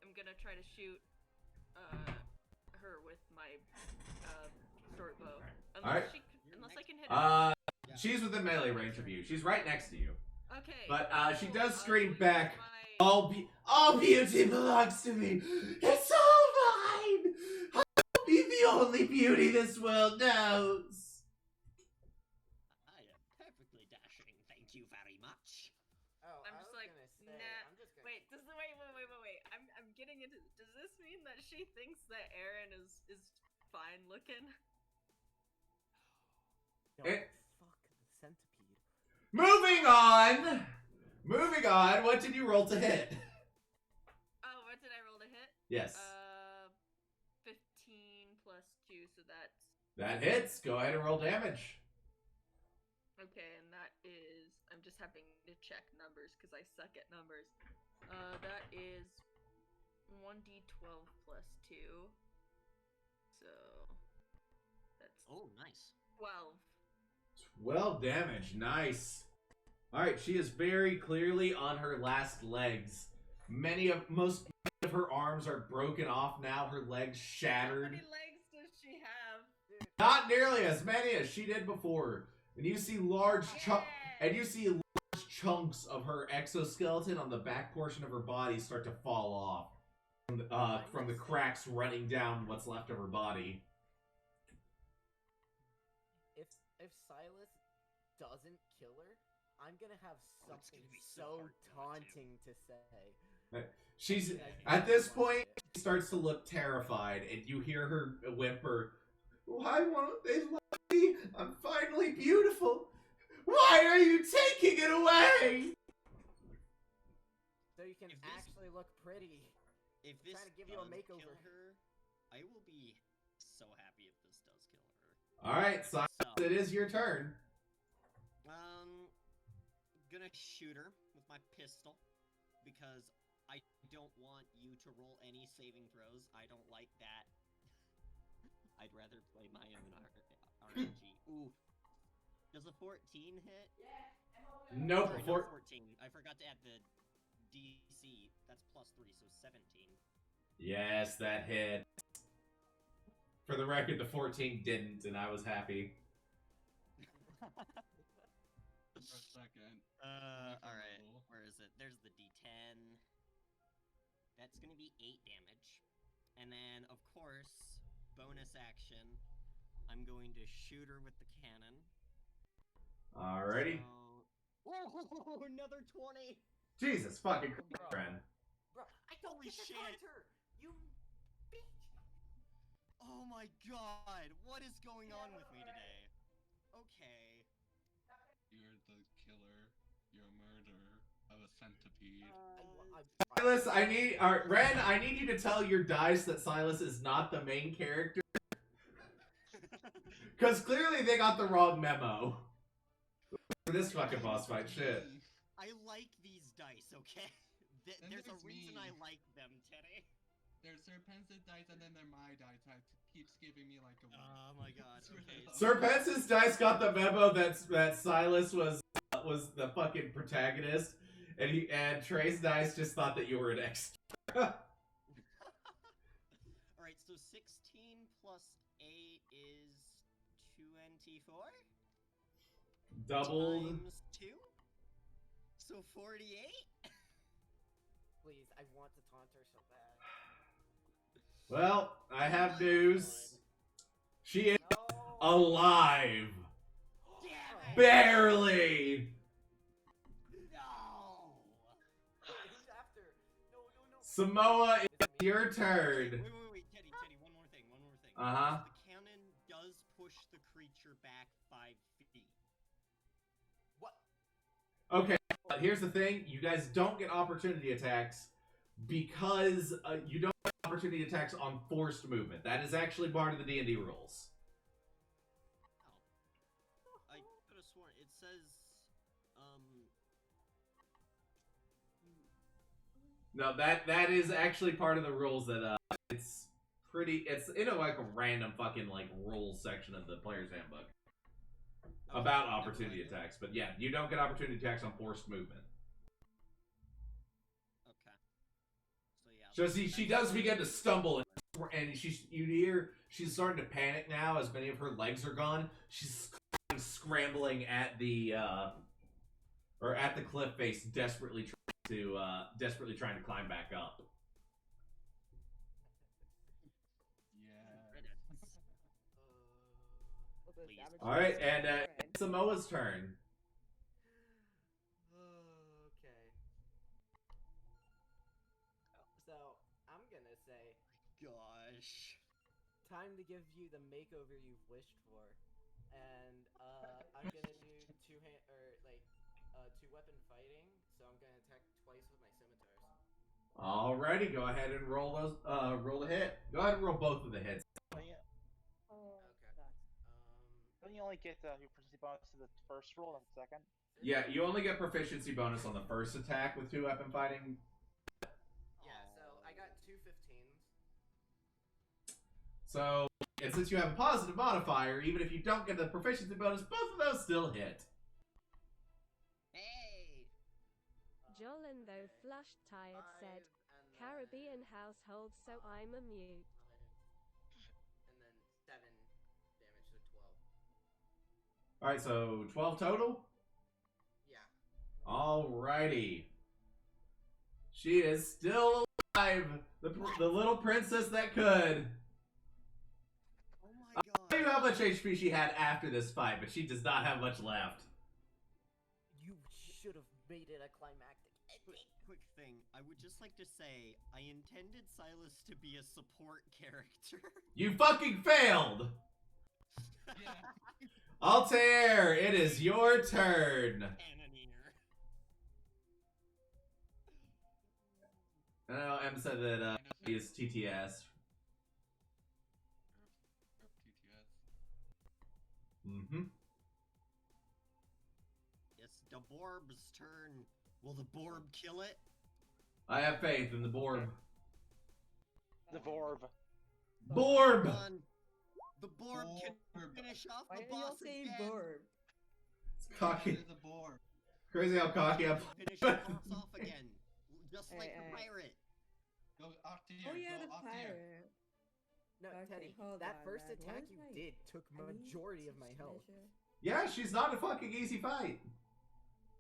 I'm gonna try to shoot her with my short bow. Unless I can hit her. She's within melee range of you. She's right next to you. Okay. But she does scream back. All beauty belongs to me. It's all mine. I'll be the only beauty this world knows. I am perfectly dashing. Thank you very much. Oh, I'm just like, nah. Wait, wait. I'm getting into. Does this mean that she thinks that Aaron is fine looking? No, Eh. fuck the centipede. Moving on. What did you roll to hit? Oh, what did I roll to hit? Yes. 15 plus 2, so that's. That hits. Go ahead and roll damage. Okay, and that is. I'm just having to check numbers because I suck at numbers. That is 1d12 plus 2. So. That's. Oh, nice. 12. 12 damage. Nice. Alright, she is very clearly on her last legs. Most of her arms are broken off now, her legs shattered. How many legs does she have? Not nearly as many as she did before. And you see large chunks of her exoskeleton on the back portion of her body start to fall off from the cracks running down what's left of her body. If Silas doesn't kill her, I'm gonna have something so taunting to say. She's at this point she starts to look terrified, and you hear her whimper, "Why won't they love me? I'm finally beautiful. Why are you taking it away?" So you can actually look pretty. If this trying to give you a does makeover. kill her, I will be so happy if this does kill her. Alright, Silas, it is your turn. Gonna shoot her with my pistol because I don't want you to roll any saving throws. I don't like that. I'd rather play my own RNG. Ooh. Does a 14 hit? Nope. Sorry, not 14. I forgot to add the DC. That's plus 3, so 17. Yes, that hit. For the record, the 14 didn't, and I was happy. For a second. Alright. Where is it? There's the D10. That's gonna be 8 damage. And then, of course, bonus action, I'm going to shoot her with the cannon. Alrighty. So... Oh, another 20! Jesus fucking Christ, friend. Bro, I don't Holy get to shit. taunt her! You bitch! Oh my god, what is going on with me today? Okay. You're the killer. You're a murderer of a centipede. Silas, Ren, I need you to tell your dice that Silas is not the main character. Because clearly they got the wrong memo. For this fucking boss fight, shit. I like these dice, okay? There's a reason I like them, Teddy. There's Serpence's dice and then they're my dice. It keeps giving me like a... Oh my god, okay. Serpence's dice got the memo that Silas was the fucking protagonist, and Trey's dice just thought that you were an extra. Alright, so 16 plus 8 is 24? Doubled. Times 2? So 48? Please, I want to taunt her so bad. Well, I have news. She is alive. Damn it. Barely. No. Who's after? No. Samoa, it's your turn. Wait, Teddy, one more thing. Uh-huh. The cannon does push the creature back 5 feet. What? Okay, here's the thing. You guys don't get opportunity attacks because you don't have opportunity attacks on forced movement. That is actually part of the D&D rules. I could have sworn it says, No, that is actually part of the rules that it's in a random fucking rules section of the player's handbook about opportunity attacks. But yeah, you don't get opportunity attacks on forced movement. Okay. So yeah. So she does begin to stumble, and you hear she's starting to panic now as many of her legs are gone. She's scrambling at the cliff face, desperately trying to climb back up. All right, and it's Samoa's turn. Okay. So I'm gonna say, gosh, time to give you the makeover you've wished for, and I'm gonna do two weapon fighting. So I'm gonna attack twice with my scimitars. Alrighty, go ahead and roll the hit. Go ahead and roll both of the hits. Don't you only get your proficiency bonus to the first roll and the second? Yeah, you only get proficiency bonus on the first attack with 2 weapon fighting. Yeah, so I got 2 15s. So, and since you have a positive modifier, even if you don't get the proficiency bonus, both of those still hit. Hey! Jolin, though flushed tired, said, Caribbean household, so I'm a mute. And then 7 damage, so 12. Alright, so 12 total? Yeah. Alrighty. She is still alive! The little princess that could. Oh my I'll god. tell you how much HP she had after this fight, but she does not have much left. You should have made it a climactic ending. Quick thing, I would just like to say, I intended Silas to be a support character. You fucking failed! Yeah. Altair, it is your turn. Cannoneer. I know Em said that he is TTS. Mm-hmm. It's the Borb's turn. Will the Borb kill it? I have faith in the Borb. The Vorb. Borb! Done. The Borb can finish off Why the are y'all boss saying again. Borb? It's cocky. The boar. Crazy how cocky I'm. Finish the boss off again. Just like the pirate. Go Octair. Oh yeah, go the Octair. pirate. No, Okay, Teddy, hold that on, first man. What attack was you my- did took I need majority of to my health. measure. Yeah, she's not a fucking easy fight.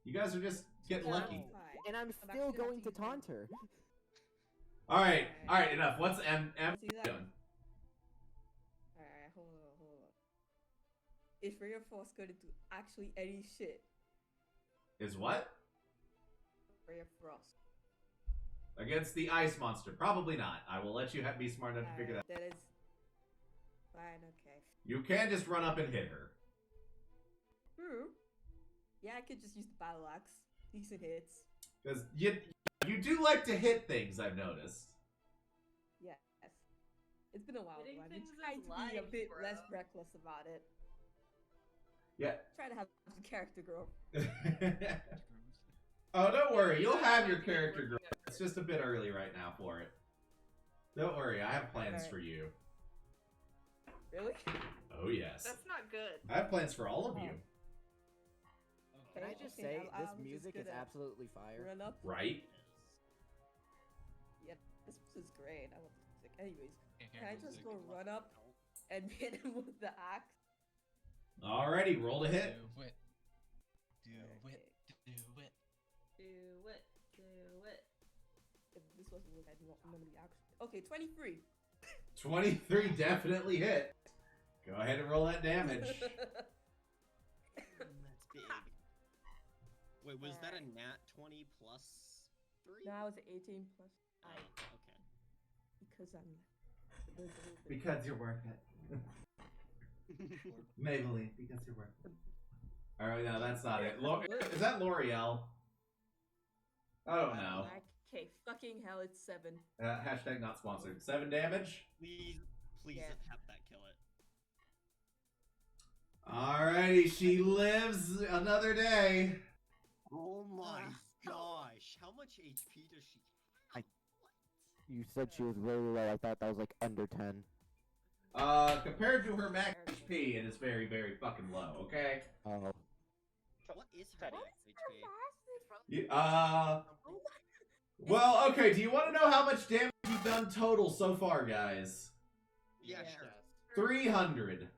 You guys are just getting lucky. Fine. And I'm I'm still actually going to not taunt using- her. Alright, enough. What's M See that? doing? Alright, hold on. Is Ray of Frost gonna do actually any shit? Is what? Ray of Frost. Against the ice monster? Probably not. I will let you be smart enough to figure that out. That is fine. Okay. You can just run up and hit her. True. Yeah, I could just use the battle axe. Decent hits. Because you do like to hit things, I've noticed. Yes. It's been a while Hitting though. I've been things trying is to be a life, bit bro. less reckless about it. Yeah. Try to have some character growth. Oh, don't worry. You'll have your character growth. It's just a bit early right now for it. Don't worry. I have plans Alright. for you. Really? Oh, yes. That's not good. I have plans for all of you. Can I just Okay, say, I'm this just music is gonna absolutely fire. Run up. Right? Yep, this is great. I love this music. Anyways, Can't can hear I just music. go run up and hit him with the axe? Alrighty, roll to hit. Do it. Do it. Okay. Do it. Do it. Do it. If this wasn't what I normally axe. Okay, 23. 23 definitely hit. Go ahead and roll that damage. That's big. Wait, was that a nat 20 plus 3? No, I was 18 plus. Oh, okay. Because I'm. there's a little bit- Because you're worth it. Maybelline, because you're worth it. Alright, no, that's not it. Is that L'Oreal? I don't know. Okay, fucking hell, it's 7. Hashtag not sponsored. 7 damage. Please Yeah. have that kill it. Alrighty, she lives another day. Oh my gosh, how much HP does she have? You said she was really low. I thought that was like under 10. Compared to her max HP, it is very, very fucking low, okay? Oh. What is her max HP? Well, okay, do you want to know how much damage you've done total so far, guys? Yeah, sure. 300.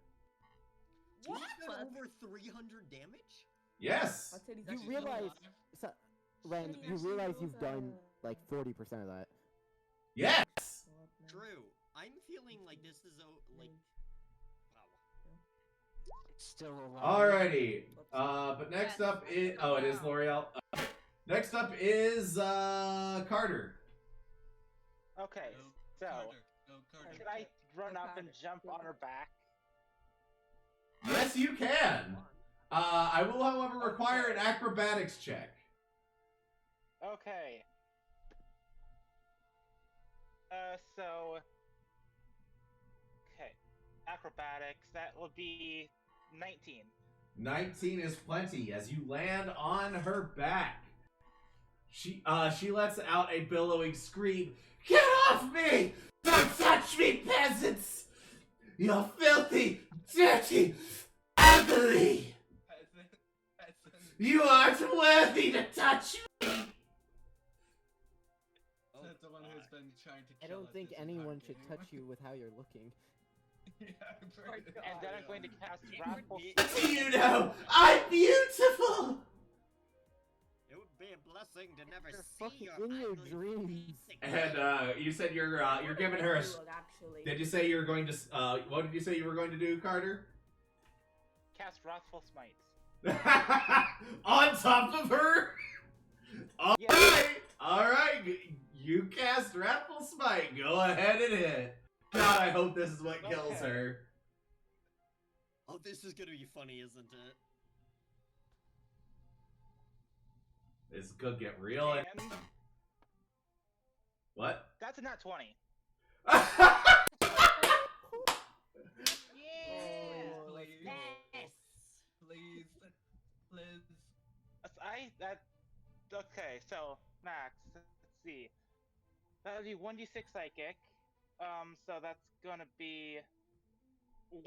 What? Over 300 damage? Yes! You realize, Ren, you realize you've done like 40% of that. Yes! Drew, I'm feeling like this is like... Wow. It's still a lot. Alrighty. But next up is... Oh, it is L'Oreal. Next up is, Carter. Okay, so Carter. can I run up and jump on her back? Yes, you can! I will, however, require an acrobatics check. Okay. Okay. Acrobatics, that will be 19. 19 is plenty as you land on her back. She lets out a billowing scream. Get off me! Don't touch me, peasants! You're filthy, dirty, ugly! You aren't worthy to touch me! That's the one who's been trying to I kill don't us think this anyone entire should game. touch you with how you're looking. And then I'm going to cast Wrathful You know, I'm beautiful! It would be a blessing to never You're see fucking your in your ugly dreams. And, you said you're giving her a... Actually. Did you say you're going to, what did you say you were going to do, Carter? Cast Wrathful Smite. On top of her? Alright, you cast Wrathful Smite. Go ahead and hit. God, I hope this is what kills Okay. her. Oh, this is gonna be funny, isn't it? This could get real. And What? that's a nat 20. Please. Okay, so Max, let's see. That would be 1d6 psychic. So that's gonna be so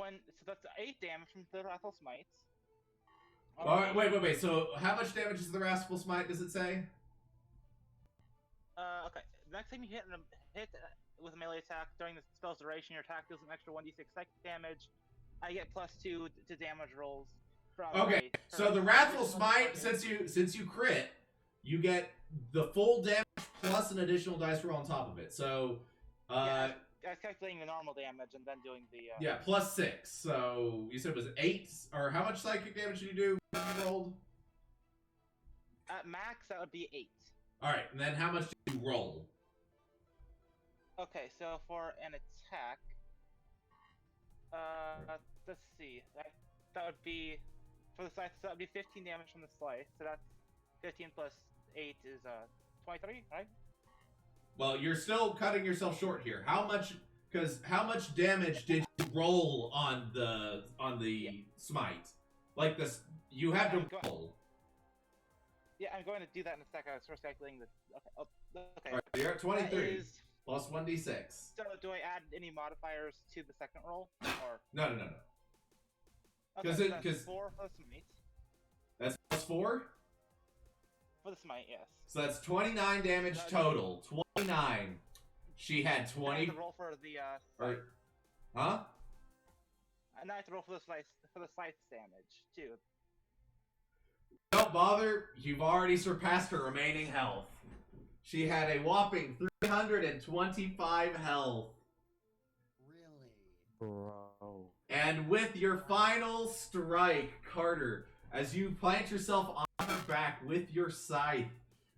that's 8 damage from the Wrathful Smite. Alright, wait. So, how much damage is the Wrathful Smite, does it say? Okay. Next time you hit with a melee attack during the spell's duration, your attack deals an extra 1d6 psychic damage. I get +2 to damage rolls from. Okay, so the Wrathful Smite, since you crit, you get the full damage plus an additional dice roll on top of it. So, I was calculating the normal damage and then doing the. yeah, +6. So you said it was 8, or how much psychic damage did you do when you rolled? At max, that would be 8. All right, and then how much did you roll? Okay, so for an attack, let's see, that would be for the slice. So that would be 15 damage from the slice. So that's 15 plus 8 is 23, right? Well, you're still cutting yourself short here. How much damage did you roll on the smite? Like this, you had to roll. Yeah, I'm going to do that in a second. I was first calculating the. Okay. Okay. All right, you're at 23 That is, plus 1d6. so do I add any modifiers to the second roll, or? No. Okay, so that's 4 for the smite. That's +4. For the smite, yes. So that's 29 damage total. 29. She had And I 20. have to roll for the Huh? and I have to roll for the slice damage too. Don't bother. You've already surpassed her remaining health. She had a whopping 325 health. Really? Bro. And with your final strike, Carter, as you plant yourself on her back with your scythe,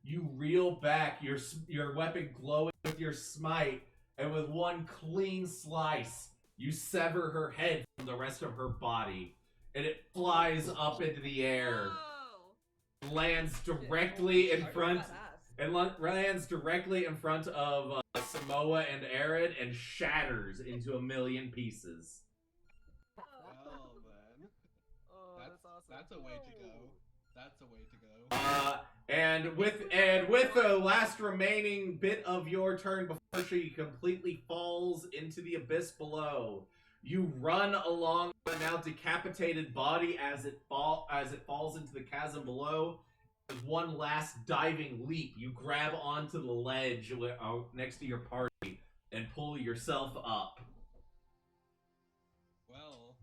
you reel back, your weapon glowing with your smite, and with one clean slice, you sever her head from the rest of her body, and it flies up into the air, lands directly in front. and lands directly in front of Samoa and Arid and shatters into a million pieces. Well then, Oh, that's awesome. that's a way to go. That's a way to go. And with the last remaining bit of your turn before she completely falls into the abyss below, you run along the now decapitated body as it falls into the chasm below. With one last diving leap, you grab onto the ledge next to your party and pull yourself up. Well,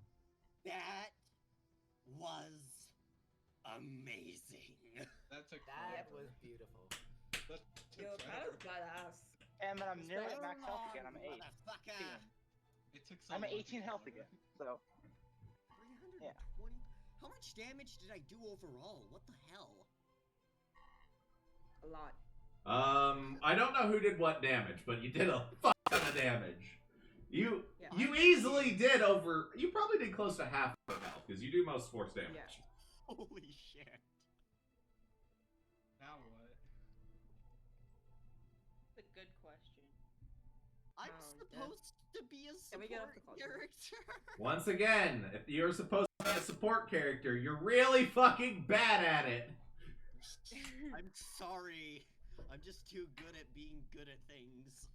That was amazing. that took That forever. was beautiful. That took Yo, that was forever. badass. And I'm nearly at So max health long, again. I'm at 8. motherfucker. It took so I'm at long to 18 health recover. again. So 320. How much damage did I do overall? What the hell? A lot. I don't know who did what damage, but you did a fuck ton of damage. You Yeah. you easily did over. You probably did close to half of her health because you do most force damage. Yeah. Holy shit. Now what? That's a good question. I'm yeah. supposed to be a Can we get off support the call? character. Once again, if you're supposed to be a support character, you're really fucking bad at it. I'm sorry. I'm just too good at being good at things.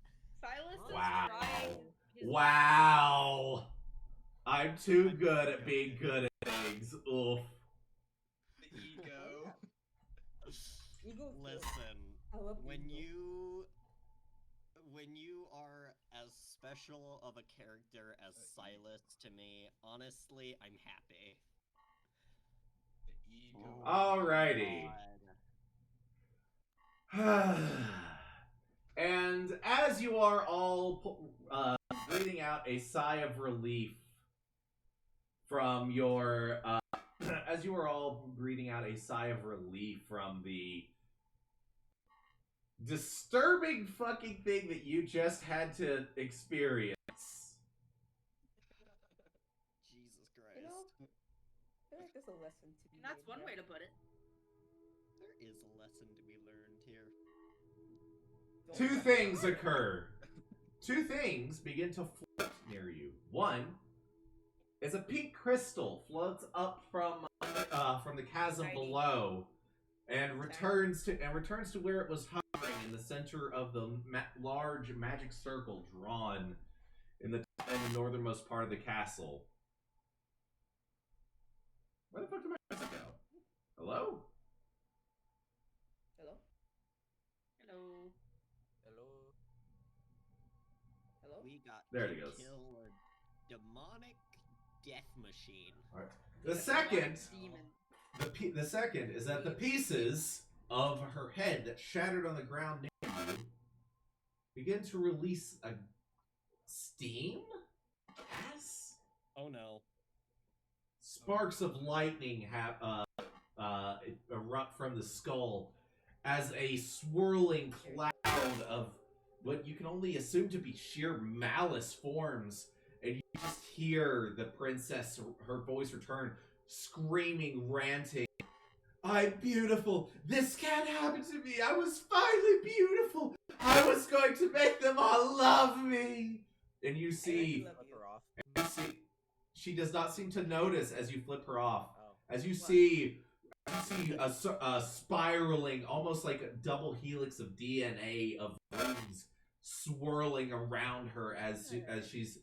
Silas is Wow. trying his Wow. I'm too good at being good at things. Oof. The ego. Ego. Listen, I love when ego. you are as special of a character as Silas to me, honestly, I'm happy. The ego. Alrighty. And as you are all breathing out a sigh of relief from your, as you are all breathing out a sigh of relief from the disturbing fucking thing that you just had to experience. Jesus You Christ. know, I feel like there's a lesson to be And that's made one here. way to put it. There is a lesson to be learned here. Don't Two let things it occur. Two things begin to float near you. One is a pink crystal floats up from the chasm Shiny. below, and returns to where it was hovering in the center of the large magic circle drawn in the northernmost part of the castle. Where the fuck did my music go? Hello? Hello? Hello. Hello. Hello? We got There to it goes. kill a demonic death machine. Alright. The second Demon. The second is that the pieces of her head that shattered on the ground near you begin to release a steam? Gas? Oh no. Sparks of lightning erupt from the skull as a swirling cloud of what you can only assume to be sheer malice forms, and you just hear the princess, her voice return, screaming, ranting, "I'm beautiful! This can't happen to me! I was finally beautiful! I was going to make them all love me!" And you see, Flip her off. she does not seem to notice as you flip her off. Oh. As you see a spiraling, almost like a double helix of DNA of rings swirling around her as she's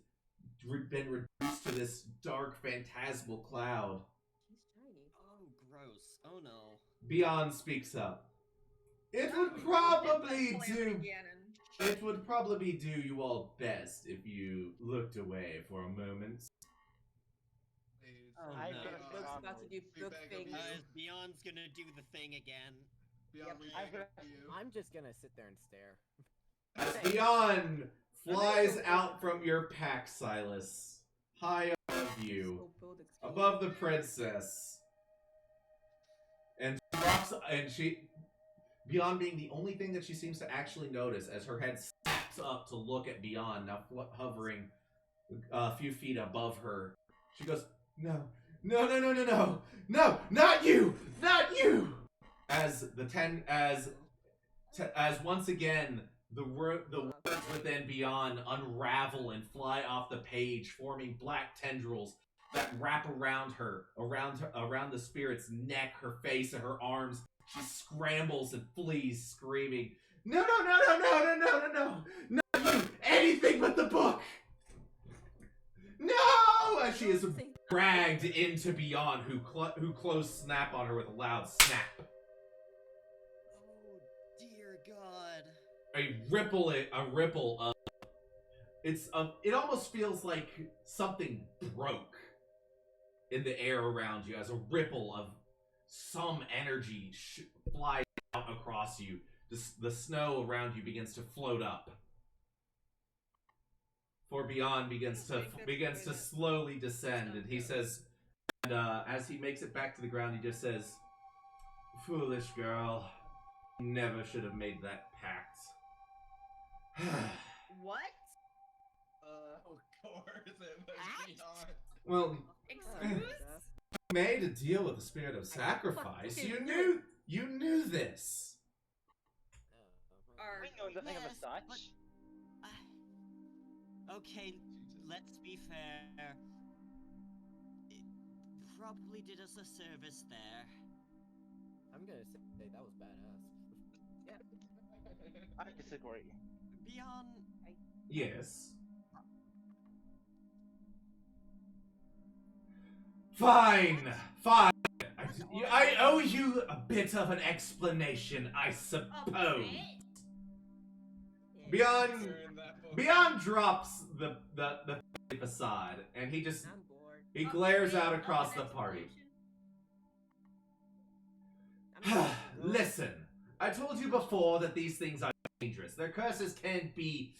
been reduced to this dark, phantasmal cloud. She's shiny. Oh, gross. Oh no. Beyond speaks up. It would probably do you all best if you looked away for a moment. Please. Oh, I no. could Brooke's have about to do We Brooke beg of things. you. Guys, Beyond's gonna do the thing again. Beyond, we I beg could- of you. I'm just gonna sit there and stare. As Beyond flies out from your pack, Silas, high above you, So build experience. above the princess, and Beyond being the only thing that she seems to actually notice as her head snaps up to look at Beyond, now hovering a few feet above her. She goes, "No, no, no, no, no, no, no, not you, not you!" As as once again the words within beyond unravel and fly off the page, forming black tendrils that wrap around her, around the spirit's neck, her face, and her arms. She scrambles and flees, screaming, "No, no, no, no, no, no, no, no, no! Not you! Anything but the book! No!" As she is dragged into Beyond, who close snap on her with a loud snap. Oh dear God! A ripple of. It almost feels like something broke in the air around you as a ripple of some energy flies out across you. The snow around you begins to float up. For Beyond begins to slowly descend, and he says, and as he makes it back to the ground, he just says, "Foolish girl, you never should have made that pact." What? Of course it was Beyond. Well, Excuse? you made a deal with the spirit of sacrifice. You knew this. We know nothing of Yes, such. but- Okay, let's be fair. It probably did us a service there. I'm gonna say that was badass. I disagree. Beyond. Yes. Fine. I owe you a bit of an explanation, I suppose. Beyond drops the facade, and he glares out across the party. Listen, I told you before that these things are dangerous. Their curses can be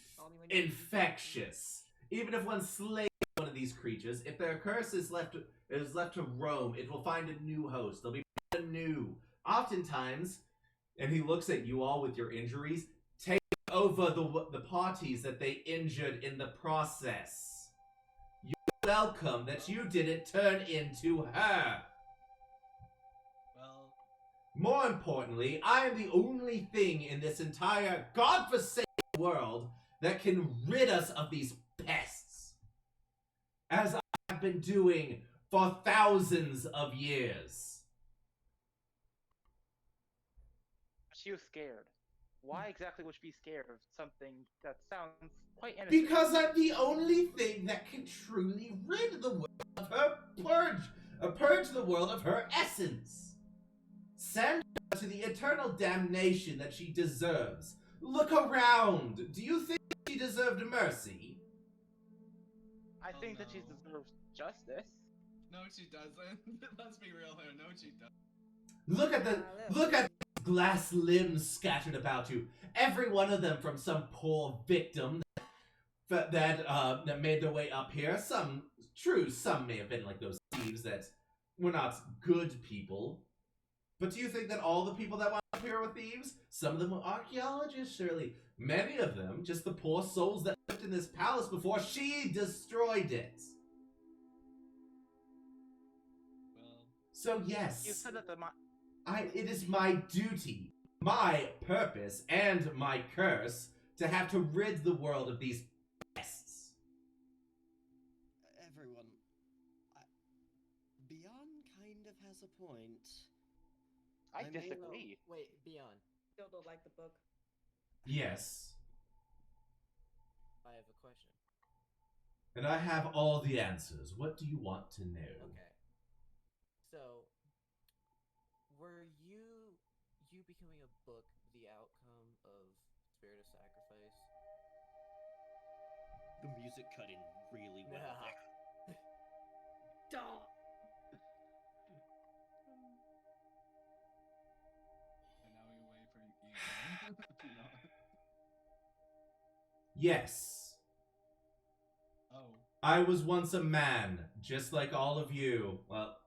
infectious. Even if one slays one of these creatures, if their curse is left to roam, it will find a new host. They'll be anew. Oftentimes, and he looks at you all with your injuries, take over the parties that they injured in the process. You're welcome that you didn't turn into her. Well, more importantly, I am the only thing in this entire godforsaken world that can rid us of these pests, as I've been doing for thousands of years. She was scared. Why exactly would she be scared of something that sounds quite innocent? Because I'm the only thing that can truly rid the world of her purge the world of her essence. Send her to the eternal damnation that she deserves. Look around. Do you think she deserved mercy? I think that she deserves justice. no, she doesn't. Let's be real here. No, she doesn't. Look at the glass limbs scattered about you. Every one of them from some poor victim that made their way up here. Some may have been like those thieves that were not good people. But do you think that all the people that went up here were thieves? Some of them were archaeologists, surely. Many of them, just the poor souls that lived in this palace before she destroyed it. Well, so yes. You said that it is my duty, my purpose, and my curse to have to rid the world of these pests. Everyone, Beyond kind of has a point. I mean, disagree. Wait, Beyond. Still don't like the book. Yes. I have a question. And I have all the answers. What do you want to know? Okay. So, were you becoming a book the outcome of Spirit of Sacrifice? The music cut in really well there. Stop. and now we wait for Ethan. No. Yes. Oh. I was once a man, just like all of you. Well,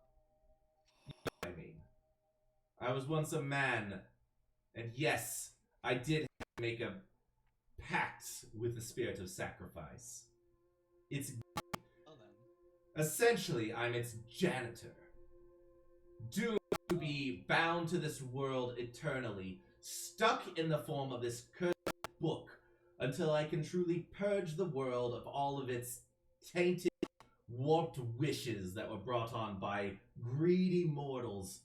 you know what I mean. I was once a man, and yes, I did make a pact with the spirit of sacrifice. It's essentially, I'm its janitor, doomed to be bound to this world eternally, stuck in the form of this cursed book until I can truly purge the world of all of its tainted, warped wishes that were brought on by greedy mortals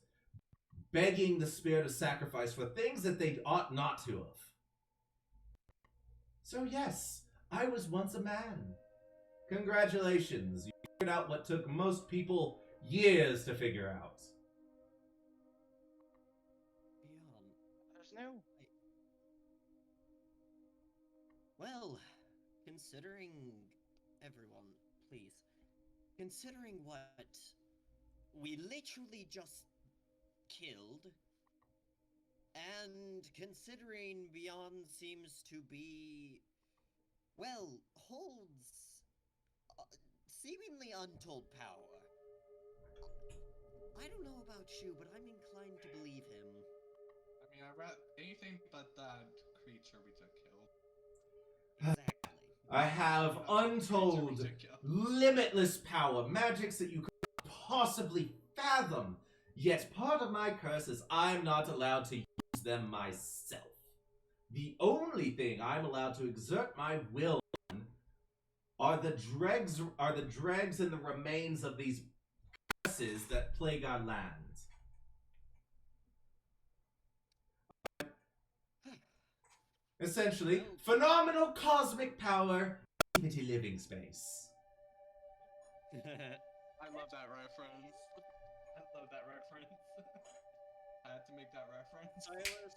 begging the spirit of sacrifice for things that they ought not to have. So yes, I was once a man. Congratulations, you figured out what took most people years to figure out. There's no. Well, considering everyone, please, considering what we literally just killed, and considering Beyond seems to be, well, holds seemingly untold power. I don't know about you, but I'm inclined to believe him. I mean, I read anything but that creature we just killed. Exactly. I have untold, limitless power, magics that you could possibly fathom. Yet part of my curse is I'm not allowed to use them myself. The only thing I'm allowed to exert my will on are the dregs and the remains of these curses that plague our land. Essentially, phenomenal cosmic power, infinity living space. I love that reference. I love that reference. I had to make that reference. Silas,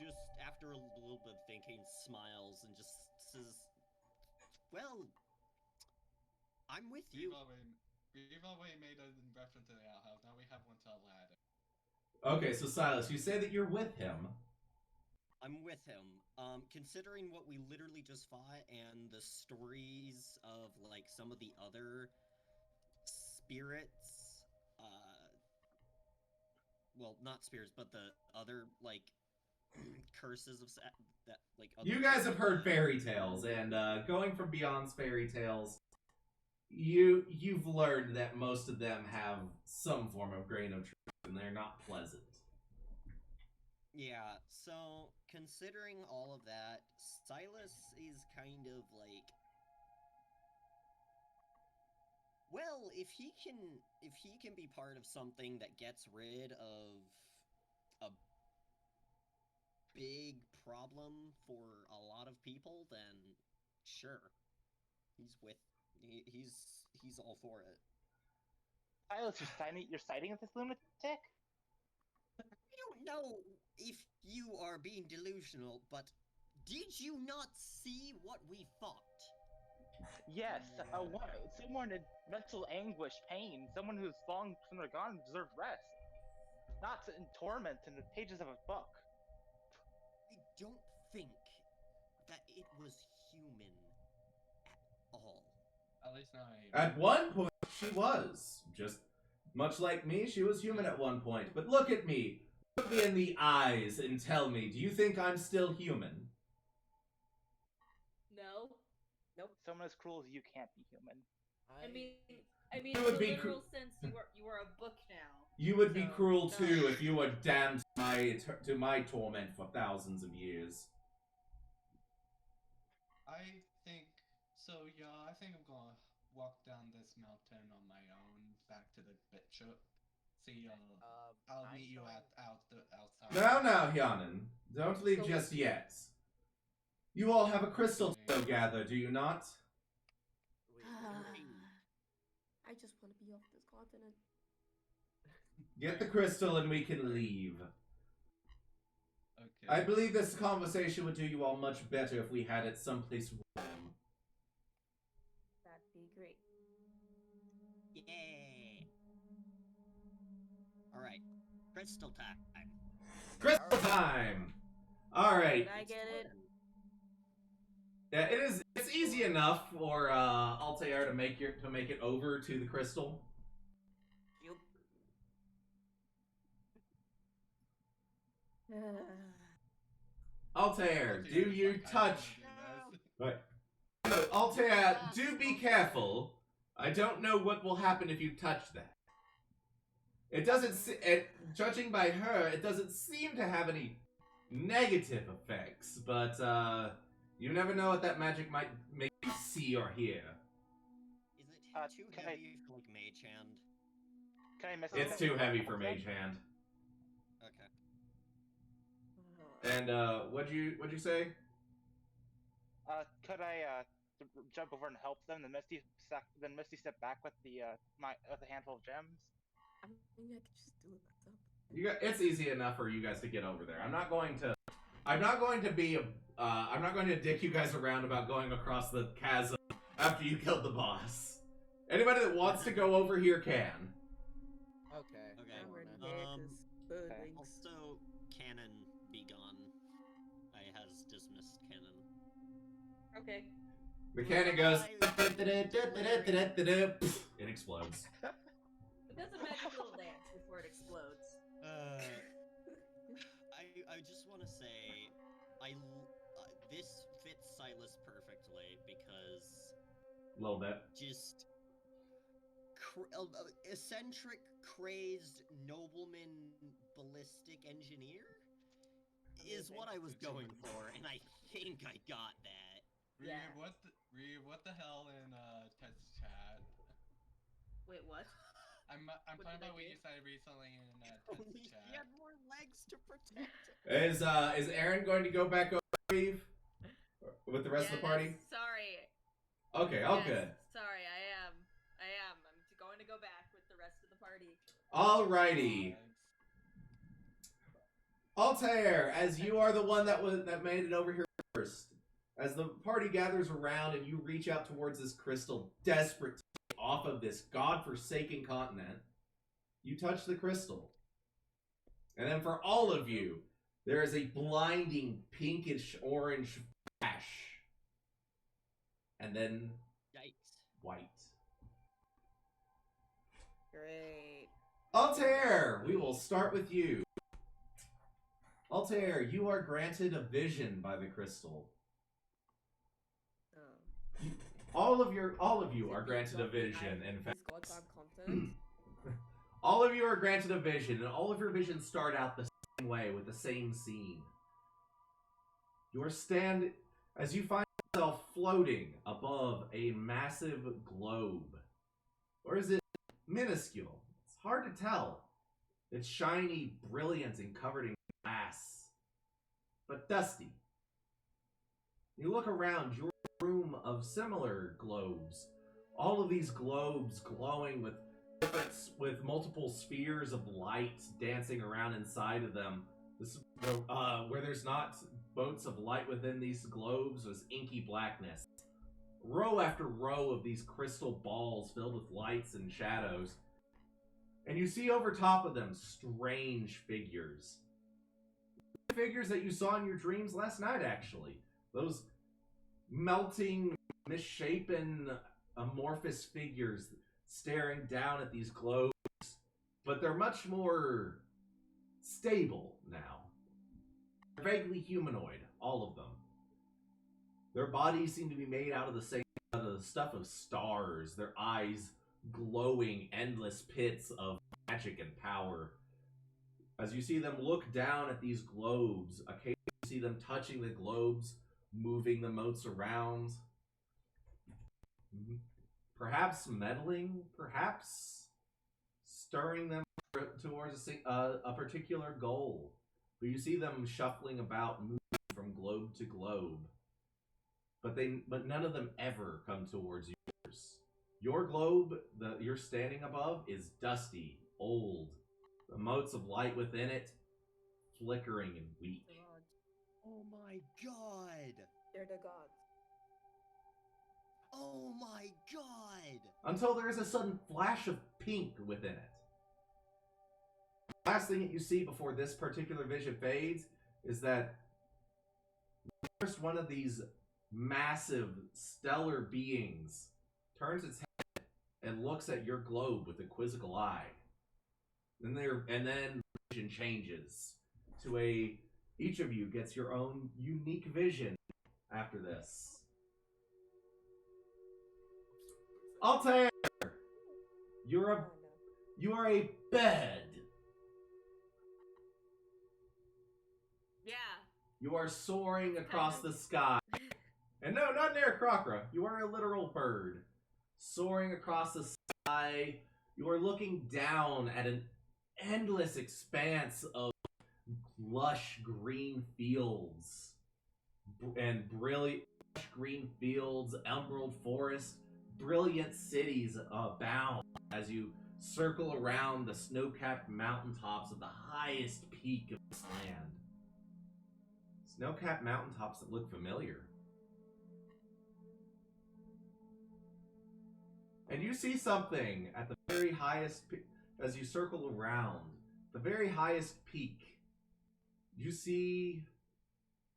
just after a little bit of thinking, smiles and just says, well, I'm with you. We've already made a reference to the outhouse. Now we have one to Aladdin. Okay, so Silas, you say that you're with him. I'm with him. Considering what we literally just fought and the stories of, like, some of the other spirits, well, not spirits, but the other, like, curses of that, like, other You guys have heard fairy tales, and going from Beyond's fairy tales, you've learned that most of them have some form of grain of truth, and they're not pleasant. Yeah, so considering all of that, Silas is kind of like, well, if he can be part of something that gets rid of a big problem for a lot of people, then sure. He's all for it. Silas, you're siding with this lunatic? I don't know if you are being delusional, but did you not see what we fought? Yes, someone in mental anguish, pain, someone who's long gone deserves rest. Not in torment in the pages of a book. I don't think that it was human at all. At least not. At one point, she was. Just much like me, she was human at one point. But look at me. Look me in the eyes and tell me, do you think I'm still human? No. Nope. Someone as cruel as you can't be human. I mean, You in would the be literal sense, you are a book now. You would be cruel too if you were damned to my torment for thousands of years. I think so. Yeah, I think I'm gonna walk down this mountain on my own back to the bishop. See, I'll meet you outside. Now, Hyanin, don't leave just yet. You all have a crystal to go gather, do you not? I just want to be off this continent. Get the crystal and we can leave. Okay. I believe this conversation would do you all much better if we had it someplace warm. That'd be great. Yeah. Alright. Crystal time. Crystal time! Alright. Did I get it? Yeah, it's easy enough for Altair to make it over to the crystal. Altair, do you touch... Right. No, Altair, do be careful. I don't know what will happen if you touch that. It doesn't judging by her, it doesn't seem to have any negative effects, but you never know what that magic might make you see or hear. Is it too heavy for like mage hand? Can I miss It's too heavy for mage hand. Okay. And what'd you say? Could I jump over and help them? Then Misty step back with the with a handful of gems. I mean, I could just do it myself. It's easy enough for you guys to get over there. I'm not going to dick you guys around about going across the chasm after you killed the boss. Anybody that wants to go over here can. Okay. Also, Cannon be gone. I has dismissed Cannon. Okay. The cannon goes. It explodes. It does a magic little dance before it explodes. I just want to say, this fits Silas perfectly because A little bit. just eccentric, crazed nobleman, ballistic engineer is what I was going for, and I think I got that. What the hell in Ted's chat? Wait, what? I'm What talking did I about what do? you said recently in Only Ted's he chat. had more legs to protect him. Is Aaron going to go back over Reeve with the rest of the party? Sorry. Okay, all Yes, good. Sorry, I am. I'm going to go back with the rest of the party. Alrighty. Altair, as you are the one that made it over here first, as the party gathers around and you reach out towards this crystal, desperate to get off of this godforsaken continent, you touch the crystal. And then for all of you, there is a blinding pinkish orange flash. And then Yikes. white. Great. Altair, we will start with you. Altair, you are granted a vision by the crystal. All of you are granted a vision, in fact. All of you are granted a vision, and all of your visions start out the same way, with the same scene. As you find yourself floating above a massive globe. Or is it minuscule? It's hard to tell. It's shiny, brilliant, and covered in glass, but dusty. You look around, you're in a room of similar globes. All of these globes glowing with multiple spheres of light dancing around inside of them. Where there's not boats of light within these globes was inky blackness. Row after row of these crystal balls filled with lights and shadows. And you see over top of them strange figures. Figures that you saw in your dreams last night, actually. Those melting, misshapen, amorphous figures staring down at these globes. But they're much more stable now. They're vaguely humanoid, all of them. Their bodies seem to be made out of the same stuff of stars, their eyes glowing endless pits of magic and power. As you see them look down at these globes, occasionally you see them touching the globes, moving the motes around. Perhaps meddling, perhaps stirring them towards a particular goal. But you see them shuffling about, moving from globe to globe. But none of them ever come towards yours. Your globe that you're standing above is dusty, old. The motes of light within it flickering and weak. Oh my god! They're the gods. Oh my god! Until there is a sudden flash of pink within it. The last thing that you see before this particular vision fades is that first one of these massive stellar beings turns its head and looks at your globe with a quizzical eye. And then the vision changes to each of you gets your own unique vision after this. Altair, you are a bed. Yeah, You are soaring across the sky. And no, not near Krokra. You are a literal bird. Soaring across the sky. You are looking down at an endless expanse of lush green fields. And brilliant lush green fields, emerald forest. Brilliant cities abound as you circle around the snow-capped mountaintops of the highest peak of this land. Snow-capped mountaintops that look familiar. And you see something at the very highest as you circle around. The very highest peak. You see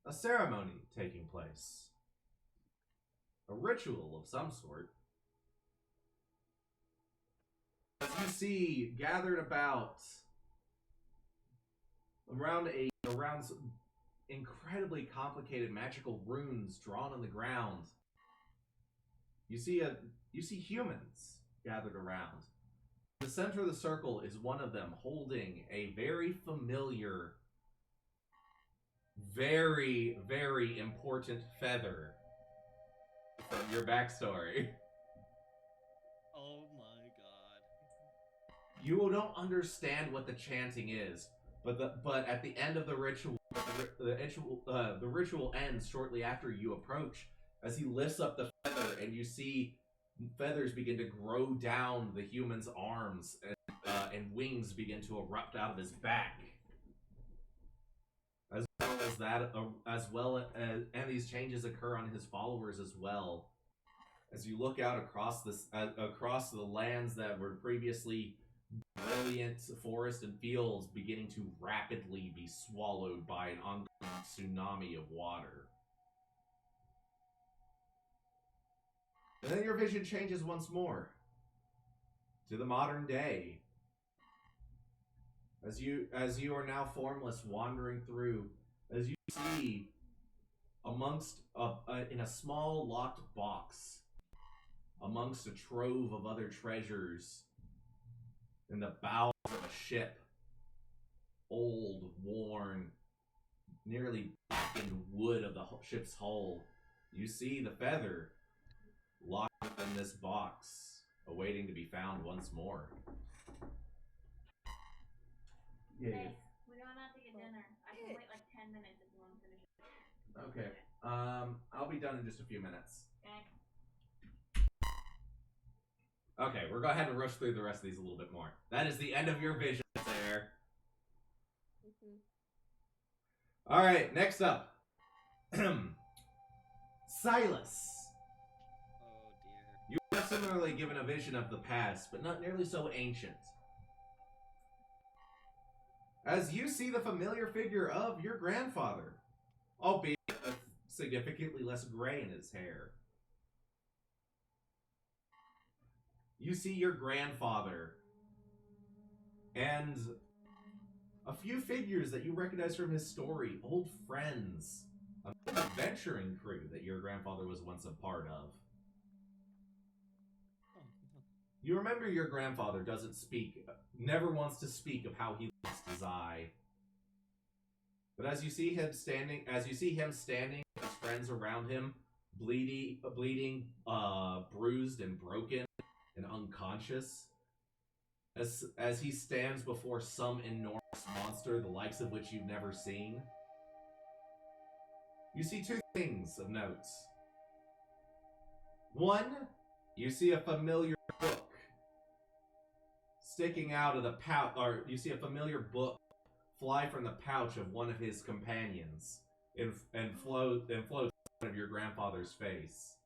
a ceremony taking place. A ritual of some sort. As you see gathered around some incredibly complicated magical runes drawn on the ground. You see humans gathered around. The center of the circle is one of them holding a very familiar, very, very important feather from your backstory. Oh my god. You don't understand what the chanting is, but at the end of the ritual, the ritual ends shortly after you approach, as he lifts up the feather, and you see feathers begin to grow down the human's arms, and wings begin to erupt out of his back. And these changes occur on his followers as well. As you look out across the lands that were previously brilliant forest and fields, beginning to rapidly be swallowed by an ongoing tsunami of water. And then your vision changes once more to the modern day. As you are now formless, wandering through, as you see in a small locked box, amongst a trove of other treasures, in the bowels of a ship, old, worn, nearly blackened wood of the ship's hull, you see the feather locked within this box, awaiting to be found once more. Yeah. Hey, we're going out to get dinner. I can wait like 10 minutes if you want to finish it. Okay. I'll be done in just a few minutes. Okay, we're going to go ahead and rush through the rest of these a little bit more. That is the end of your vision there. Alright, next up. Silas. Oh dear. You are similarly given a vision of the past, but not nearly so ancient. As you see the familiar figure of your grandfather, albeit significantly less gray in his hair. You see your grandfather and a few figures that you recognize from his story, old friends, an adventuring crew that your grandfather was once a part of. You remember your grandfather doesn't speak, never wants to speak of how he lost his eye. But as you see him standing, with his friends around him, bleeding, bruised and broken and unconscious, as he stands before some enormous monster, the likes of which you've never seen, you see two things of note. One, you see a familiar book sticking out of the pouch, or you see a familiar book fly from the pouch of one of his companions and float out of your grandfather's face.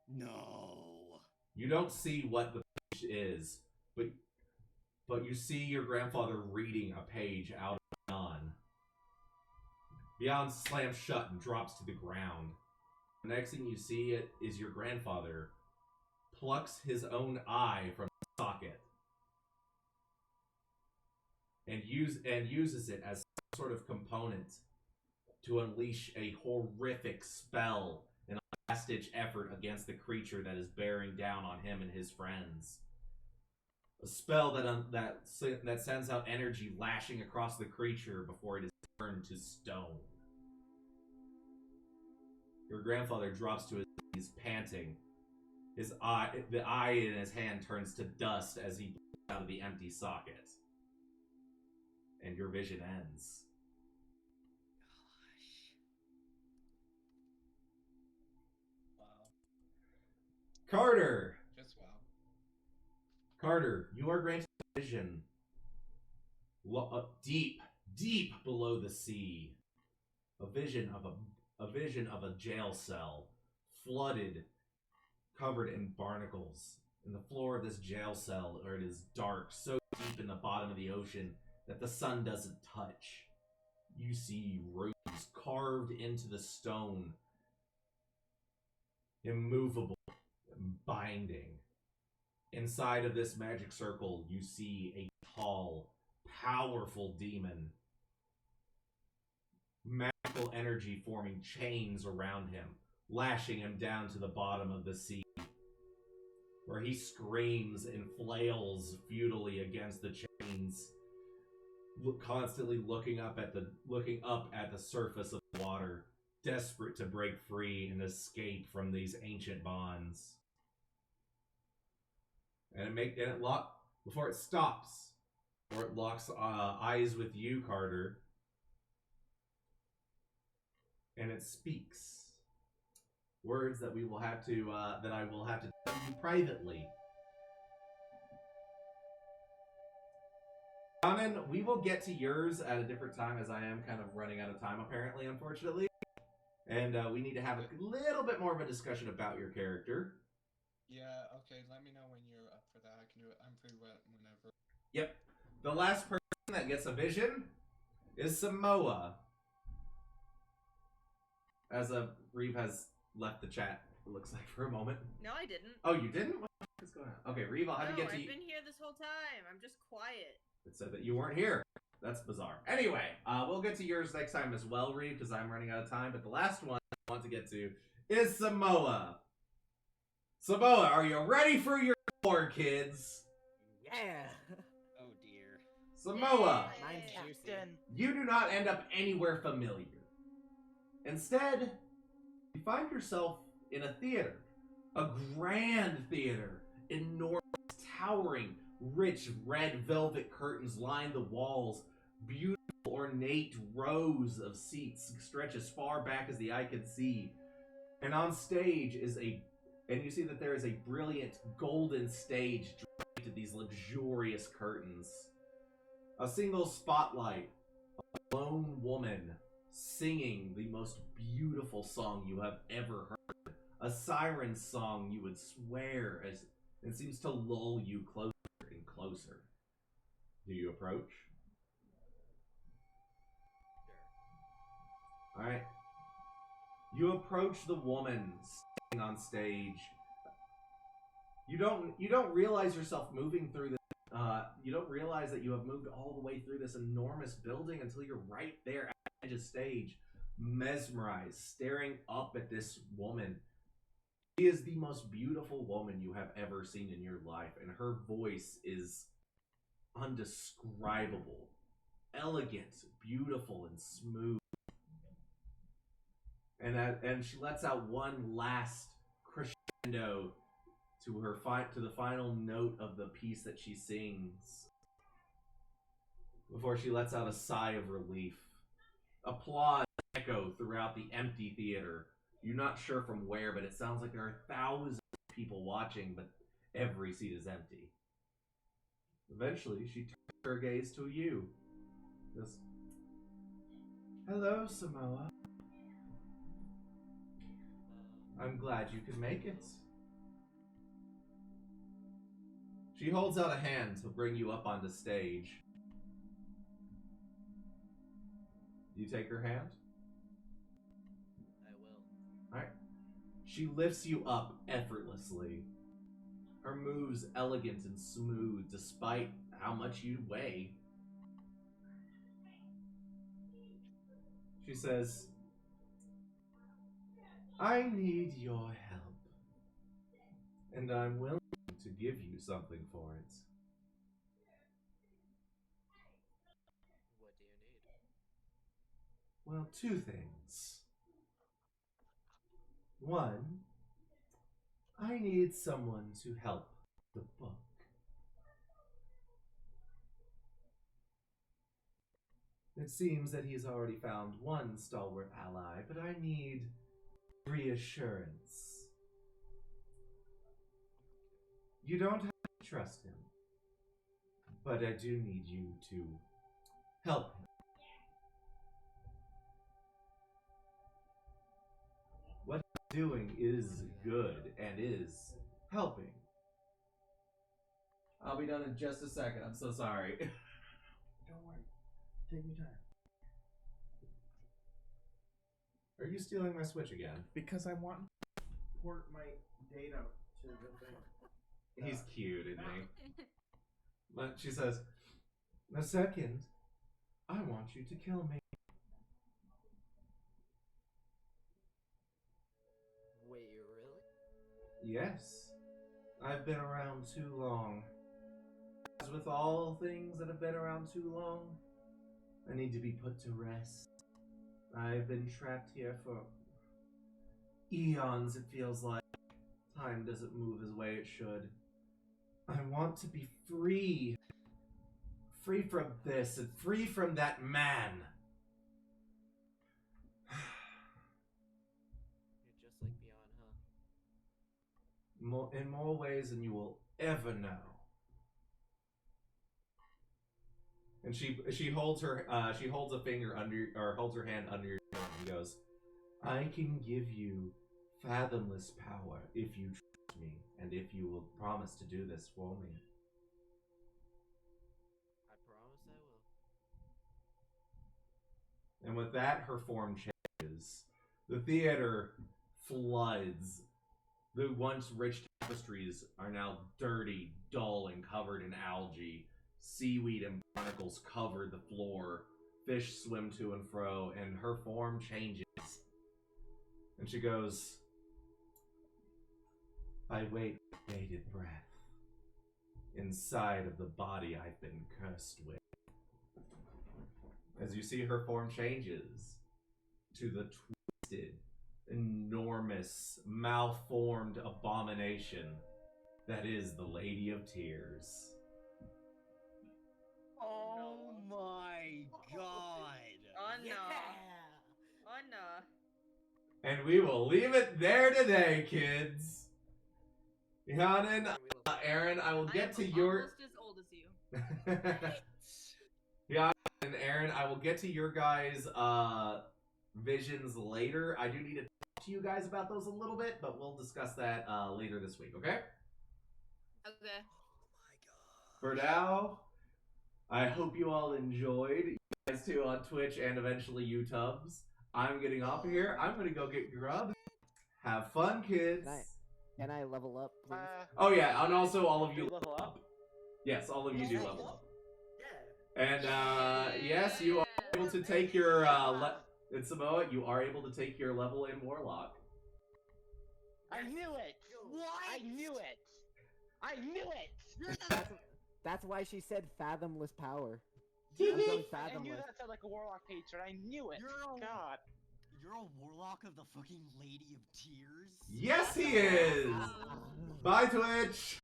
No. You don't see what the page is, but you see your grandfather reading a page out of Beyond. Beyond slams shut and drops to the ground. The next thing you see is your grandfather plucks his own eye from the socket and uses it as some sort of component to unleash a horrific spell in a last-ditch effort against the creature that is bearing down on him and his friends. A spell that sends out energy lashing across the creature before it is turned to stone. Your grandfather drops to his knees, panting. The eye in his hand turns to dust as he pulls out of the empty socket. And your vision ends. Wow. Carter! Just wow. Carter, you are granted vision deep, deep below the sea. A vision of a jail cell, flooded, covered in barnacles. In the floor of this jail cell, where it is dark, so deep in the bottom of the ocean that the sun doesn't touch. You see runes carved into the stone, immovable, binding. Inside of this magic circle, you see a tall, powerful demon. Magical energy forming chains around him, lashing him down to the bottom of the sea, where he screams and flails futilely against the chains, constantly looking up at the surface of the water, desperate to break free and escape from these ancient bonds. And it lock before it stops, or it locks eyes with you, Carter, and it speaks words that we will have to that I will have to tell you privately. Conan, we will get to yours at a different time, as I am kind of running out of time, apparently, unfortunately. And we need to have a little bit more of a discussion about your character. Yeah, okay, let me know when you're up for that. I can do it. I'm free whenever. Yep. The last person that gets a vision is Samoa. As Reeve has left the chat, it looks like, for a moment. No, I didn't. Oh, you didn't? What the fuck is going on? Okay, Reeve, I'll have you get to I've been here this whole time. I'm just quiet. It said that you weren't here. That's bizarre. Anyway, we'll get to yours next time as well, Reeve, because I'm running out of time. But the last one I want to get to is Samoa. Samoa, are you ready for your tour, kids? Yeah. Oh dear. Samoa, Mine's juicy. you do not end up anywhere familiar. Instead, you find yourself in a theater. A grand theater. Enormous, towering, rich red velvet curtains line the walls. Beautiful, ornate rows of seats stretch as far back as the eye can see. And on stage is and you see that there is a brilliant golden stage draped in these luxurious curtains. A single spotlight, a lone woman singing the most beautiful song you have ever heard. A siren song you would swear as it seems to lull you closer and closer. Do you approach? Sure. Alright. You approach the woman singing on stage. You don't realize yourself moving through this. You don't realize that you have moved all the way through this enormous building until you're right there at the edge of stage, mesmerized, staring up at this woman. She is the most beautiful woman you have ever seen in your life, and her voice is undescribable, elegant, beautiful, and smooth. And she lets out one last crescendo to the final note of the piece that she sings, before she lets out a sigh of relief. Applause echo throughout the empty theater. You're not sure from where, but it sounds like there are thousands of people watching, but every seat is empty. Eventually, she turns her gaze to you. Goes, "Hello, Samoa. I'm glad you could make it." She holds out a hand to bring you up onto stage. Do you take her hand? I will. Alright. She lifts you up effortlessly. Her moves elegant and smooth despite how much you weigh. She says, "I need your help, and I'm willing to give you something for it." What do you need? Well, two things. One, I need someone to help the book. It seems that he's already found one stalwart ally, but I need reassurance. You don't have to trust him, but I do need you to help him. What he's doing is good and is helping. I'll be done in just a second. I'm so sorry. Don't worry. Take your time. Are you stealing my Switch again? Because I want to port my data to the thing. He's cute, isn't he? But she says, "The second, I want you to kill me." Wait, really? Yes. I've been around too long. As with all things that have been around too long, I need to be put to rest. I've been trapped here for eons, it feels like. Time doesn't move as way it should. I want to be free. Free from this and free from that man. You're just like Beyond, huh? In more ways than you will ever know. And she holds her holds a finger under, or holds her hand under your chin and goes, "I can give you fathomless power if you trust me and if you will promise to do this for me." I promise I will. And with that, her form changes. The theater floods. The once rich tapestries are now dirty, dull, and covered in algae. Seaweed and barnacles cover the floor. Fish swim to and fro, and her form changes. And she goes, "I wait with bated breath inside of the body I've been cursed with." As you see, her form changes to the twisted, enormous, malformed abomination that is the Lady of Tears. Oh my god! Oh no. Oh no. And we will leave it there today, kids. Yohanan, Aaron, I will get to your... almost as old as you. Yeah, and Aaron, I will get to your guys' visions later. I do need to talk to you guys about those a little bit, but we'll discuss that later this week, okay? Okay. For now, I hope you all enjoyed. You guys too on Twitch and eventually YouTubes. I'm getting off of here. I'm gonna go get grub. Have fun, kids. Can I level up, please? Oh yeah, and also all of you level up. Yes, all of you do level up. And yes, you are able to take your in Samoa. You are able to take your level in Warlock. I knew it! What? I knew it! I knew it! That's why she said fathomless power. I I'm going knew fathomless. that sounded like a warlock patron. I knew it. God. You're a warlock of the fucking Lady of Tears? Yes, he is. Bye, Twitch.